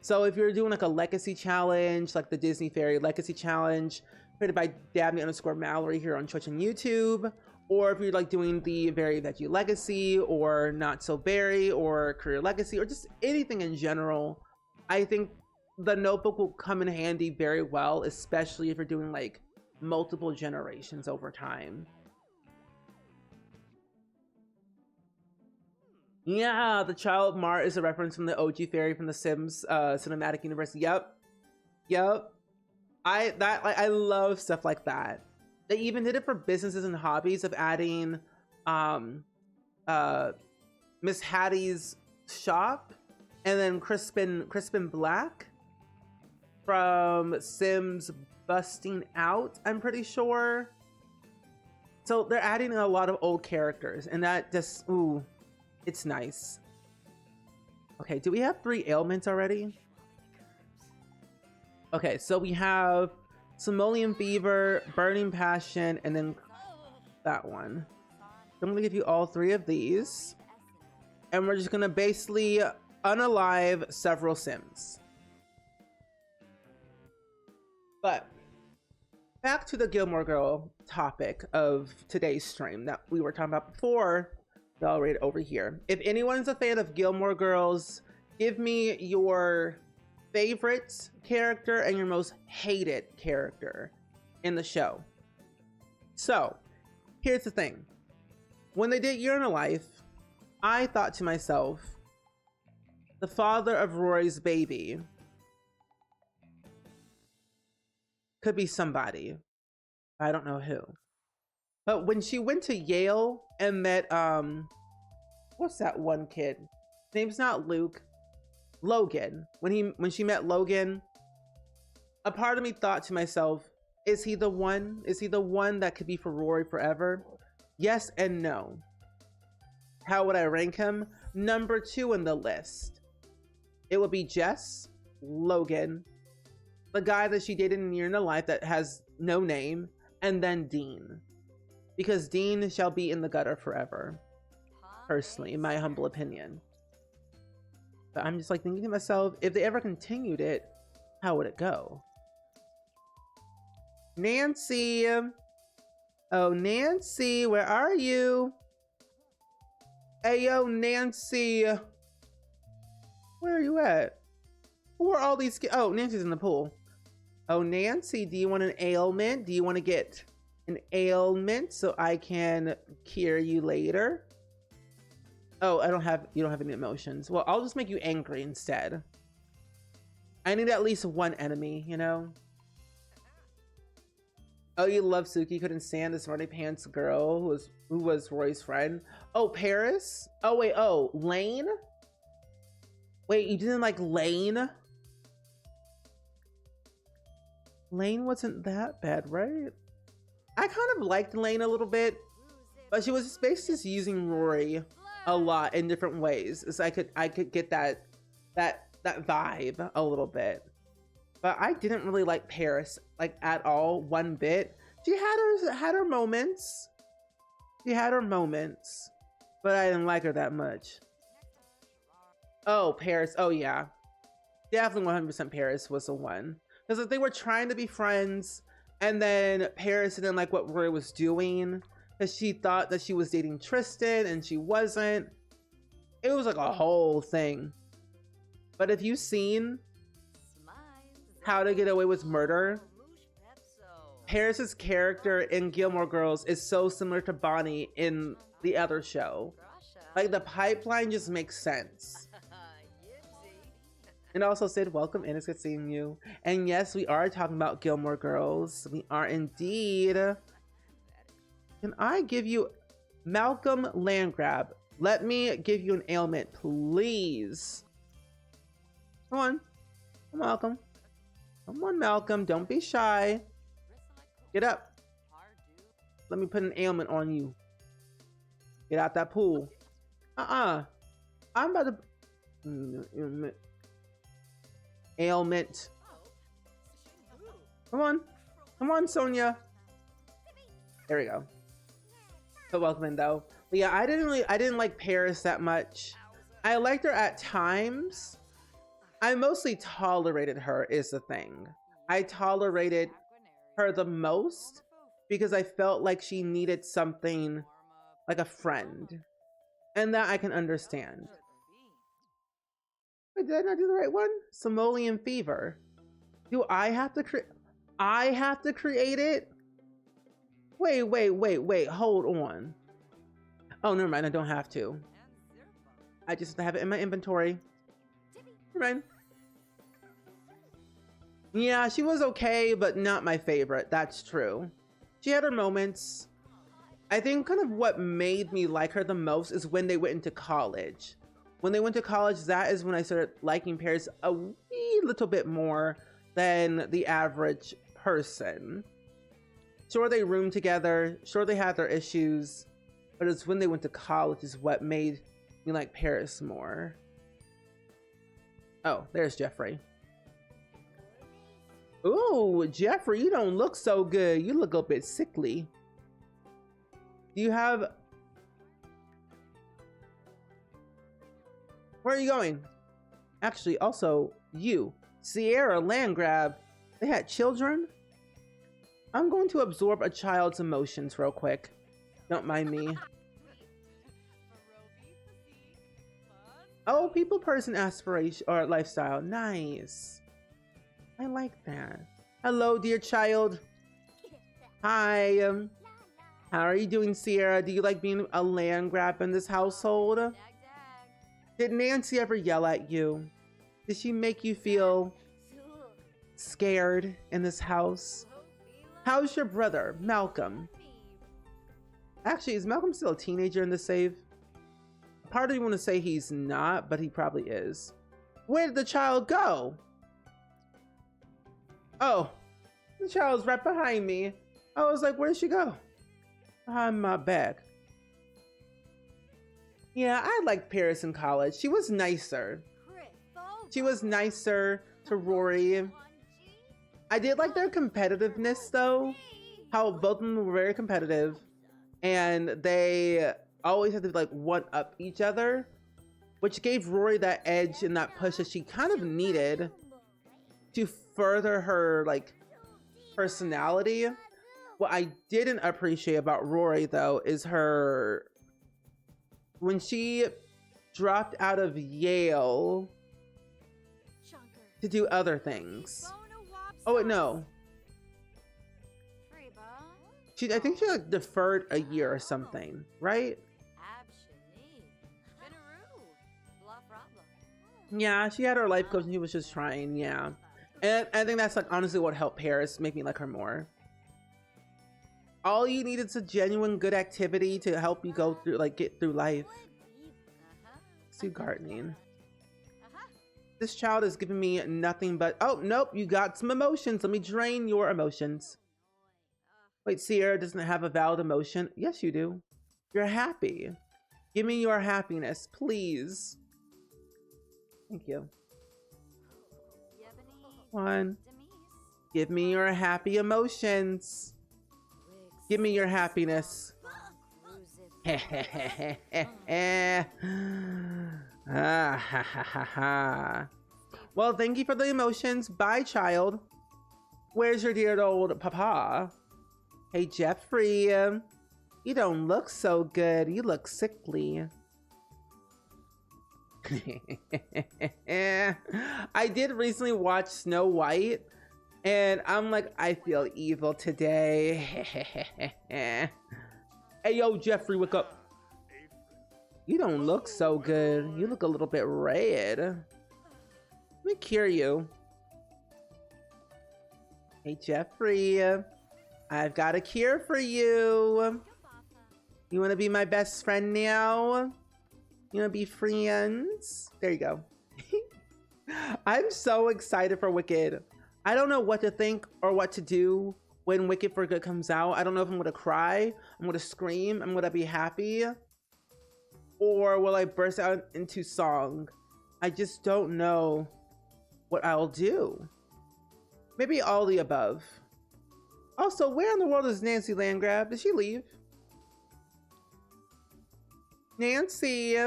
So if you're doing like a legacy challenge, like the Disney Fairy Legacy Challenge, created by Dabney_Mallory here on Twitch and YouTube, or if you're like doing the Very Veggie Legacy, or Not So Berry, or Career Legacy, or just anything in general, I think the notebook will come in handy very well, especially if you're doing like multiple generations over time. Yeah, the child Mart is a reference from the OG fairy from the Sims cinematic universe. Yep. I love stuff like that. They even did it for businesses and hobbies of adding Miss Hattie's shop, and then Crispin Black from Sims Busting Out, I'm pretty sure. So they're adding a lot of old characters, and that just, ooh, it's nice. Okay, do we have 3 ailments already? Okay, so we have Simoleon Fever, Burning Passion, and then that one. I'm gonna give you all 3 of these, and we're just gonna basically unalive several Sims. But back to the Gilmore Girl topic of today's stream that we were talking about before. I'll read it over here. If anyone's a fan of Gilmore Girls, give me your favorite character and your most hated character in the show. So, here's the thing. When they did Year in a Life, I thought to myself, the father of Rory's baby could be somebody. I don't know who. But when she went to Yale and met, what's that one kid? His name's not Luke. Logan. When she met Logan, a part of me thought to myself, is he the one? Is he the one that could be for Rory forever? Yes and no. How would I rank him? Number 2 in the list. It would be Jess, Logan, the guy that she dated in Year in a Life that has no name, and then Dean. Because Dean shall be in the gutter forever. Personally, in my humble opinion. But I'm just like thinking to myself, if they ever continued it, how would it go? Nancy! Oh, Nancy, where are you? Hey, yo, Nancy! Where are you at? Who are all these kids? Oh, Nancy's in the pool. Oh, Nancy, do you want an ailment? Do you want to get an ailment so I can cure you later? Oh, you don't have any emotions. Well, I'll just make you angry instead. I need at least one enemy, you know? Oh, you love Suki, couldn't stand the smarty pants girl who was Roy's friend. Oh, Paris? Oh wait, oh, Lane? Wait, you didn't like Lane? Lane wasn't that bad, right? I kind of liked Lane a little bit, but she was basically just using Rory a lot in different ways. So I could get that vibe a little bit. But I didn't really like Paris like at all, one bit. She had her moments. She had her moments, but I didn't like her that much. Oh, Paris. Oh yeah, definitely 100% Paris was the one. Because they were trying to be friends, and then Paris didn't like what Rory was doing because she thought that she was dating Tristan and she wasn't. It was like a whole thing. But if you've seen How to Get Away with Murder, Paris's character in Gilmore Girls is so similar to Bonnie in the other show. Like the pipeline just makes sense. And also said, welcome in, it's good seeing you. And yes, we are talking about Gilmore Girls. We are indeed. Can I give you Malcolm Landgrab? Let me give you an ailment, please. Come on. Come on, Malcolm. Come on, Malcolm. Don't be shy. Get up. Let me put an ailment on you. Get out that pool. I'm about to... Ailment. Come on. Come on, Sonia. There we go. So welcome in though. But yeah, I didn't like Paris that much. I liked her at times. I mostly tolerated her is the thing. I tolerated her the most because I felt like she needed something like a friend. And that I can understand. Wait, did I not do the right one? Simoleon fever. Do I have to create? I have to create it? Wait. Hold on. Oh, never mind. I don't have to. I just have it in my inventory. Never mind. Yeah, she was okay, but not my favorite. That's true. She had her moments. I think kind of what made me like her the most is when they went into college. When they went to college, that is when I started liking Paris a wee little bit more than the average person. Sure, they roomed together. Sure, they had their issues. But it's when they went to college is what made me like Paris more. Oh, there's Jeffrey. Ooh, Jeffrey, you don't look so good. You look a bit sickly. Do you have... Where are you going? Actually, also, you, Sierra Landgrab, they had children? I'm going to absorb a child's emotions real quick. Don't mind me. Oh, people person aspiration or lifestyle. Nice. I like that. Hello, dear child. Hi. How are you doing, Sierra? Do you like being a Landgrab in this household? Did Nancy ever yell at you? Did she make you feel scared in this house? How's your brother, Malcolm? Actually, is Malcolm still a teenager in the save? Part of me want to say he's not, but he probably is. Where did the child go? Oh, the child's right behind me. I was like, where did she go? Behind my back. Yeah, I liked Paris in college. She was nicer. She was nicer to Rory. I did like their competitiveness though. How both of them were very competitive. And they always had to like one up each other. Which gave Rory that edge and that push that she kind of needed to further her like personality. What I didn't appreciate about Rory though is her... When she dropped out of Yale to do other things. Oh wait, no. I think she like deferred a year or something, right? Yeah, she had her life coach and he was just trying. Yeah. And I think that's like honestly what helped Paris make me like her more. All you need is a genuine good activity to help you go through, like, get through life. Let's do gardening. This child is giving me nothing but, oh, nope, you got some emotions. Let me drain your emotions. Wait, Sierra doesn't have a valid emotion. Yes, you do. You're happy. Give me your happiness, please. Thank you. One. Give me your happy emotions. Give me your happiness. Well, thank you for the emotions. Bye, child. Where's your dear old papa? Hey, Jeffrey. You don't look so good. You look sickly. I did recently watch Snow White, and I'm like, I feel evil today. Hey, yo, Jeffrey, wake up. You don't look so good. You look a little bit red. Let me cure you. Hey, Jeffrey. I've got a cure for you. You want to be my best friend now? You want to be friends? There you go. I'm so excited for Wicked. I don't know what to think or what to do when Wicked for Good comes out. I don't know if I'm going to cry, I'm going to scream, I'm going to be happy, or will I burst out into song? I just don't know what I'll do. Maybe all the above. Also, where in the world is Nancy Landgrab? Did she leave? Nancy.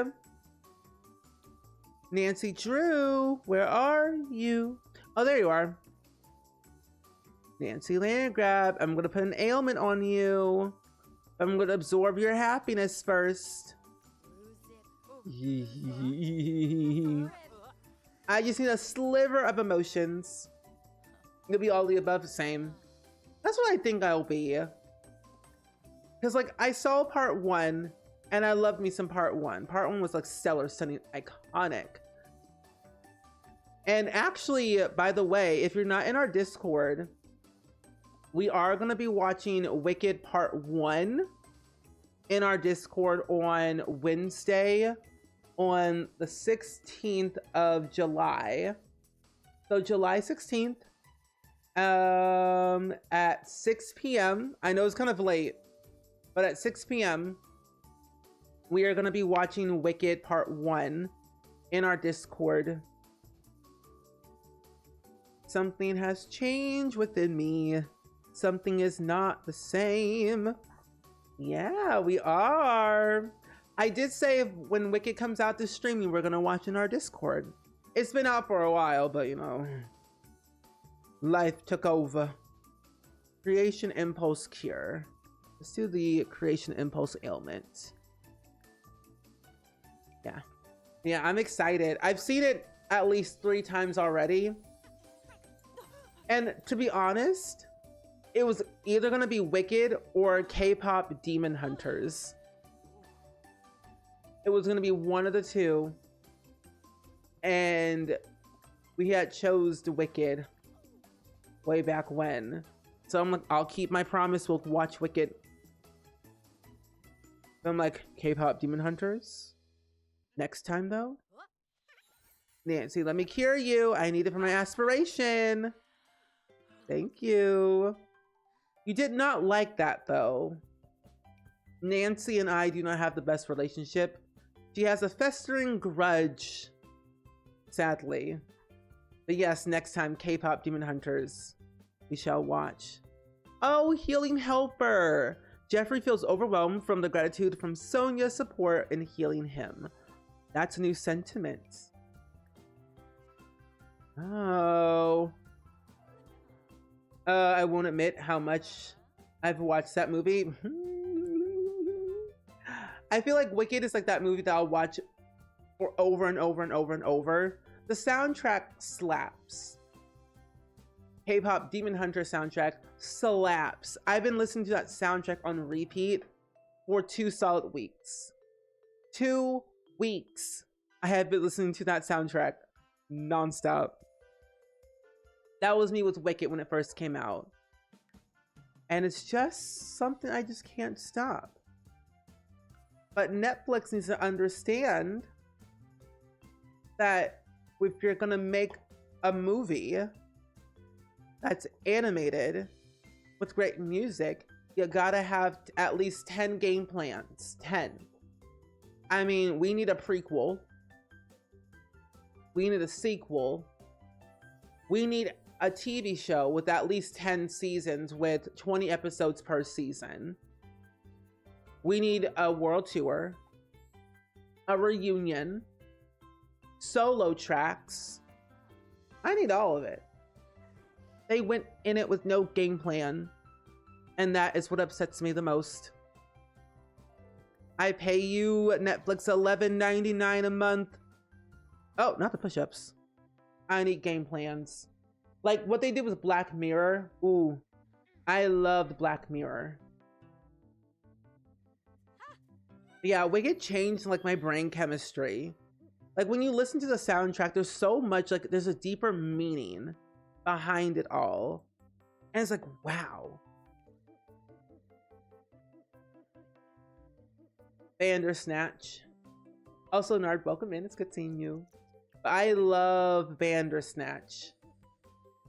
Nancy Drew, where are you? Oh, there you are. Nancy Landgrab, I'm gonna put an ailment on you. I'm gonna absorb your happiness first. I just need a sliver of emotions. It'll be all the above the same. That's what I think I'll be. Because, like, I saw part 1 and I loved me some part 1. Part 1 was like stellar, stunning, iconic. And actually, by the way, if you're not in our Discord, we are going to be watching Wicked Part 1 in our Discord on Wednesday, on the 16th of July. So July 16th, at 6 p.m. I know it's kind of late, but at 6 p.m. we are going to be watching Wicked Part 1 in our Discord. Something has changed within me. Something is not the same. Yeah, we are. I did say when Wicked comes out to streaming, we're gonna watch in our Discord. It's been out for a while, but you know, life took over. Creation Impulse Cure. Let's do the Creation Impulse ailment. Yeah. Yeah, I'm excited. I've seen it at least 3 times already. And to be honest, it was either gonna be Wicked or K-pop Demon Hunters. It was gonna be one of the two. And we had chose the Wicked way back when. So I'm like, I'll keep my promise, we'll watch Wicked. I'm like, K-pop Demon Hunters? Next time though? Nancy, let me cure you. I need it for my aspiration. Thank you. You did not like that though. Nancy and I do not have the best relationship. She has a festering grudge, sadly. But yes, next time, K-pop Demon Hunters, we shall watch. Oh, Healing Helper. Jeffrey feels overwhelmed from the gratitude from Sonia's support in healing him. That's a new sentiment. Oh. I won't admit how much I've watched that movie. I feel like Wicked is like that movie that I'll watch for over and over and over and over. The soundtrack slaps. K-pop Demon Hunter soundtrack slaps. I've been listening to that soundtrack on repeat for 2 solid weeks. 2 weeks I have been listening to that soundtrack. nonstop. That was me with Wicked when it first came out. And it's just something I just can't stop. But Netflix needs to understand that if you're gonna make a movie that's animated with great music, you gotta have at least 10 game plans. 10. I mean, we need a prequel. We need a sequel. We need a TV show with at least 10 seasons with 20 episodes per season. We need a world tour, a reunion, solo tracks. I need all of it. They went in it with no game plan, and that is what upsets me the most. I pay you Netflix $11.99 a month. Oh, not the push-ups. I need game plans. Like what they did with Black Mirror. Ooh, I loved Black Mirror. Yeah, Wicked changed like my brain chemistry. Like when you listen to the soundtrack, there's so much, like there's a deeper meaning behind it all. And it's like, wow. Bandersnatch. Also, Nard, welcome in. It's good seeing you. But I love Bandersnatch.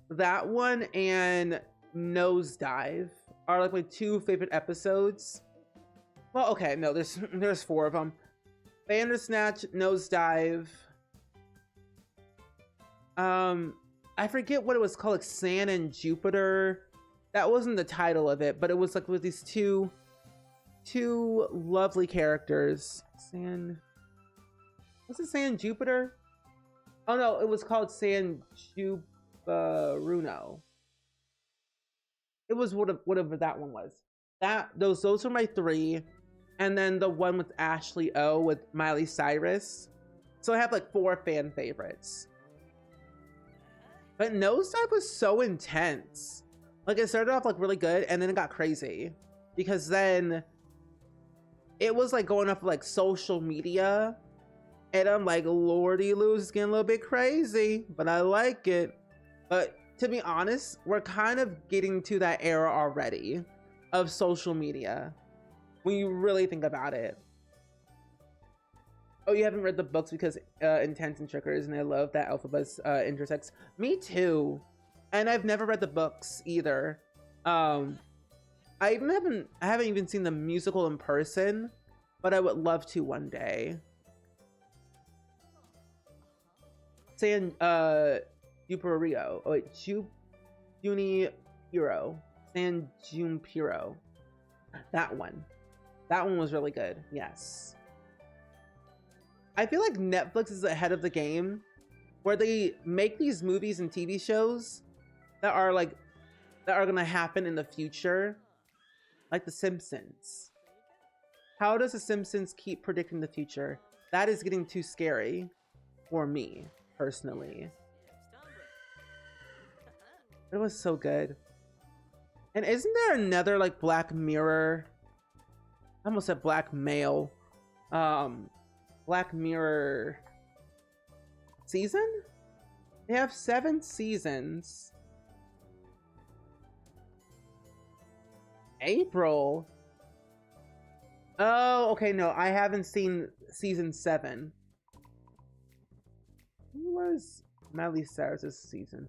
That one and Nosedive are like my two favorite episodes. Well, okay, no, there's four of them. Bandersnatch, Nosedive. I forget what it was called, like Sand and Jupiter. That wasn't the title of it, but it was like with these two lovely characters. Was it San Jupiter? Oh no, it was called San Jubaruno. It was whatever that one was. Those were my three. And then the one with Ashley O with Miley Cyrus. So I have like 4 fan favorites. But Nosedive was so intense. Like it started off like really good and then it got crazy. Because then it was like going off of, like social media. And I'm like, Lordy Lou, is getting a little bit crazy. But I like it. But to be honest, we're kind of getting to that era already of social media. When you really think about it. Oh, you haven't read the books because Intense and Trickers, and I love that Alphabus intersects. Me too. And I've never read the books either. I haven't even seen the musical in person, but I would love to one day. San Junipero. Oh wait, Junipero. San Junipero. That one. That one was really good. Yes. I feel like Netflix is ahead of the game where they make these movies and TV shows that are going to happen in the future. Like The Simpsons. How does The Simpsons keep predicting the future? That is getting too scary for me, personally. It was so good. And isn't there another like Black Mirror? I almost said Black Mail. Black Mirror season? They have 7 seasons. April? Oh, okay, no, I haven't seen season 7. Who was Miley Cyrus's season?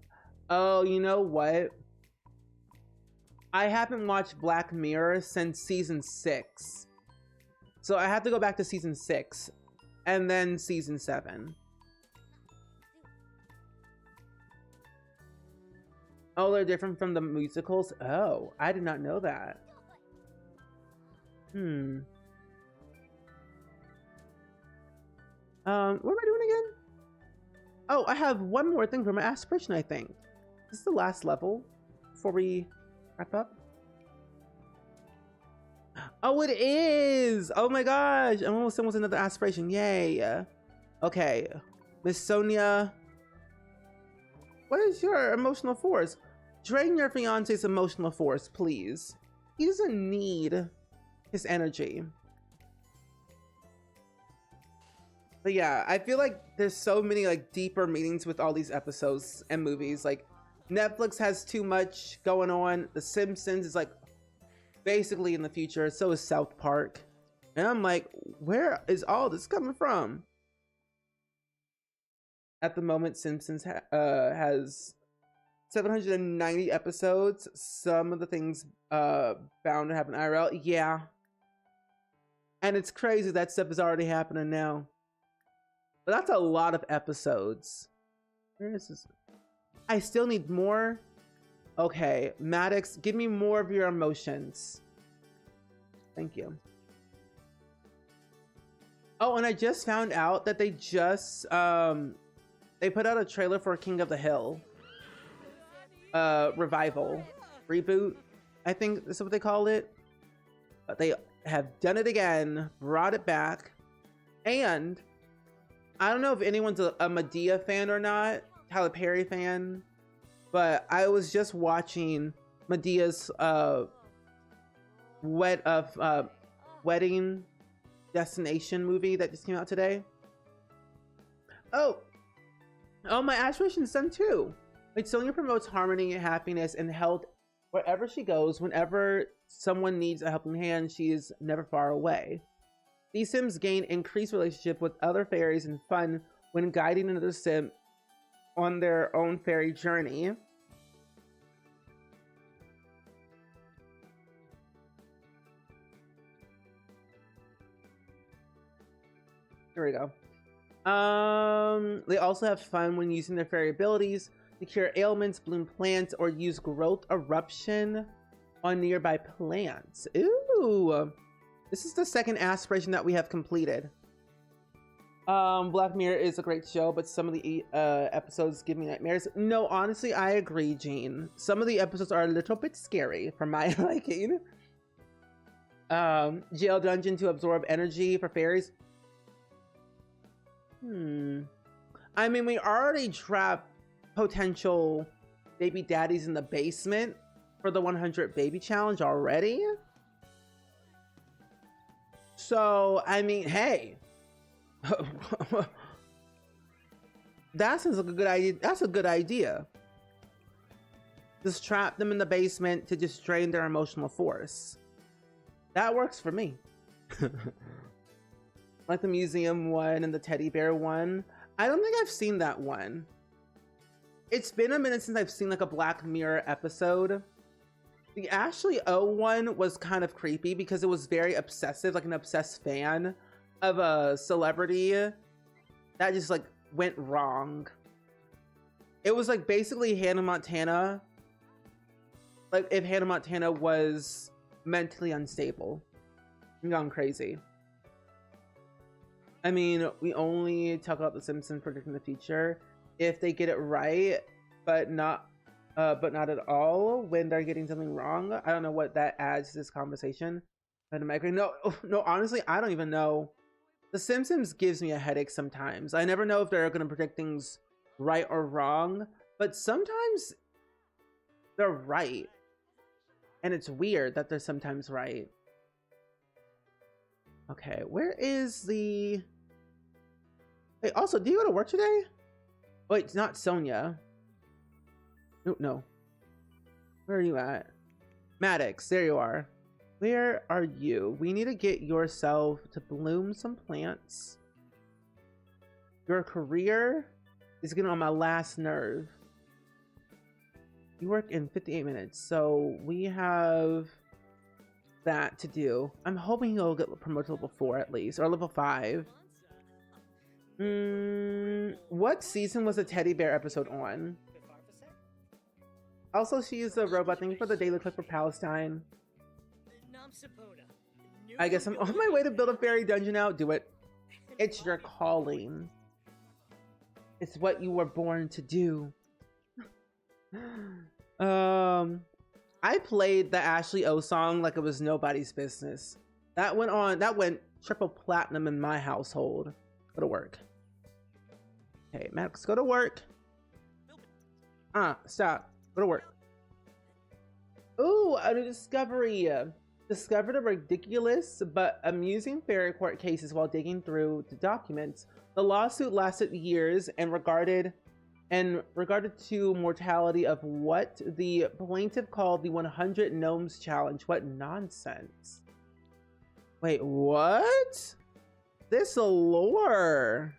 Oh, you know what? I haven't watched Black Mirror since season 6. So I have to go back to season 6 and then season 7. Oh, they're different from the musicals? Oh, I did not know that. What am I doing again? Oh, I have one more thing for my aspiration, I think. This is the last level before we wrap up. Oh, it is! Oh my gosh! I'm almost done with another aspiration. Yay! Okay. Miss Sonia. What is your emotional force? Drain your fiance's emotional force, please. He doesn't need his energy. But yeah, I feel like there's so many like deeper meanings with all these episodes and movies. Like Netflix has too much going on. The Simpsons is like basically in the future. So is South Park. And I'm like, where is all this coming from? At the moment, Simpsons has 790 episodes. Some of the things bound to happen IRL. Yeah. And it's crazy that stuff is already happening now. But that's a lot of episodes. Where is this? I still need more. Okay, Maddox, give me more of your emotions. Thank you. Oh, and I just found out that they just they put out a trailer for King of the Hill revival reboot. I think that's what they call it. But they have done it again, brought it back, and I don't know if anyone's a Madea fan or not, Tyler Perry fan, but I was just watching Medea's wedding destination movie that just came out today. Oh, my aspiration's done too. Like Sonia promotes harmony, happiness, and health wherever she goes. Whenever someone needs a helping hand, she is never far away. These Sims gain increased relationship with other fairies and fun when guiding another Sim on their own fairy journey. Here we go. They also have fun when using their fairy abilities to cure ailments, bloom plants, or use growth eruption on nearby plants. Ooh. This is the second aspiration that we have completed. Black Mirror is a great show, but some of the episodes give me nightmares. No, honestly, I agree, Jean. Some of the episodes are a little bit scary for my liking. Jail dungeon to absorb energy for fairies. I mean, we already trapped potential baby daddies in the basement for the 100 baby challenge already. So, I mean, hey. That sounds like a good idea. That's a good idea. Just trap them in the basement to just drain their emotional force. That works for me. Like the museum one and the teddy bear one. I don't think I've seen that one. It's been a minute since I've seen like a Black Mirror episode. The Ashley O one was kind of creepy because it was very obsessive, like an obsessed fan of a celebrity that just like went wrong. It was like basically Hannah Montana. Like if Hannah Montana was mentally unstable and gone crazy. I mean, we only talk about the Simpsons predicting the future if they get it right, but not at all when they're getting something wrong. I don't know what that adds to this conversation. But I'm like, no, honestly, I don't even know. The Simpsons gives me a headache sometimes. I never know if they're going to predict things right or wrong, but sometimes they're right. And it's weird that they're sometimes right. Okay, where is the... Wait, also, do you go to work today? Wait, it's not Sonia. No. Where are you at? Maddox, there you are. Where are you? We need to get yourself to bloom some plants. Your career is getting on my last nerve. You work in 58 minutes, so we have that to do. I'm hoping you'll get promoted to level 4 at least, or level 5. What season was the teddy bear episode on? Also, she is a robot. Thank you for the daily clip for Palestine. I guess I'm on my way to build a fairy dungeon now. Do it. It's your calling. It's what you were born to do. I played the Ashley O song like it was nobody's business. That went triple platinum in my household. Go to work. Hey, Max, go to work. Stop. Go to work. Ooh, a new discovery. discovered a ridiculous but amusing fairy court cases while digging through the documents. The lawsuit lasted years and regarded to mortality of what the plaintiff called the 100 Gnomes Challenge. What nonsense. Wait, what? This lore.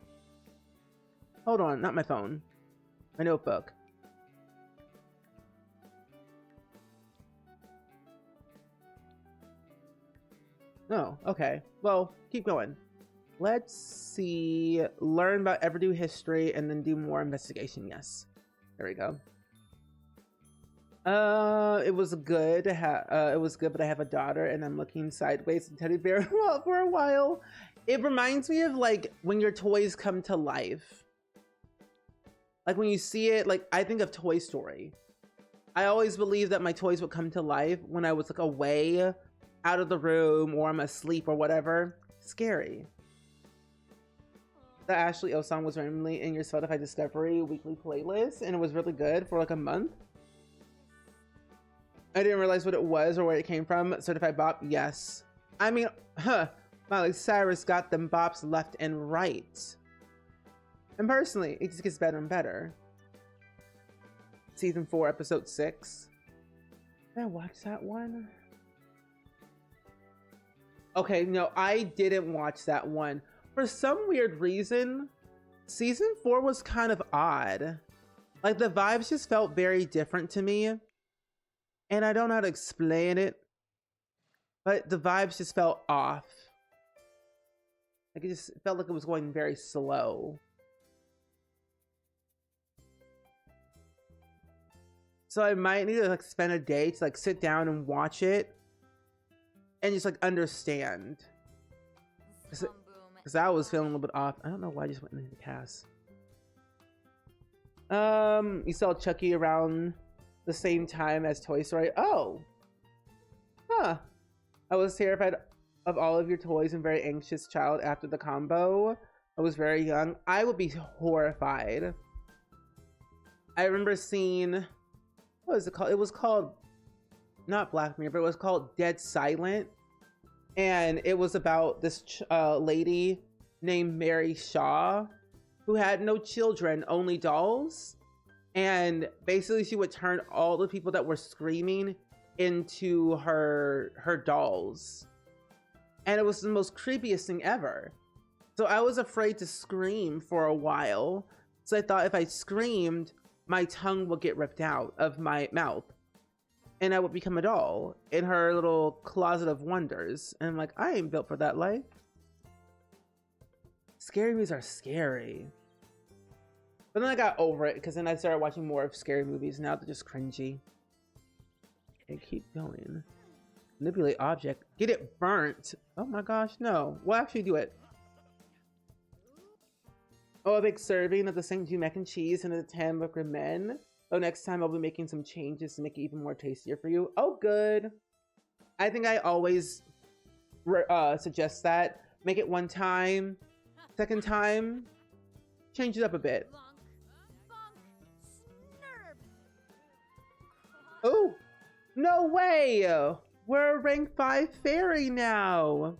Hold on, not my phone. My notebook. Oh, okay. Well, keep going. Let's see. Learn about Everdew history and then do more investigation. Yes. There we go. It was good to have. It was good, but I have a daughter, and I'm looking sideways at teddy bear for a while. It reminds me of like when your toys come to life. Like when you see it, like I think of Toy Story. I always believed that my toys would come to life when I was like away, out of the room, or I'm asleep or whatever. Scary. The Ashley O song was randomly in your Spotify Discovery weekly playlist, and it was really good for like a month. I didn't realize what it was or where it came from. Certified Bop, yes. I mean, Miley Cyrus got them bops left and right. And personally, it just gets better and better. Season 4, episode 6. Did I watch that one? Okay, no, I didn't watch that one. For some weird reason, season 4 was kind of odd. Like the vibes just felt very different to me. And I don't know how to explain it, but the vibes just felt off. Like it just felt like it was going very slow. So I might need to like spend a day to like sit down and watch it and just like understand. Because I was feeling a little bit off. I don't know why I just went into the cast. You saw Chucky around the same time as Toy Story. Oh. Huh. I was terrified of all of your toys and very anxious child after the combo. I was very young. I would be horrified. I remember seeing, what was it called? It was called, not Black Mirror, but it was called Dead Silent. And it was about this lady named Mary Shaw who had no children, only dolls. And basically she would turn all the people that were screaming into her dolls. And it was the most creepiest thing ever. So I was afraid to scream for a while. So I thought if I screamed, my tongue would get ripped out of my mouth. And I would become a doll in her little closet of wonders. And I'm like, I ain't built for that life. Scary movies are scary. But then I got over it because then I started watching more of scary movies. Now they're just cringy. Okay, keep going. Manipulate object. Get it burnt. Oh my gosh, no. We'll actually do it. Oh, a big serving of the St. Jude mac and cheese and a 10 recommend. Oh, next time I'll be making some changes to make it even more tastier for you. Oh, good. I think I always suggest that. Make it one time. Second time, change it up a bit. Oh, no way. We're a rank 5 fairy now.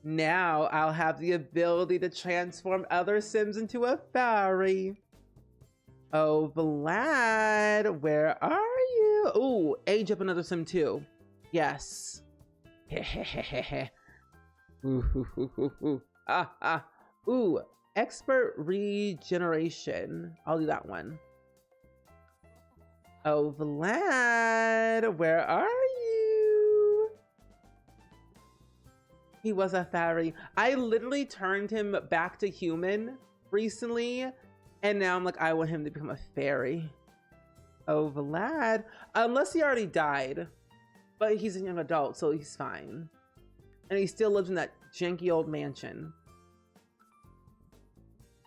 Now I'll have the ability to transform other Sims into a fairy. Oh, Vlad, where are you? Ooh, age up another Sim too. Yes. Ooh, expert regeneration. I'll do that one. Oh, Vlad, where are you? He was a fairy. I literally turned him back to human recently. And now I'm like, I want him to become a fairy. Oh, Vlad. Unless he already died. But he's a young adult, so he's fine. And he still lives in that janky old mansion.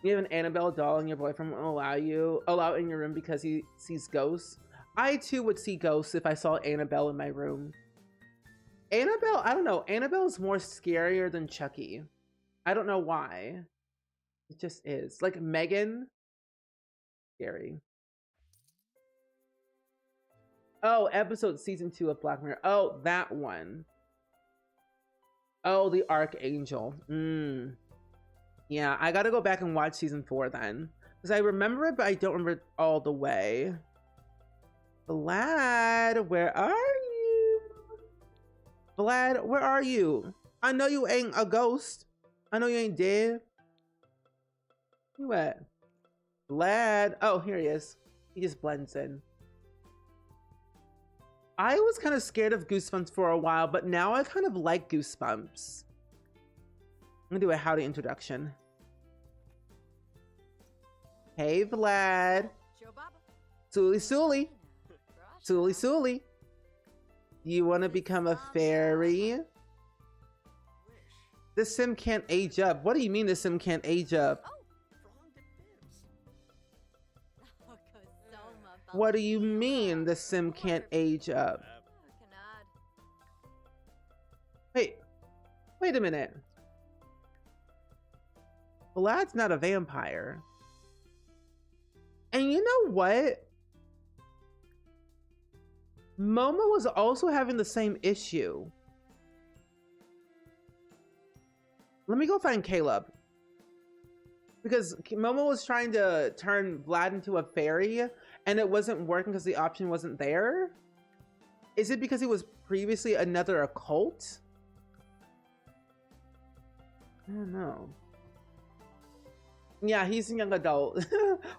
You have an Annabelle doll and your boyfriend won't allow it in your room because he sees ghosts. I too would see ghosts if I saw Annabelle in my room. Annabelle, I don't know. Annabelle is more scarier than Chucky. I don't know why. It just is. Like Megan. Scary. Oh, episode season 2 of Black Mirror. Oh, that one. Oh, the Archangel. Yeah, I gotta go back and watch season 4 then. Because I remember it, but I don't remember it all the way. Vlad, where are you? Vlad, where are you? I know you ain't a ghost. I know you ain't dead. Where you at? Vlad. Oh, here he is. He just blends in. I was kind of scared of Goosebumps for a while, but now I kind of like Goosebumps. I'm gonna do a howdy introduction. Hey, Vlad. Suli Suli. Suli Suli. You want to become a fairy? This sim can't age up. What do you mean this sim can't age up? What do you mean the sim can't age up? Wait a minute. Vlad's not a vampire. And you know what? Momo was also having the same issue. Let me go find Caleb. Because Momo was trying to turn Vlad into a fairy and it wasn't working because the option wasn't there. Is it because he was previously another occult? I don't know. Yeah, he's a young adult,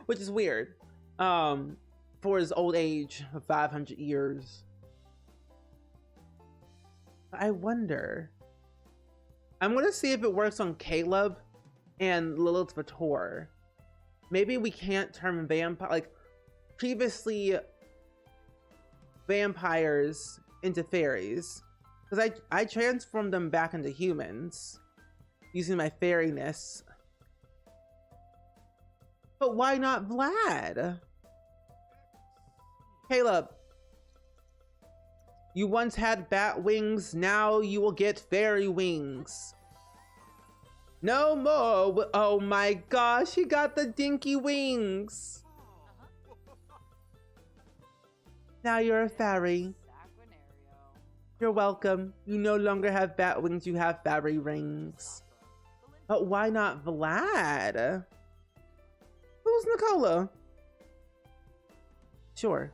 which is weird. For his old age of 500 years. I wonder. I'm gonna see if it works on Caleb and Lilith Vator. Maybe we can't turn vampire, like previously vampires into fairies, because I transformed them back into humans using my fairiness. But why not Vlad? Caleb, you once had bat wings, now you will get fairy wings. No more. Oh my gosh, he got the dinky wings. Now you're a fairy. You're welcome. You no longer have bat wings, you have fairy rings. But why not Vlad? Who's Nicola? Sure.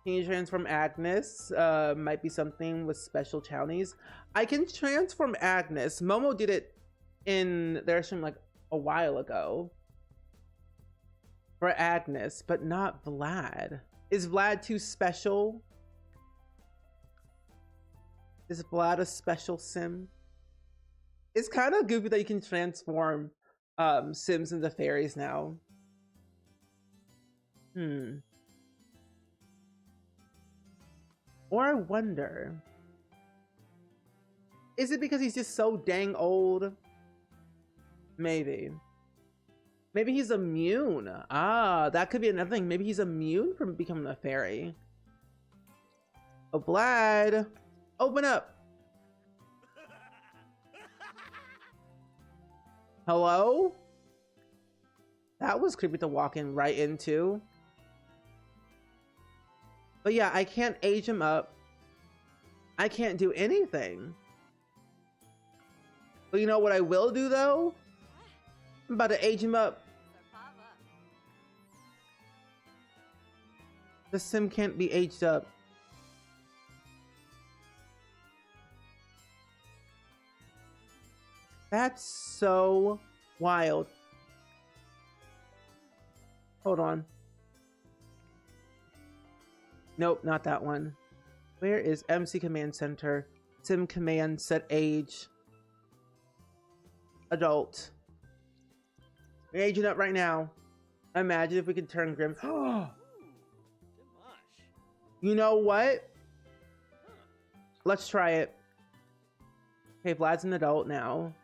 Can you transform Agnes? Might be something with special chownies. I can transform Agnes. Momo did it in their stream like a while ago. For Agnes, but not Vlad. Is Vlad too special? Is Vlad a special sim? It's kind of goofy that you can transform Sims into fairies now. Or I wonder, is it because he's just so dang old? Maybe. Maybe he's immune. Ah, that could be another thing. Maybe he's immune from becoming a fairy. Oh, Vlad, open up. Hello? That was creepy to walk in right into. But yeah, I can't age him up. I can't do anything. But you know what I will do though? I'm about to age him up. The sim can't be aged up. That's so wild. Hold on. Nope, not that one. Where is MC Command Center? Sim Command set age. Adult. We're aging up right now. Imagine if we could turn Grim. You know what? Let's try it. Okay, Vlad's an adult now.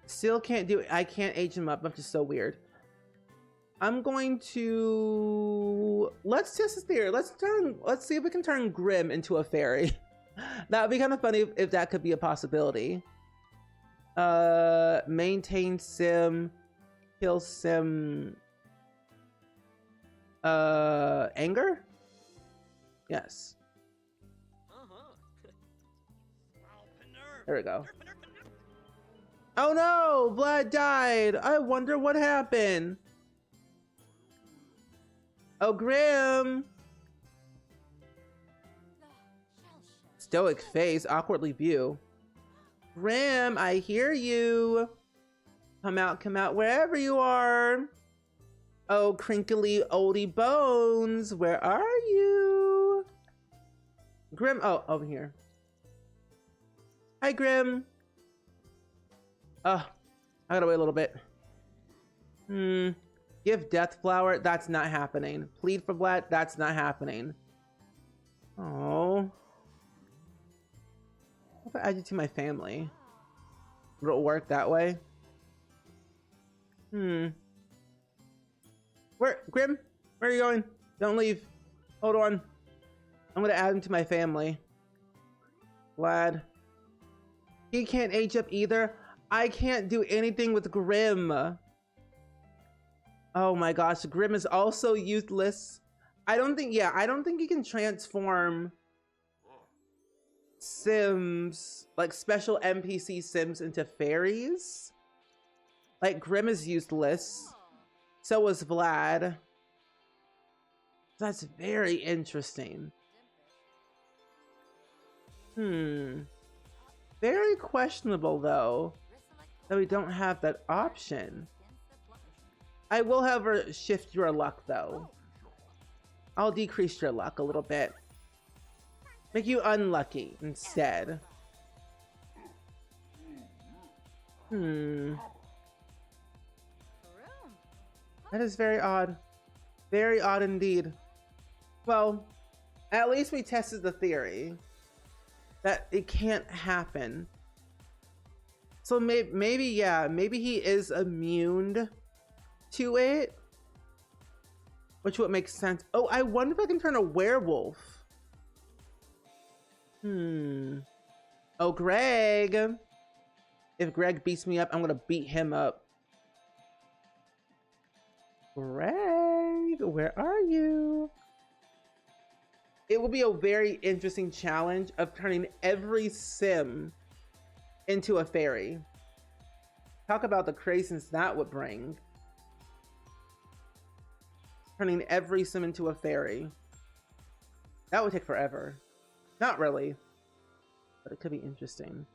Still can't do it. I can't age him up. I'm just so weird. I'm going to... Let's test this theory. Let's see if we can turn Grim into a fairy. That would be kind of funny if that could be a possibility. Maintain sim. Kill sim. Anger? Yes. There we go. Oh no! Vlad died! I wonder what happened. Oh, Grim! Stoic face, awkwardly view. Grim, I hear you. Come out, wherever you are. Oh, crinkly oldie bones, where are you? Grim, oh, over here. Hi, Grim. I gotta wait a little bit. Give Death Flower, that's not happening. Plead for Vlad, that's not happening. Oh. What if I add you to my family? Would it work that way? Where, Grim? Where are you going? Don't leave. Hold on. I'm gonna add him to my family. Vlad. He can't age up either. I can't do anything with Grim. Oh my gosh, Grim is also useless. I don't think you can transform Sims, like special NPC Sims, into fairies. Like, Grim is useless. So is Vlad. That's very interesting. Very questionable, though, that we don't have that option. I will, however, shift your luck, though. I'll decrease your luck a little bit. Make you unlucky instead. That is very odd. Very odd indeed. Well, at least we tested the theory that it can't happen. So maybe he is immune to it, which would make sense. Oh, I wonder if I can turn a werewolf. Oh, Greg. If Greg beats me up, I'm gonna beat him up. Greg, where are you? It will be a very interesting challenge of turning every sim into a fairy. Talk about the craziness that would bring. Turning every sim into a fairy. That would take forever. Not really, but it could be interesting.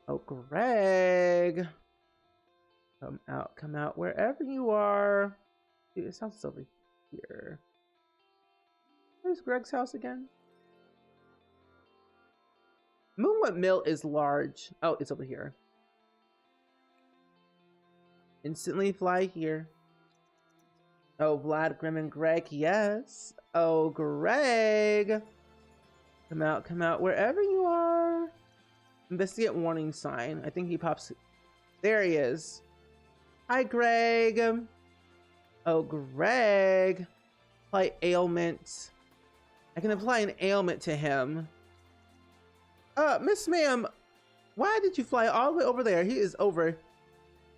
Oh, Greg. Come out wherever you are. Dude, this house is over here. Where's Greg's house again? Moonlit Mill is large. Oh, it's over here. Instantly fly here. Oh, Vlad, Grim, and Greg, yes. Oh, Greg. Come out wherever you are. Investigate warning sign. I think he pops. There he is. Hi, Greg. Oh, Greg. Apply ailment. I can apply an ailment to him. Miss Ma'am, why did you fly all the way over there? He is over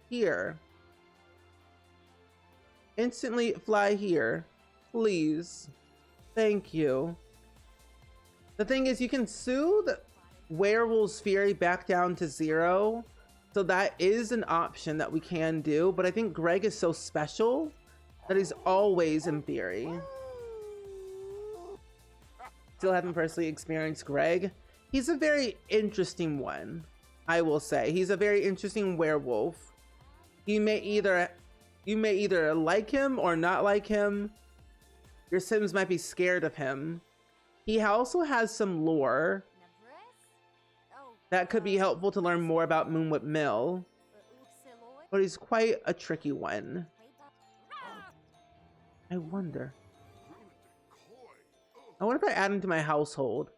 here. Instantly fly here, please. Thank you. The thing is, you can soothe Werewolf's Fury back down to 0. So that is an option that we can do. But I think Greg is so special that he's always in Fury. Still haven't personally experienced Greg. He's a very interesting one, I will say. He's a very interesting werewolf. You may either like him or not like him. Your Sims might be scared of him. He also has some lore that could be helpful to learn more about Moonlit Mill. But he's quite a tricky one. I wonder if I add him to my household.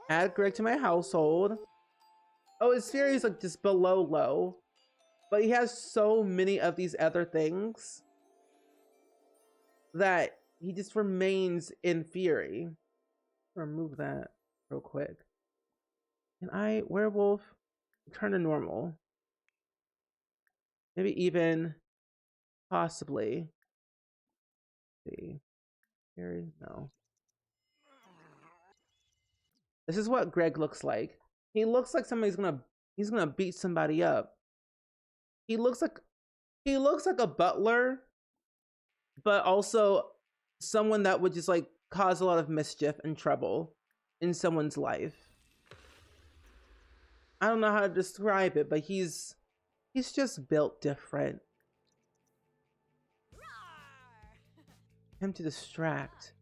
Add Greg to my household. Oh, his Fury is like just below low. But he has so many of these other things that he just remains in Fury. Remove that real quick. Can I, werewolf, turn to normal? Maybe even, possibly. Let's see. Scary? No. This is what Greg looks like. He looks like he's gonna beat somebody up. He looks like a butler, but also someone that would just like cause a lot of mischief and trouble in someone's life. I don't know how to describe it, but he's just built different. Attempt to distract.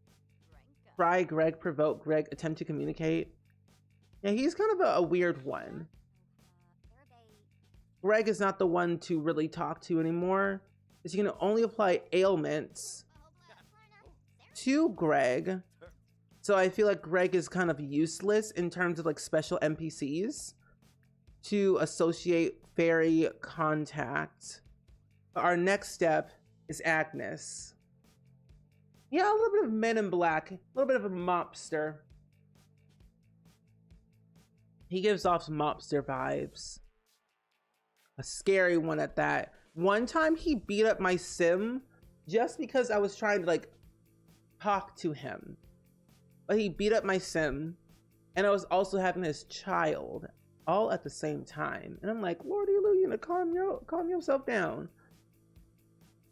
Fry Greg, provoke Greg, attempt to communicate. Yeah, he's kind of a weird one. Greg is not the one to really talk to anymore, because you can only apply ailments to Greg. So I feel like Greg is kind of useless in terms of like special NPCs to associate fairy contact. But our next step is Agnes. Yeah, a little bit of Men in Black, a little bit of a mobster. He gives off some mobster vibes. A scary one at that. One time he beat up my sim just because I was trying to like talk to him. But he beat up my sim, and I was also having his child all at the same time. And I'm like, Lordy Lou, calm yourself down.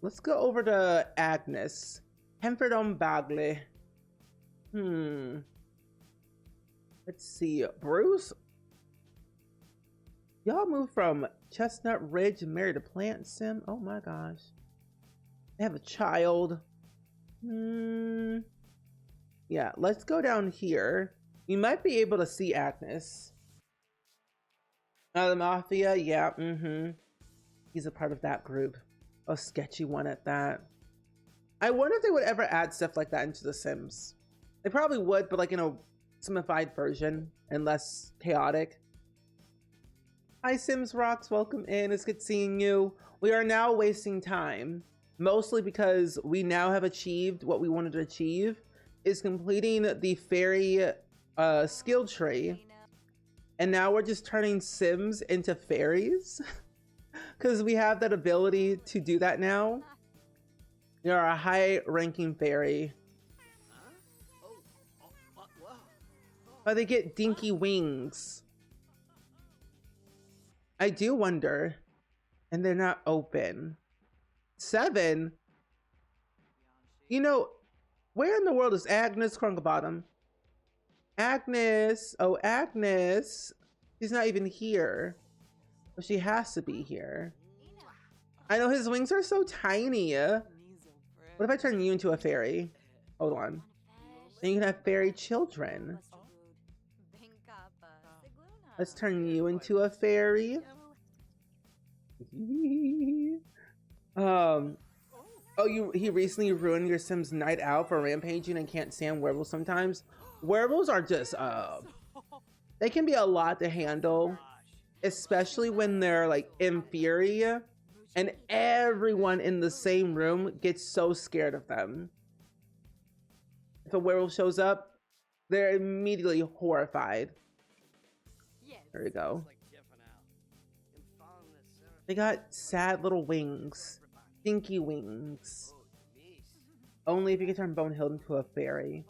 Let's go over to Agnes. Hemford on Bagley. Let's see. Bruce? Y'all moved from Chestnut Ridge and married a plant sim? Oh my gosh. They have a child. Yeah, let's go down here. You might be able to see Agnes. The Mafia? Yeah, He's a part of that group. A sketchy one at that. I wonder if they would ever add stuff like that into The Sims. They probably would, but like in a simplified version and less chaotic. Hi Sims Rocks, welcome in. It's good seeing you. We are now wasting time, mostly because we now have achieved what we wanted to achieve, is completing the fairy skill tree. And now we're just turning Sims into fairies because we have that ability to do that now. You're a high-ranking fairy. But they get dinky wings. I do wonder. And they're not open. 7? Where in the world is Agnes Crunklebottom? Agnes! Oh, Agnes! She's not even here. But she has to be here. I know his wings are so tiny. What if I turn you into a fairy? Hold on. Then you can have fairy children. Let's turn you into a fairy. He recently ruined your Sim's night out for rampaging and can't stand werewolves sometimes. Werewolves are just, they can be a lot to handle, especially when they're like inferior and everyone in the same room gets so scared of them. If a werewolf shows up, they're immediately horrified. There we go. They got sad little wings. Dinky wings. Only if you can turn Bonehill into a fairy.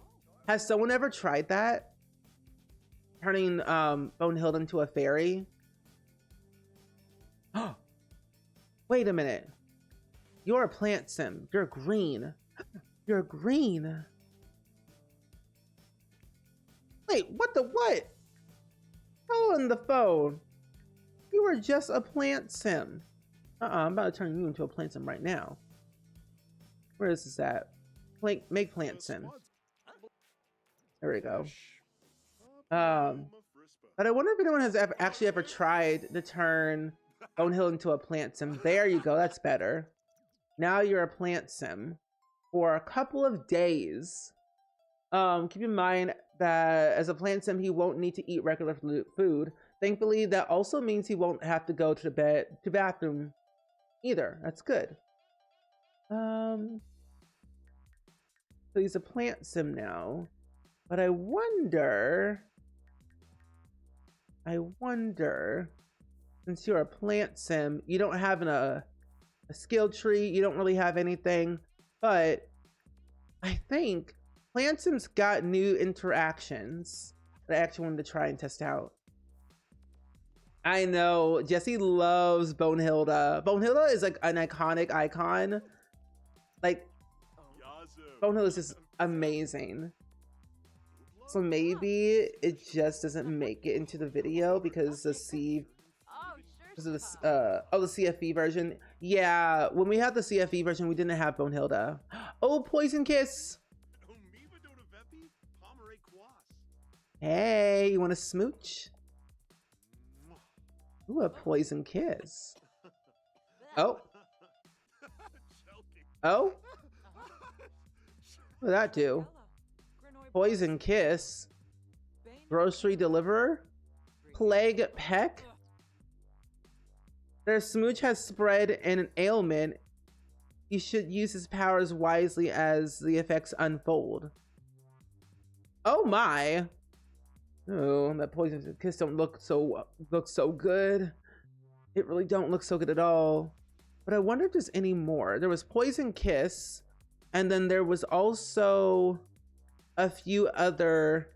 Has someone ever tried that? Turning Bonehill into a fairy? Wait a minute. You're a plant sim. You're green. You're green. Wait, what? Hold on the phone. You were just a plant sim. I'm about to turn you into a plant sim right now. Where is this at? Make plant sim. There we go. But I wonder if anyone has actually ever tried to turn Bonehill into a plant sim. There you go. That's better. Now you're a plant sim for a couple of days. Keep in mind that as a plant sim, he won't need to eat regular food. Thankfully, that also means he won't have to go to the bathroom either. That's good. So he's a plant sim now. But I wonder, since you're a plant sim, you don't have a skill tree, you don't really have anything, but I think Plantsim's got new interactions that I actually wanted to try and test out. I know Jesse loves Bonehilda. Bonehilda is like an iconic icon. Like Bonehilda is just amazing. So maybe it just doesn't make it into the video because the because of this the CFE version. Yeah, when we had the CFE version, we didn't have Bonehilda. Oh, Poison Kiss. Hey, you want to smooch? Ooh, a Poison Kiss. Oh. Oh? What did that do? Poison Kiss. Grocery Deliverer. Plague Peck. Their smooch has spread and an ailment. You should use his powers wisely as the effects unfold. Oh my. Oh, that Poison Kiss don't look so good. It really don't look so good at all. But I wonder if there's any more. There was Poison Kiss, and then there was also a few other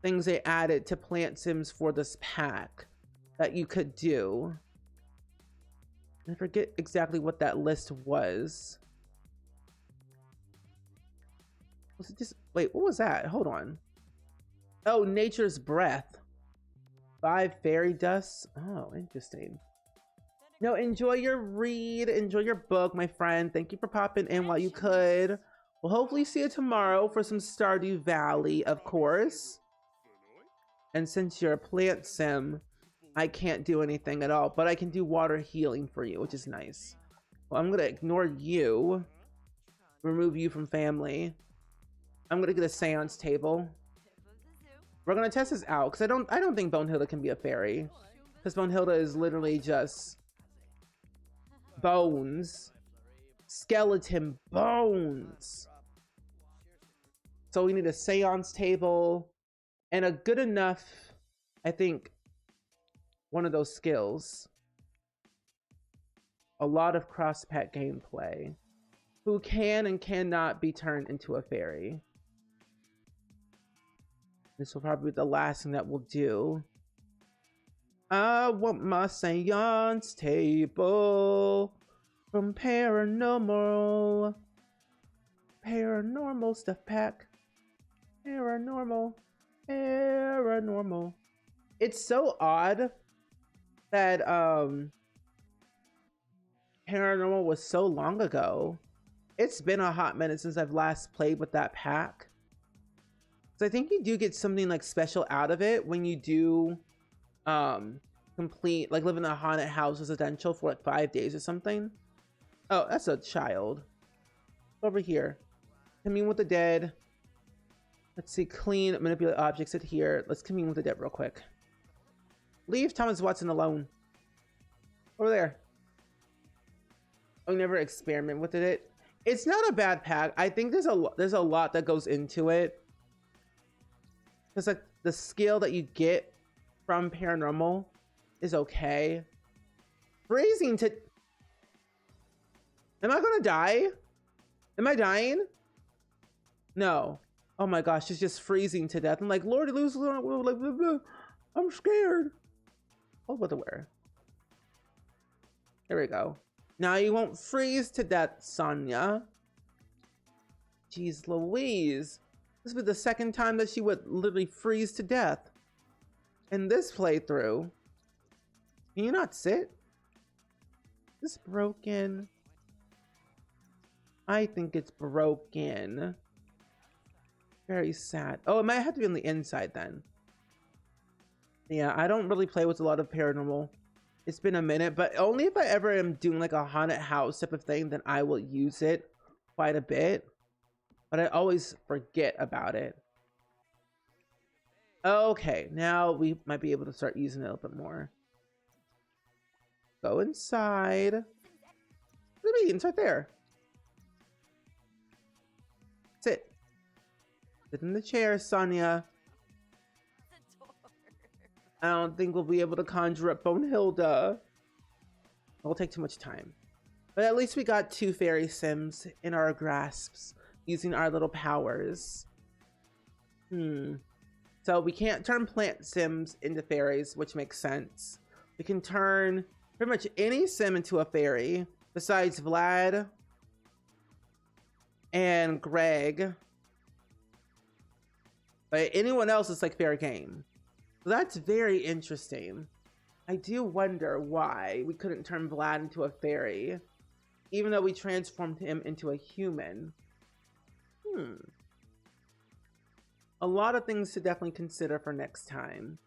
things they added to Plantsim's for this pack that you could do. I forget exactly what that list was. Was it just, wait, what was that? Hold on. Oh, Nature's Breath. 5 fairy dusts. Oh, interesting. No, enjoy your read. Enjoy your book, my friend. Thank you for popping in while you could. We'll hopefully see you tomorrow for some Stardew Valley, of course. And since you're a plant sim, I can't do anything at all, but I can do water healing for you, which is nice. Well, I'm gonna ignore you. Remove you from family. I'm gonna get a seance table. We're gonna test this out because I don't think Bonehilda can be a fairy, because Bonehilda is literally just bones, skeleton bones. So we need a seance table and a good enough, I think, one of those skills. A lot of cross-pack gameplay. Who can and cannot be turned into a fairy. This will probably be the last thing that we'll do. I want my seance table from paranormal stuff pack. Paranormal. It's so odd that paranormal was so long ago. It's been a hot minute since I've last played with that pack. So I think you do get something like special out of it when you do complete, like, live in a haunted house residential for like 5 days or something. Oh, that's a child. Over here. Commune with the dead. Let's see, clean, manipulate objects, sit here. Let's commune with the dead real quick. Leave Thomas Watson alone. Over there. I never experiment with it. It's not a bad pack. I think there's a lot that goes into it. Because like the skill that you get from paranormal is okay. Freezing to... Am I gonna die? Am I dying? No. Oh my gosh, she's just freezing to death. I'm like, Lordy, lose, like, I'm scared. Oh, what to wear? There we go. Now you won't freeze to death, Sonya. Jeez Louise. This would be the second time that she would literally freeze to death in this playthrough. Can you not sit? Is this broken? I think it's broken. Very sad. Oh, it might have to be on the inside then. Yeah, I don't really play with a lot of paranormal. It's been a minute, but only if I ever am doing like a haunted house type of thing, then I will use it quite a bit. But I always forget about it. Okay, now we might be able to start using it a little bit more. Go inside. What do you mean? It's right there. Sit. Sit in the chair, Sonya. I don't think we'll be able to conjure up Bonehilda. It'll take too much time. But at least we got 2 fairy sims in our grasps using our little powers. Hmm. So we can't turn plant sims into fairies, which makes sense. We can turn pretty much any sim into a fairy besides Vlad and Greg. But anyone else is like fair game. So that's very interesting. I do wonder why we couldn't turn Vlad into a fairy, even though we transformed him into a human. A lot of things to definitely consider for next time.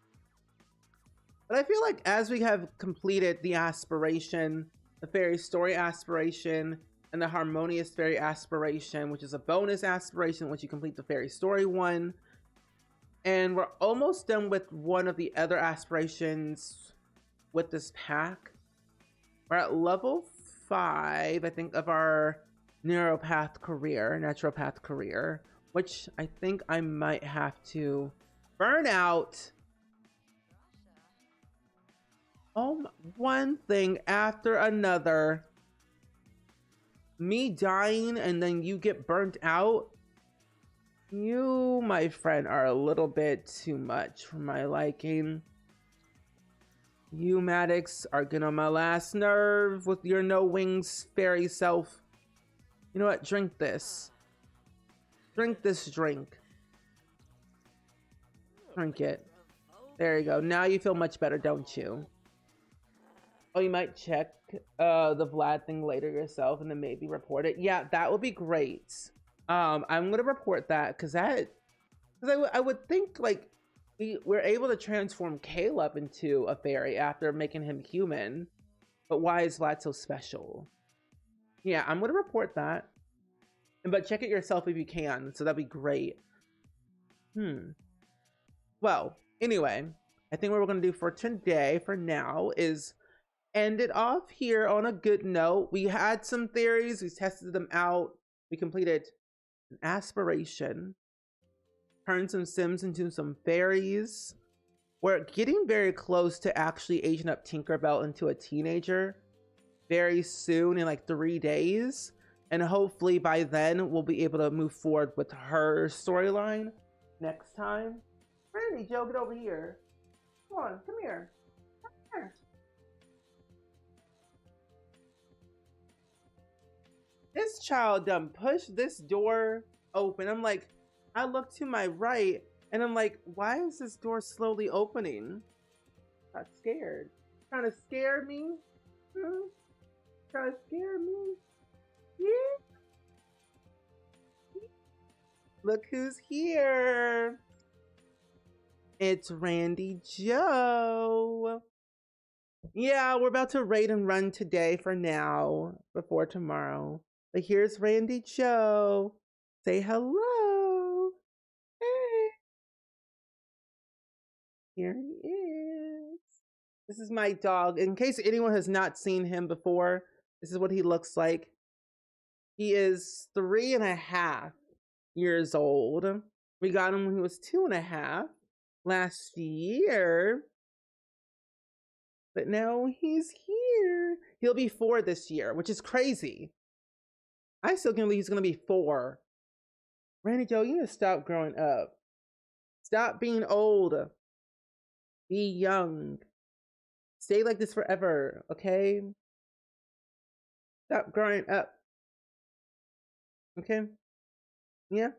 But I feel like as we have completed the aspiration, the fairy story aspiration, and the harmonious fairy aspiration, which is a bonus aspiration once you complete the fairy story one, and we're almost done with one of the other aspirations with this pack. We're at level 5, I think, of our naturopath career, which I think I might have to burn out. One thing after another. Me dying and then you get burnt out. You, my friend, are a little bit too much for my liking. You, Maddox, are getting on my last nerve with your no wings fairy self. You know what? Drink this. Drink this drink. Drink it. There you go. Now you feel much better, don't you? Oh, you might check the Vlad thing later yourself and then maybe report it. Yeah, that would be great. I'm gonna report that because I would think like we're able to transform Caleb into a fairy after making him human, but why is Vlad so special? Yeah, I'm gonna report that, but check it yourself if you can. So that'd be great. Well, anyway, I think what we're gonna do for today, for now, is end it off here on a good note. We had some theories, we tested them out, we completed an aspiration, turned some sims into some fairies. We're getting very close to actually aging up Tinkerbell into a teenager very soon, in like 3 days, and hopefully by then we'll be able to move forward with her storyline next time. Randy, Joe, get over here. Come on, come here. Come here. This child done pushed this door open. I'm like, I look to my right and I'm like, why is this door slowly opening? Got scared. Trying to scare me? Trying to scare me? Yeah. Look who's here. It's Randy Joe. Yeah, we're about to raid and run today for now, before tomorrow. But here's Randy Joe. Say hello. Hey. Here he is. This is my dog. In case anyone has not seen him before, this is what he looks like. He is 3.5 years old. We got him when he was 2.5 last year. But now he's here. He'll be 4 this year, which is crazy. I still can't believe he's going to be 4. Randy Joe, you need to stop growing up. Stop being old. Be young. Stay like this forever, okay? Stop growing up. Okay? Yeah?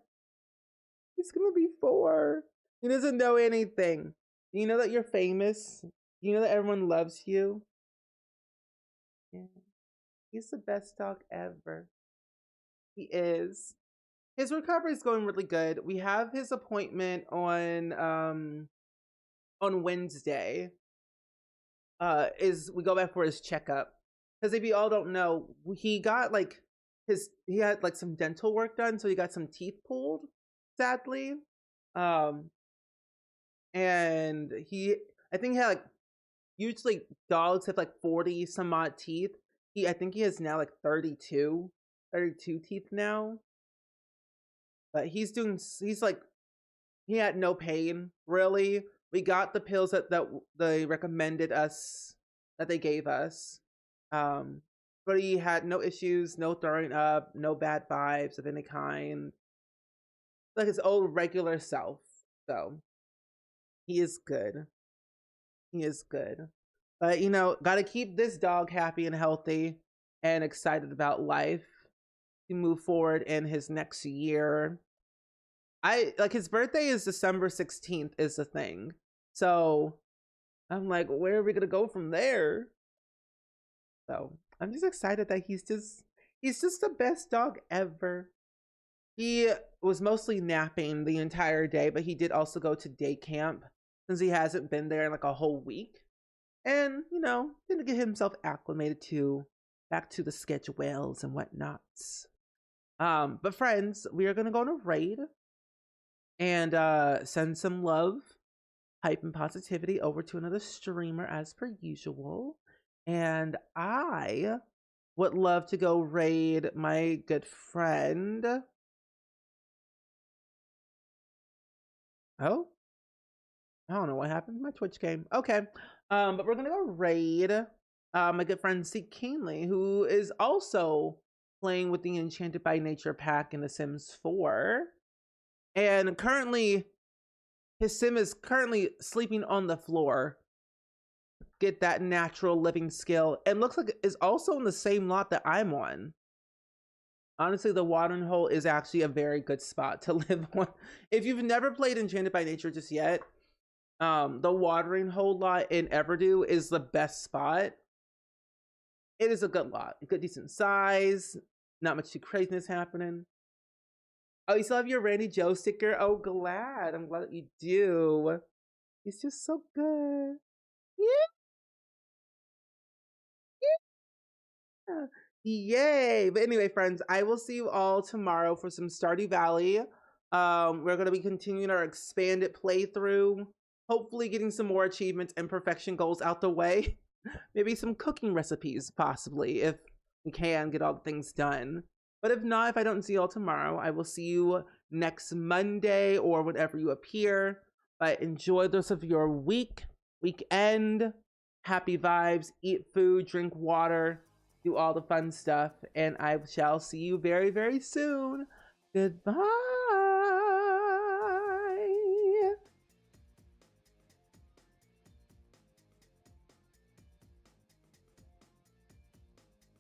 He's going to be 4. He doesn't know anything. Do you know that you're famous? Do you know that everyone loves you? Yeah. He's the best dog ever. He is. His recovery is going really good. We have his appointment on Wednesday. We go back for his checkup. Because if you all don't know, he got like he had like some dental work done, so he got some teeth pulled, sadly. And I think he had like, usually dogs have like 40 some odd teeth. I think he has now like 32 teeth now. But he's like, he had no pain, really. We got the pills that they recommended us, that they gave us. But he had no issues, no throwing up, no bad vibes of any kind. Like his old regular self. So he is good. He is good. But you know, gotta keep this dog happy and healthy and excited about life to move forward in his next year. I like his birthday is December 16th is the thing. So I'm like, where are we gonna go from there? So I'm just excited that he's just the best dog ever. He was mostly napping the entire day, but he did also go to day camp since he hasn't been there in like a whole week. And, you know, gonna get himself acclimated to back to the schedules and whatnots. But friends, we are gonna go on a raid and send some love, hype, and positivity over to another streamer as per usual. And I would love to go raid my good friend. Oh, I don't know what happened to my Twitch game. Okay. But we're gonna go raid my good friend C Keenly, who is also playing with the Enchanted by Nature pack in The Sims 4. And currently his sim is currently sleeping on the floor. Get that natural living skill. And looks like is also in the same lot that I'm on. Honestly, the watering hole is actually a very good spot to live on. If you've never played Enchanted by Nature just yet, the watering hole lot in Everdew is the best spot. It is a good lot, a good decent size, not much too craziness happening. Oh, you still have your Randy Joe sticker? Oh, glad. I'm glad that you do. He's just so good. Yeah. Yay! But anyway, friends, I will see you all tomorrow for some Stardew Valley. We're going to be continuing our expanded playthrough, hopefully getting some more achievements and perfection goals out the way. Maybe some cooking recipes, possibly, if we can get all the things done. But if not, if I don't see you all tomorrow, I will see you next Monday or whenever you appear. But enjoy the rest of your weekend. Happy vibes, eat food, drink water, do all the fun stuff. And I shall see you very, very soon. Goodbye.